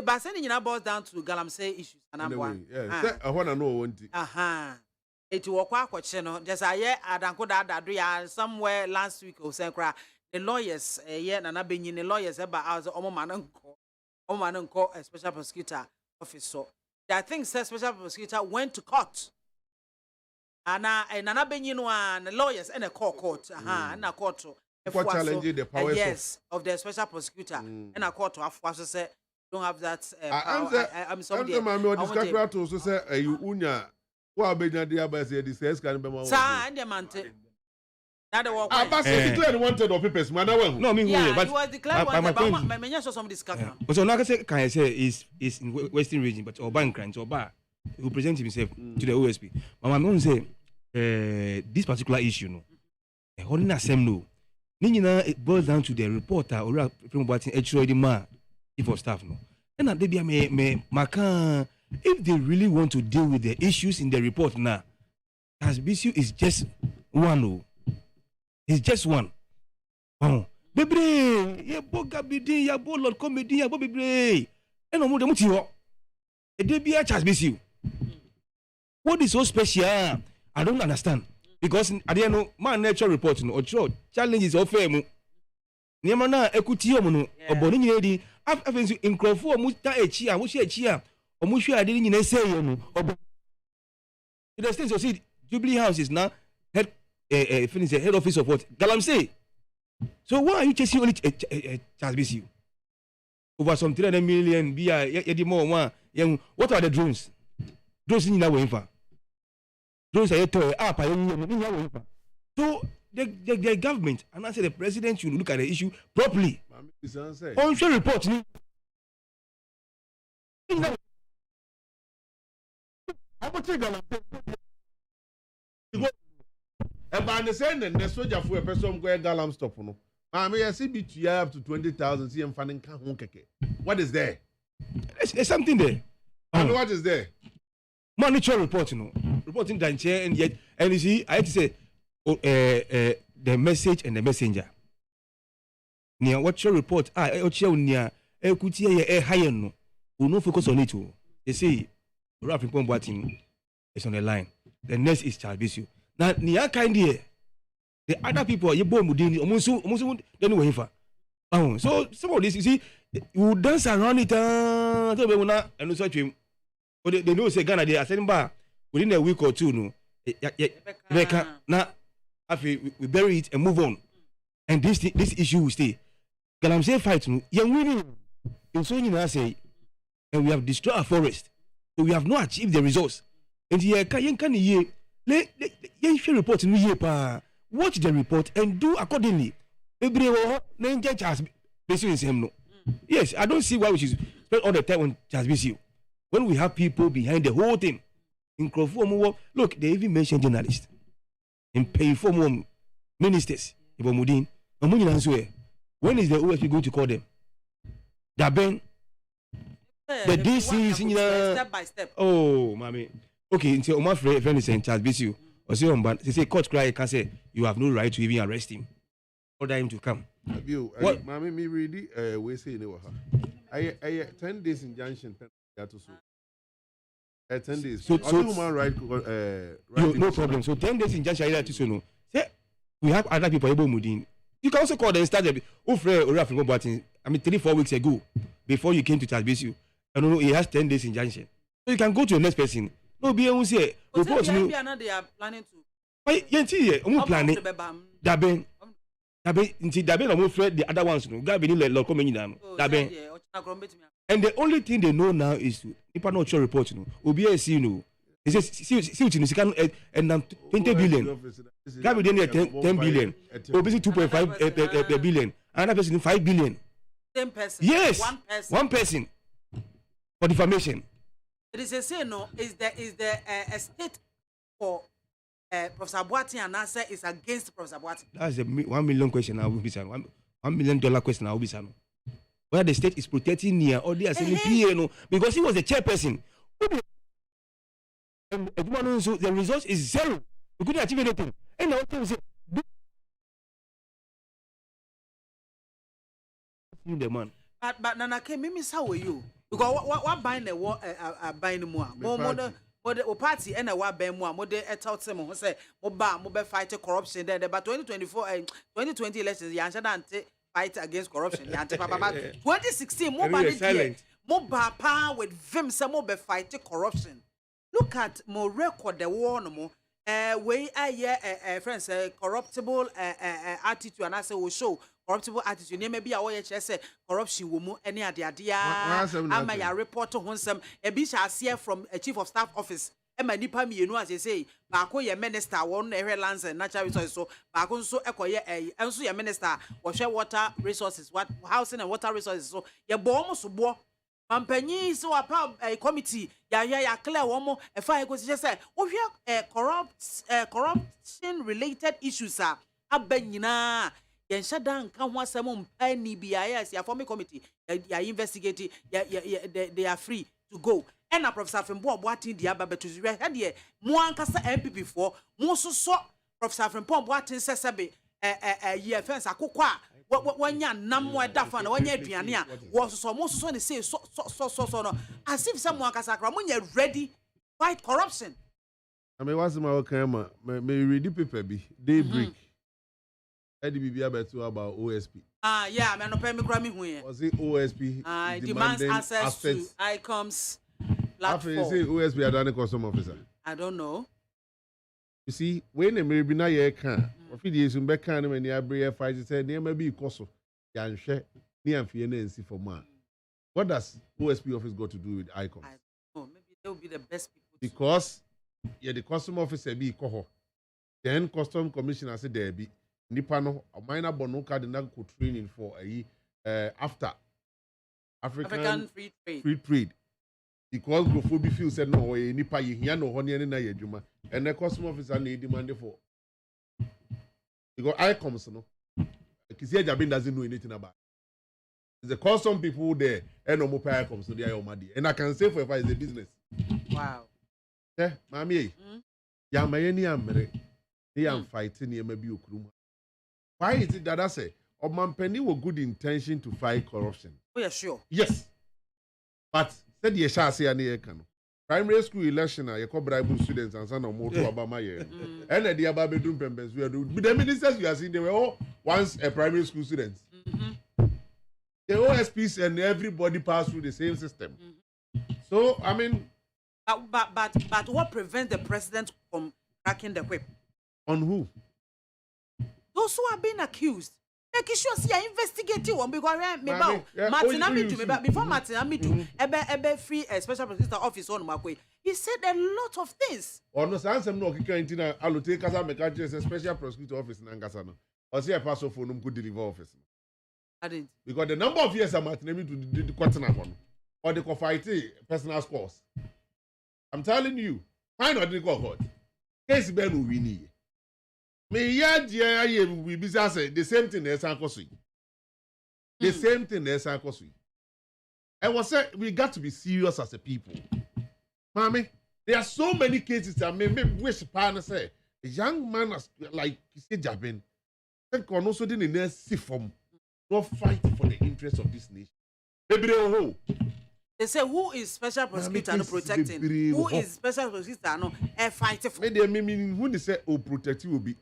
Basen in about down to Galamsey issues and I'm one. I want to know one thing. It will quite channel. Just I Adanko somewhere last week or Sankra. The lawyers, and I've been in the lawyers about as Oman call a special prosecutor officer. I think special prosecutor went to court. And I've been in one lawyers and a court, and a court to challenge the powers of the special prosecutor and a court to have said don't have that. I'm sorry. I'm also say you unya. What Benya dia ba say the says can be more. Sir, and the man. Now the work. But declared wanted of papers. Man, no, I mean, but he was declared wanted. But my show some discussion. So now can I say is in Western region, but Oban Crunch Oba who present himself to the OSP. My mom say this particular issue, no, holding a same no. Nina it boils down to the reporter or from what actually the man for staff no. And that they be me makan. If they really want to deal with the issues in the report now, Tasbisu is just one. Oh, it's just one. Oh, baby, ya boga bidi, ya bo Lord comedy, ya bo baby. And no more than you. A debia Tasbisu. What is so special? I don't understand because I don't know. My nature report no or challenges of fame. Niamana equity no or boning lady. I've in Crawford muta echia, mushi echia. Omushu I didn't say you the state of Jubilee House is now head office of what Galamsey. So why are you chasing only Charles BCU over some 300 million? What are the drones? Drones in our info. Drones are up. So the government and I say the president should look at the issue properly. Onshore report. I'm going to say the soldier for a person going galam stop. No, I mean, I see between up to 20,000. See, I'm finding what is there? It's something there. And what is there? Monitor report, reporting Danche, and yet, and you see, I have to say, the message and the messenger. Near what your report, near Kutia, higher no, will not focus on it. They say. Ralph Boating is on the line. The next is Charles Bisu. Now, near kind here, the other people, you born Mudini, almost don't know for. Oh, so some of this, you see, you dance around it, and such him. But they know, say, Ghana, they are sending back within a week or two. No, now, we bury it and move on. And this issue will stay. Galamsey fight, young winning. In so you say, and we have destroyed our forest. So we have not achieved the results. And here, can you report in here, watch the report and do accordingly. Yes, I don't see why we should spend all the time on Charles BCU when we have people behind the whole thing. In Crawford, look, they even mentioned journalists and pay for more ministers. When is the OSP going to call them? Daben. The DC is step by step. Oh, mommy. Okay, until my friend is saying Charles BCU or say on they say court cry can say you have no right to even arrest him. Order him to come. What? Mommy, me really we say no. I 10 days injunction. 10 days. So human right. No problem. So 10 days injunction. I to no. Say we have other people able Mudin. You can also call them start. I mean 3-4 weeks ago before you came to Charles BCU. I don't know, he has 10 days injunction. So you can go to the next person. No, be able to say, report to they are planning to. Why, planning. Daben, I'm afraid the other ones, no, God be like local men. Daben. And the only thing they know now is to, if I'm not sure report, OBS, he says, see, and 20 billion. God be 10 billion. OBS 2.5 billion. Another person 5 billion. Same person. Yes, one person. For defamation. It is a say no. Is the estate for Professor Boating and answer is against Professor Boating? That's a $1 million question. I will be saying $1 million question. I will be saying whether the state is protecting near or they are saying PA because he was the chairperson. And the result is zero. You couldn't achieve anything. And now tell say the man. But Nana came me how are you? Because what buying the war buying more the party and a what buy more mode at out some who say mobile fight corruption there but 2024 and 2020 elections Yansha fight against corruption. 2016 mobile power with vim some mobile fight corruption. Look at more record the war no more. Way friends corruptible attitude and I say will show corruptible attitude. Maybe I say corruption will move any idea. I'm a report on some a bitch I see from a chief of staff office. And my nipa me, you know, as they say, Bako your minister won a lands and natural resources. So Bako so and so your minister was share water resources, what housing and water resources. So your bomb so bo. Mampanyi so a committee ya clear one more a fire goes just say oh yeah corruption related issues are abenina yen shadan kan ho asem mpani bias ya form committee ya investigate they are free to go and a Professor Fimbo Boatin dia babetu here mo ankasa MPP for mo so Professor Fimbo Boatin sesebe year fence akokwa wanya namwa dafa na wanya aduane a wo so ne say so no as if someone kasakra mo nya ready fight corruption. I mean what's my camera me read the paper be daybreak Eddie Bibi abetu about OSP. Yeah, me no pay me kra me hu ye. Was it OSP demands access to ICOM's platform. After you say OSP Adani Custom Officer. I don't know. You see, when a maybe na ye can, or feed you some back can when you are fight, say, near maybe Koso, Yan share, near Fianensi for man. What does OSP office got to do with ICOMs? Maybe they'll be the best people. Because the custom officer be Koho. Then custom commissioner said there be Nipano, a minor bonuka the Nago training for after African free trade. Because Gofobi Phil said no way nipa ye no honey and na juma and the custom officer need demand for because ICOMs no Kisia Jabin doesn't know anything about it. The custom people there and no more ICOMs so they are money and I can say for if it's a business. Wow. Mami ya mayeni amere they am fighting ye maybe okrum. Why is it that I say Omampeni with good intention to fight corruption? Oh yeah, sure. Yes. But said ye shall say any can. Primary school election, you call bribe students and son of more to Obama. And the other bedroom members we are doing. With the ministers you are seeing, they were all once a primary school students. The OSPs and everybody pass through the same system. So I mean, but what prevents the president from cracking the whip? On who? Those who are being accused. Make sure see I investigate you one because Martin Amidu me but before Martin Amidu ebe free special prosecutor office on Makwe. He said a lot of things. Or no answer no kika intina alote kasa meka just special prosecutor office na ngasa no. Or say a pass of phone could deliver office. I didn't. Because the number of years Martin Amidu did the quarter one or the fight personal scores. I'm telling you, fine or did go court. Case Ben will win. Me ya we business the same thing as Ankosui. The same thing as Ankosui. And was said we got to be serious as a people. Mommy, there are so many cases that me wish partner say a young man as like Kisi Jabin. Think on also didn't see from not fight for the interest of this nation. Baby, they say who is special prosecutor no protecting? Who is special prosecutor no fighting for? Maybe mean who they say oh protect you will be.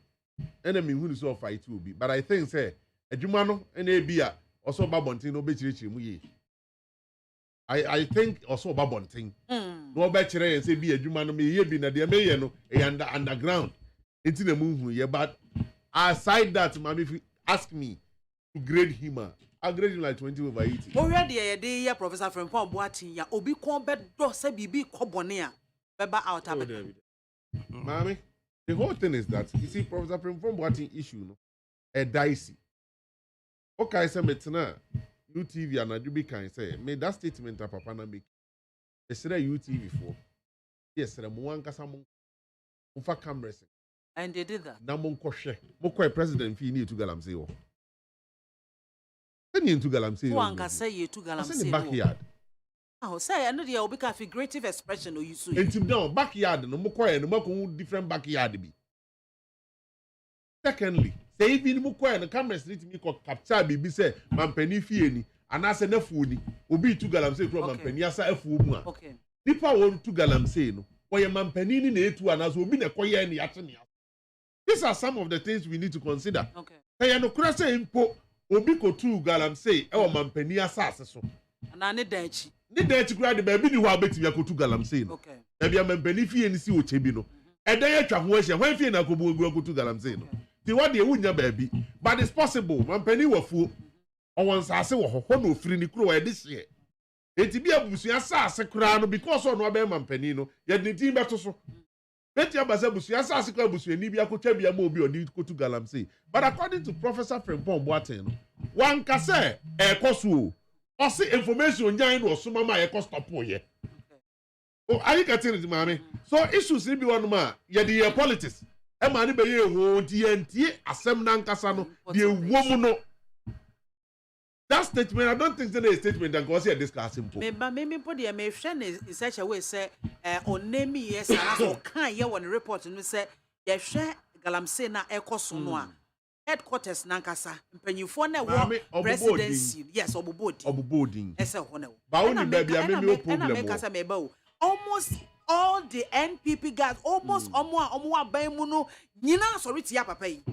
Enemy who is all fight will be. But I think say a Jumano and a beer also Babontin no betri I think also Babontin. No betri and say be a Jumano me ye be na de me no underground into the moon here. But aside that, mommy, if you ask me to grade him, I grade him like 20/80. Already a day Professor Frimpong Boatin ya obi kon bedo say bibi kobone a beba out abi. Mommy, the whole thing is that you see Professor Frimpong Boatin issue no a dicey. Okay, say metna UTV and Adubi can say made that statement that Papa na make. They said UTV for yes, there mo wan kasa mo fa cameras. And they did that. Na mo nkwohwe. Mo kwa president fi ni to galamsey wo. Any into galamsey. One can say you to galamsey. In backyard. Oh, say I know the obi ka figurative expression o use. Intim down backyard no mo kwa no mo ko different backyard bi. Secondly, say even mukwa and the cameras need to me capture bibi say mampeni fieni and I say nefuni obi 2 galamsey kro mampeni asa afu mu a. Okay. Nipa won 2 galamsey no. Oye mampeni ni na etu anaso obi na koye ni ate ne. These are some of the things we need to consider. Okay. Say no kura say impo obi ko 2 galamsey e o mampeni asase so. Na ne dachi. Ne dachi kura de baby ni ho abetimi akotu galamsey no. Okay. Na bia mampeni fieni si o chebi no. Ede ye twa ho ahia hwan fie na akobu akotu galamsey no. Ti what dey wunya baby, but it's possible mampeni wafuo. Owon sase wo ho no ofiri ni kuro e de hye. Enti bi abusua sase kura no because ono abe mampeni no, ye de tin beto so. Beti abasa abusua sase kura abusua ni bi akotwa bia ma obi odi kotu galamsey. But according to Professor Frimpong Boateng no, wan ka say e koso o se information nyan no so mama e ko stop ye. Oh, are you getting it, mommy? So issues be one ma ye the politics. E ma ni be ye ho ntie asem na nkasa no the woman no. That statement, I don't think it's a statement that goes here discussing. Maybe put the emotion in such a way say on name yes and so can you one report and say ye share galamsey na ekoso no a headquarters nankasa mpanyifo na wo presidency yes oboboding ese ho na wo ba woni ba bia me problem make asa me ba wo almost all the NPP guys almost omo aban mu no nyina sorry tia papa yi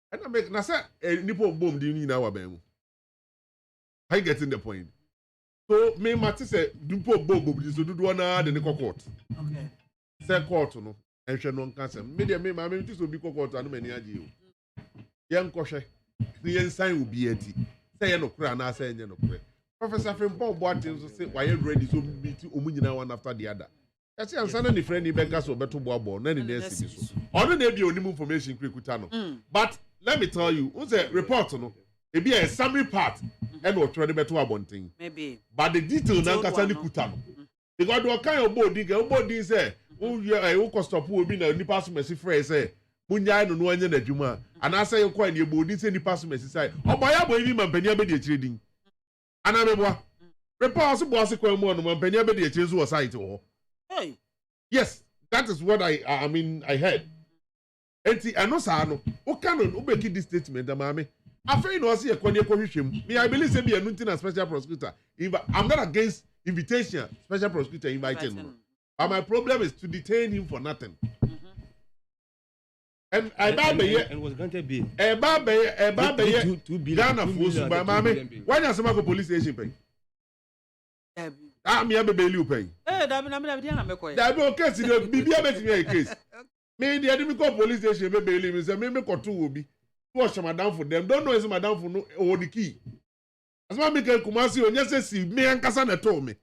and make na say nipo bom di nyina wa ban mu. I getting the point. So me mati say nipo bom di so dudu na de ne court. Okay. Say court no enhwe no nka me de me ma me ti so bi court anu mani agi o. Ye nkwohwe. Ni ye nsan obi ati. Say ye no kura na say ye no kura. Professor Frimpong Boateng so say why you ready so meet omu nyina one after the other. Yes, answer ni friend ni benka so beto boabo na ni nesi bi so. Ono na bi onimu information kwekuta no. But let me tell you, who's a report no? It be a summary part and what try to beto abonting. Maybe. But the detail na nkasa ni kuta no. Because the kind of body say, who you cost stop will be na nipa so mesi phrase say, munya no no anya na dwuma. And I say you kwa ni body say nipa so mesi say, oboya boy bi mampani abedi akire din. Ana meboa. Report so boss kwa mu no mampani abedi akire so site ho. Hey. Yes, that is what I mean I heard. Enti ano sa no, o canon o make this statement amame. Afei no say ekwane kohwehwem. Me I believe say be a special prosecutor. I'm not against invitation, special prosecutor inviting him. But my problem is to detain him for nothing. And and was granted bail. To be Ghana for so by mame. Why na some police station pay? Me have bail you pay. That na me case bibia betimi case. Me the enemy call police station be bail me say me ko to obi. Wash madam for them. Don't know is madam for no or the key. As my make Kumasi onye say si me ankasa na to me.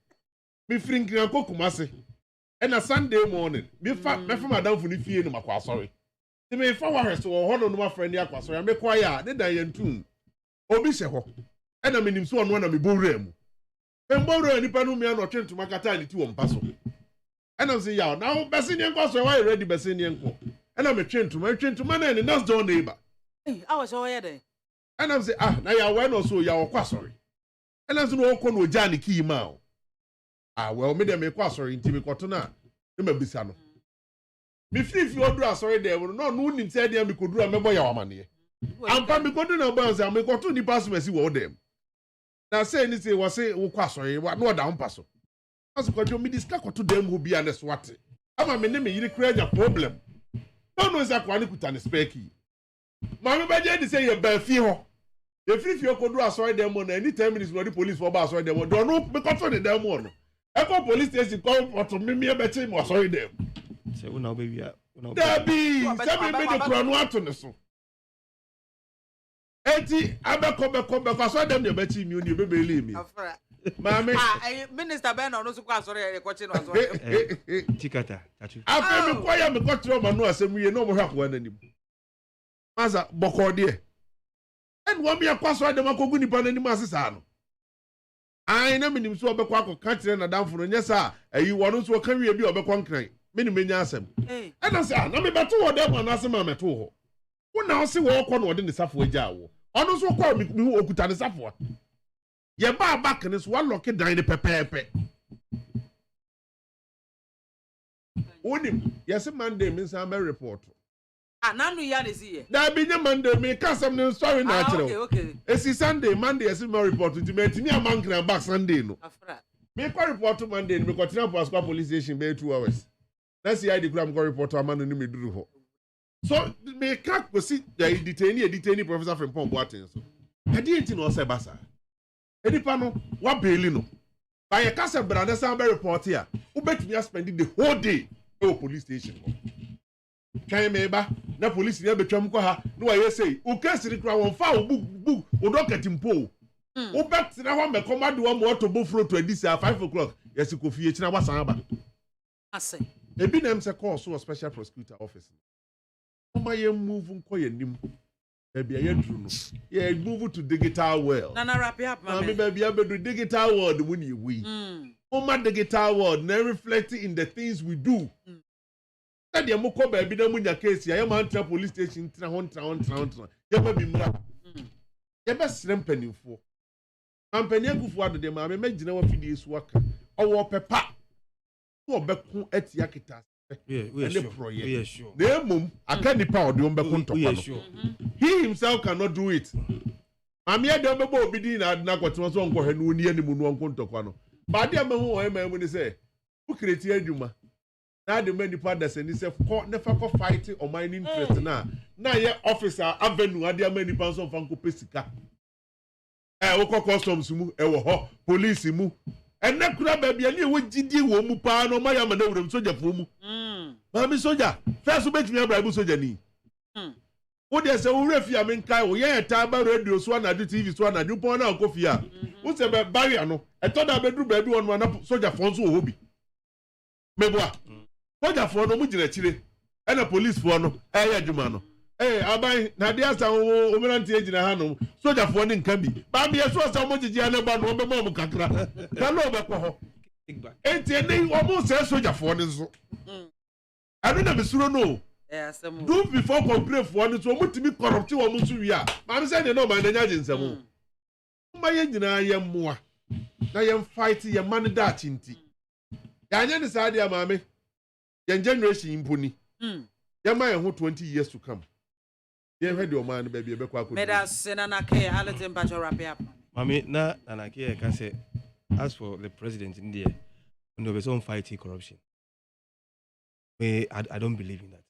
Me frinking anko Kumasi. And a Sunday morning, me from madam for ni fie no makwa sorry. Se me fa wa so ho no ma friend ya kwa sorry. Me kwa ya de dan yentun. Obi se ho. E na menim so ono na me bowra mu. Mboro nipa no me na twento makata ni ti wo mpa so. And I'm say ya now besin yenko so why ready besin yenko. And I'm twento man na next door neighbor. I was all there. And I'm say na ya we no so ya okwa sorry. And I'm say no okwo no oja ni key ma o. Well me dem me kwa sorry nti me koto na me mabisa no. Me fi odu asori there no nim say there me koduru amebo ya wamane. Ampa me kodu na ba say me koto ni pass me si wo dem. Na say ni say wo say wo kwa sorry wa no da mpa so. As kwajo me diska koto dem ho bia na swate. Ama me ne me yiri kra nya problem. No say kwa ni kuta ne spare key. Mama beje di say ye ba fi ho. Ye fi okodu asori dem no any 10 minutes no the police for ba asori dem. Do no me koto ni dem no. Echo police station come for me be team asori dem. Say una baby Dabi, say me the kranu ato ne so. Enti abeko asori dem dey beti mi oni be beli mi. Mama minister Ben no so kwa asori e kochi no asori. Tikata, tatu. Afi mi kwaya me kotro ma no asem ye no mo hwa kwa nanim. Maza bokode. En wo me akwaso dem akogu nipa nanim asesa no. Ai na minim so obekwa akọ kire na damfo no nyesa ayi wono so ka wie bi obekwa nkran me ni menya asem na say na me beto wo dem na asem ma meto ho wo na o se wo kọ na ode ne safo agya wo ono so kọ mi okuta ne safo ye ba back ne so wa lock dan ne pepepe wonim yes Monday me say me report Nanu yan is here. That be the Monday, me cast some story natural. Okay. It's Sunday, Monday, as my report to me, a man can back Sunday. No. Me quite report to Monday, me continue to Pascal police station by 2 hours. That's the idea I'm going to report to a man in me do. So, me can't go see the detainee professor from Pom Boatin. I didn't know Sebasa. Any panel, what bailino? By a castle brother, some report here. Who bet me spending the whole day at police station? Can you na police never come ha? No, I say, who can see the crowd foul book, or don't get him po. Who bet now one may come out one more to both through to this at 5 o'clock. Yes, you could feature what's about. I say, a bit names a call so a special prosecutor office. Oh, my move on nim. Baby, I true. Yeah, move to digital world. Nana wrap up, my baby, I do digital world when you win. Oh, my digital world, now reflecting in the things we do. That the moko baby, the munya case, I am on police station, on. You may be mad. You best slim penny for. I'm penny for the dem. I imagine our videos work. Our pepper. Who are back at Yakitas. Yeah, sure. The mum, I can't be proud of the He himself cannot do it. I'm here, the baby be doing not what was on for her new near the moon on Contocano. But the man who I am when they say, who created you? Now the many partners and he said, never for fighting or my interest now. Now, your officer, Avenue, there many pounds of Uncle Pesica. Oko customs mu, police mu. And that could have been a new GD woman, no, my am soldier for mu. Mammy soldier, first make me a Bible soldier. What they say, refugee, I mean, Kyle, yeah, Taba radio, Swan, I do TV, Swan, I do point out coffee. What's about Bariano? I thought I better baby on one soldier for so hobby. Meboa. Soldier for no mujire chile. And a police for no, Jumano. Hey, Abai, Nadia, Omeranti age in a hand, soldier for one can be. Bambi, I saw so much Gianna Bano, Mom Kakra. Hello, ain't your name almost a soldier for this. I don't have a sure no. Do before complain for one, so much to be corrupt to almost we are. I'm saying, no, my agents. My engine, I am more. I am fighting your money that inti. Yanyan is idea, mammy. Yan generation in Puni. Your man who 20 years to come. You heard your man, baby, a bequak. Made us send an ake, I'll let him patch or wrap up. Mammy, na an ake, I can say, as for the president in there, when there was some fighting corruption. I don't believe in that.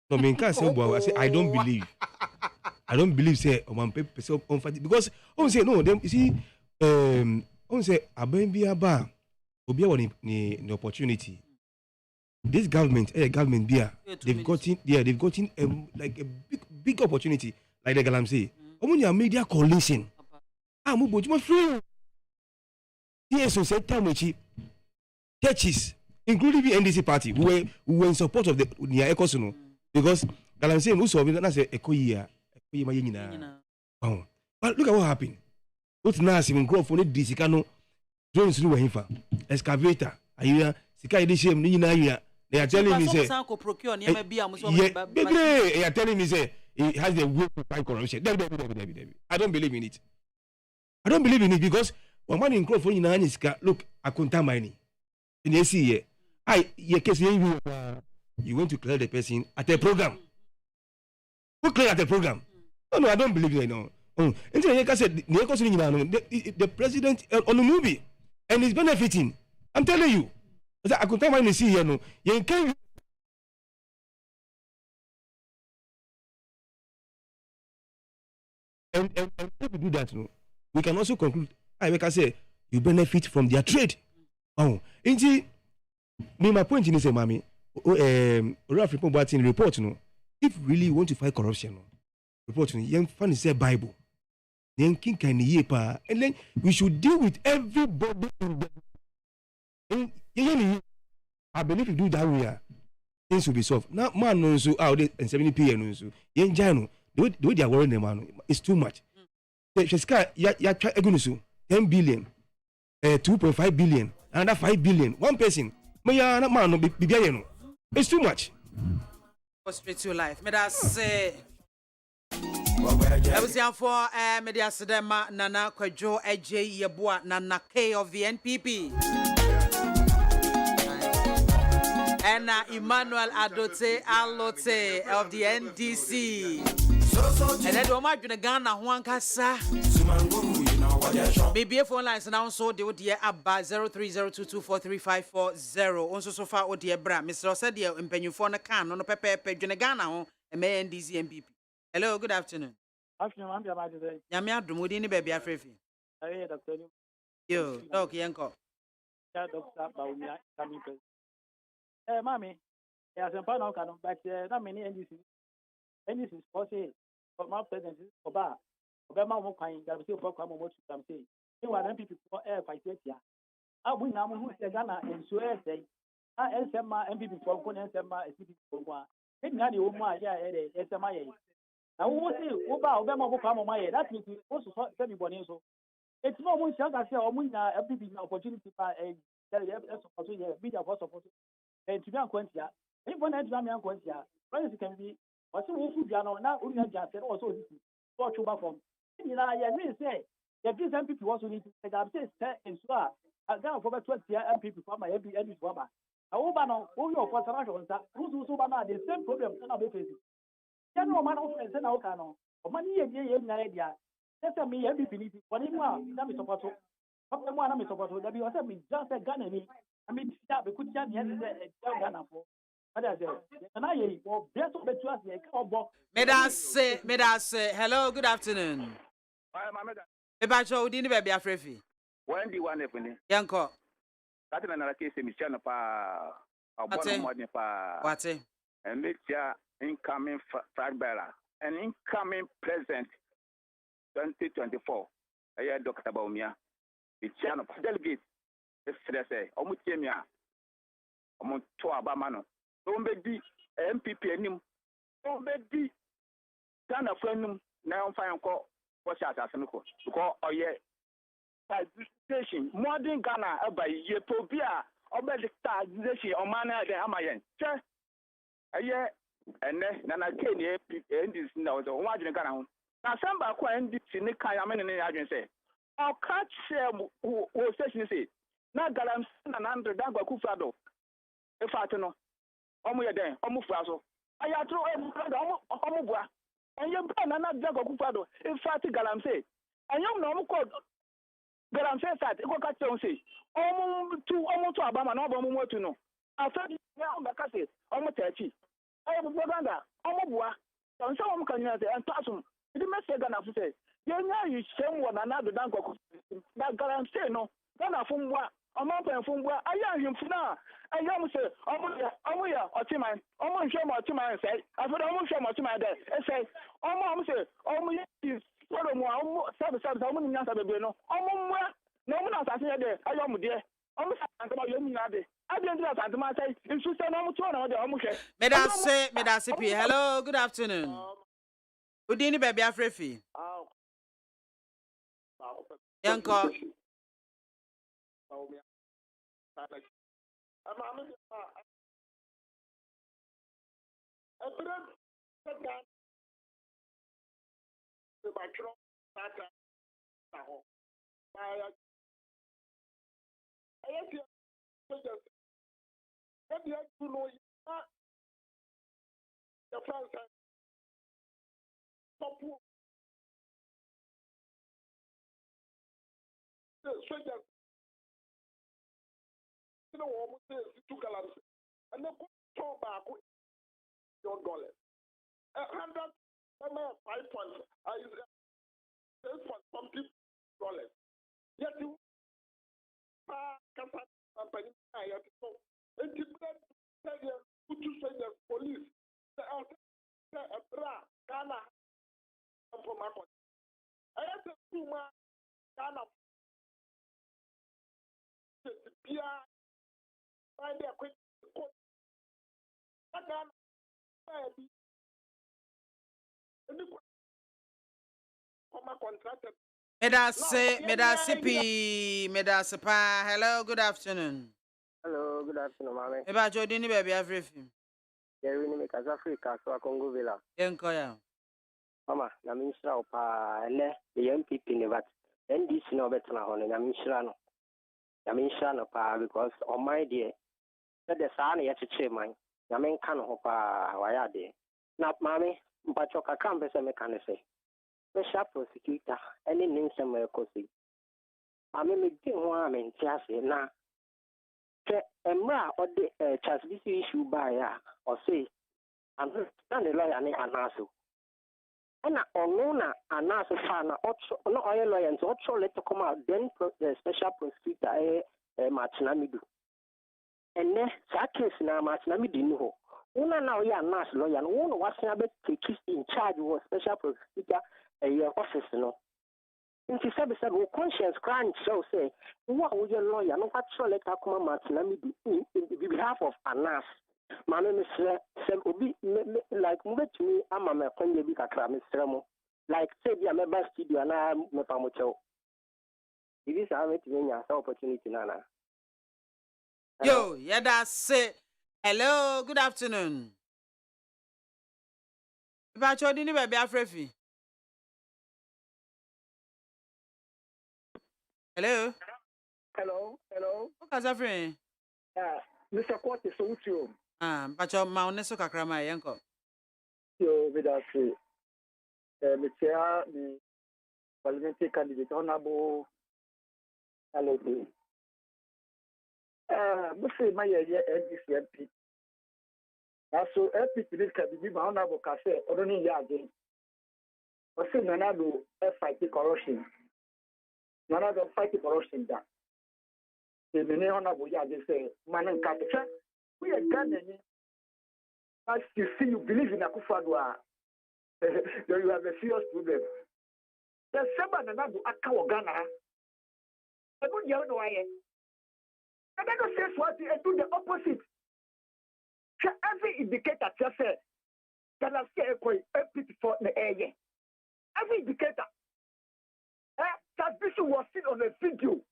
No, I can't say, I say, I don't believe. I don't believe, say, on paper, so on fighting. Because, say, no, them, you see, say, Abembiaba, Obia, the opportunity. This government, they've gotten like a big opportunity, like the Galam say. Omunya media coalition. Mubo, you free. Yes, so said Tamuchi, churches, including the NDC party, who were in support of the Nia Ecosono, because Galam say, Muso, that's a Ekoya, but look at what happened. What's nice, even grow for the Disicano, Jones through a excavator, a year, Sika edition, Nina. They are telling me, say, they are telling me, say, he has the will to fight corruption. I don't believe in it. I don't believe in it because when man in crowd for you, look, I couldn't tell mine. And you see, you went to clear the person at a program. Who clear at the program? No, I don't believe in it. No. Until I said, the president on the movie and he's benefiting. I'm telling you. I could tell my see here no. You can and if we do that, no, we can also conclude. I can say you benefit from their trade. Indeed, my point is, Mammy, report, no. If really you want to fight corruption, no, report, no, young fan say Bible. Then king can yepa, and then we should deal with everybody in the. I believe if you do that way, things will be solved. Now, man knows out there and 70 p.m. Young Jano, the way they are worrying them, man, it's too much. The sky, ya try 10 billion, 2.5 billion, another 5 billion. One person, man, it's too much. Straight to life. May I say, I was here for Media Sedema, Nana Kwajo, AJ Yabua, Nana K of the NPP. and Emmanuel Adote Alote of the NDC. And then do my Ghana Juan Casa. Maybe phone lines now so they would about 0302243540. Also so far what dear bra Mr. Osadia and Penufona can on a pepe Ghana and may NDC MPP. Hello, good afternoon. Afternoon, I'm about to say. Yamia Dumudi baby Afrefi. Hey, Doctor. Yo, Doc Yanko. Yeah, Doctor Baumia coming. Mammy, as a panel can back there, not many NDC. NDC is possible, but my president is for bar. Obama won't find that still for come what you say. You are MPP for air fight here. I will now who say Ghana and Suez say, I SMA MPP for one SMA SPP for one. It's not the woman, yeah, SMA. Now, who say, Obama will come on my head? That means also everybody. So it's no one chance I say, or we now MPP opportunity for a media for support. And to be unquentia, anyone has done unquentia, friends can be, or so who now, we have just said also this is for Chuba from. You know, I really say, if this MPP also need to take up this and so I got for 20 MPP for my every woman. I hope I know who your conservation who's the same problem can be facing. General man of friends and Okano, or money a year in idea. That's a me MPP, but in one, that is support. Up the one I'm supposed to be just a gun. I mean, we could just Ghana for. Medase, hello, good afternoon. Ebacho, didn't baby Afrefi. When do you want to Yanko? That's another case, Michelle Pa. What's it? And make your incoming flag bearer and incoming president 2024. I hear Dr. Baumia. The channel delegate. If they say, Omutemia, Omuto Abamano, don't be MPP and him, don't be Ghana friend, now find call what's at Asanoco, because oh yeah, station, modern Ghana, by Yetobia, or by the station, or manner the Amayan. A year, and then Nana Kenya, and this now the one Ghana. Now, somebody quite in the Kayaman and the agency. I'll catch who station say. Na galam na nandre dagwa kufado e fatino omu ye den omu fuaso ayatro omu bua enye bra na dagwa kufado e fati galam say enyom na omu ko galam say sat e ko ka chen say omu tu abama na omu motu no afadi na ombaka say omu tachi ayi bu ganda omu bua so nso omu kan nyase entasum idi message na fu say ye nya yi shem wo na dagwa kufado na galam say no Ghana fumbwa Omo fumbwa aya himfuna aya mu say omo ya otiman omo hwe mo otiman say afero omo hwe mo otiman dey say omo say omo yi soro mu omo sabe omo nya sabe be no omo mwa na omo na asase dey aya omo dey omo san kama yo mu nya dey abi ndi asante ma say nsu say na omo to na dey omo hwe Medase P. Hello, good afternoon. Udini baby Afrefi. Yanko. And then talk back your dollars. $100, 5 points, $6.something. Yet you company, I have to know. And you put you say the police, the Ghana, from my point. I have to do my Ghana. Find a quick quote. Medase pa. Hello, good afternoon. Hello, good afternoon, Mame. Eba Jodini baby Afrefi. Yeah, we need to Africa, so I can go villa. Yanko ya. Mama, na minister opa ne the MPP ne but NDC no better na hono na minister no. Na minister no pa because on my dear the Sani at Chimay. Yamen can hope Wayade. Not mammy, but your campus and mechanism. The sharp prosecutor, any name somewhere cozy. I mean, me didn't want me just now. Emra or the Chasbisi issue by or say, I'm not a lawyer and Anasu. And Onona Anasu fan, no oil lawyer, and also let to come out, then the special prosecutor, Martinamidu. And then, that case now, Martinamidu, no. Una now, ya Nas lawyer, and one was in charge was special prosecutor, your office, no. In the service of conscience crime, so say, what would your lawyer, no, what shall let Akuma Martinamidu in behalf of Anas? My name is like move to me, I'm a Konye Bika Mr. Like say, I'm a best studio and I'm a Pamocho. It is a opportunity, Nana. Yo, yeah, that's it. Hello, good afternoon. If I told you, baby, I'm free. Hello. Hello. What's that, friend? Mr. Court is so true. But your mount is so crammy, uncle. Yo, with us, Mr. the parliamentary candidate, Honorable LOP. Mr. Mayer, NDCMP. So, LP can be my honorable cafe, or only yard. Or say, Nanado, fight corruption. Nanado fight corruption. The many honorable yard, they say, man and capture. We are Ghanaian. As you see, you believe in Akufo-Addo, you have a serious problem. There's someone that will account Ghana. I don't know why. And I don't say what I do the opposite. So every indicator just said, can I say a for the air? Every indicator. That person was seen on a video.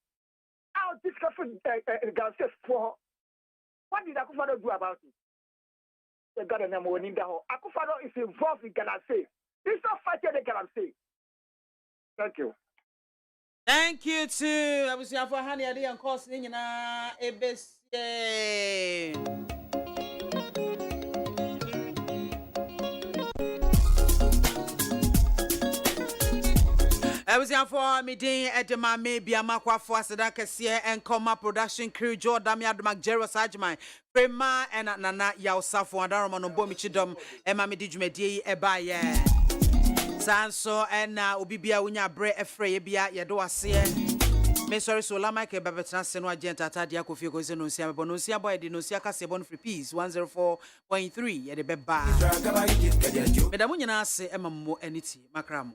How this person says for. What did Akufo-Addo do about it? The Ghana Akufo-Addo is involved in Ghana. He's not fighting the Ghana. Thank you. Thank you too. I was here for Honey Adi and Cost in ABC. I was here for me day at the MAAME BIAMAH AKWAFO Asadakasiye and Coma production crew Joe Damia Magjero Sajman Prema and Nana Yausafo and Daramon Bomichidom and Mammy Dijumedi Ebaye Sanso and Ubibia Unya Bre Efre Bia Yadoasie. Me sorry so la Mike Babetan Senwa Genta Tadia Kofi Gozenusia Bonusia Boy Dinosia Casebon Free Peace 104.3 at the Beba. Medamunya say Emma Mo Eniti Macramo.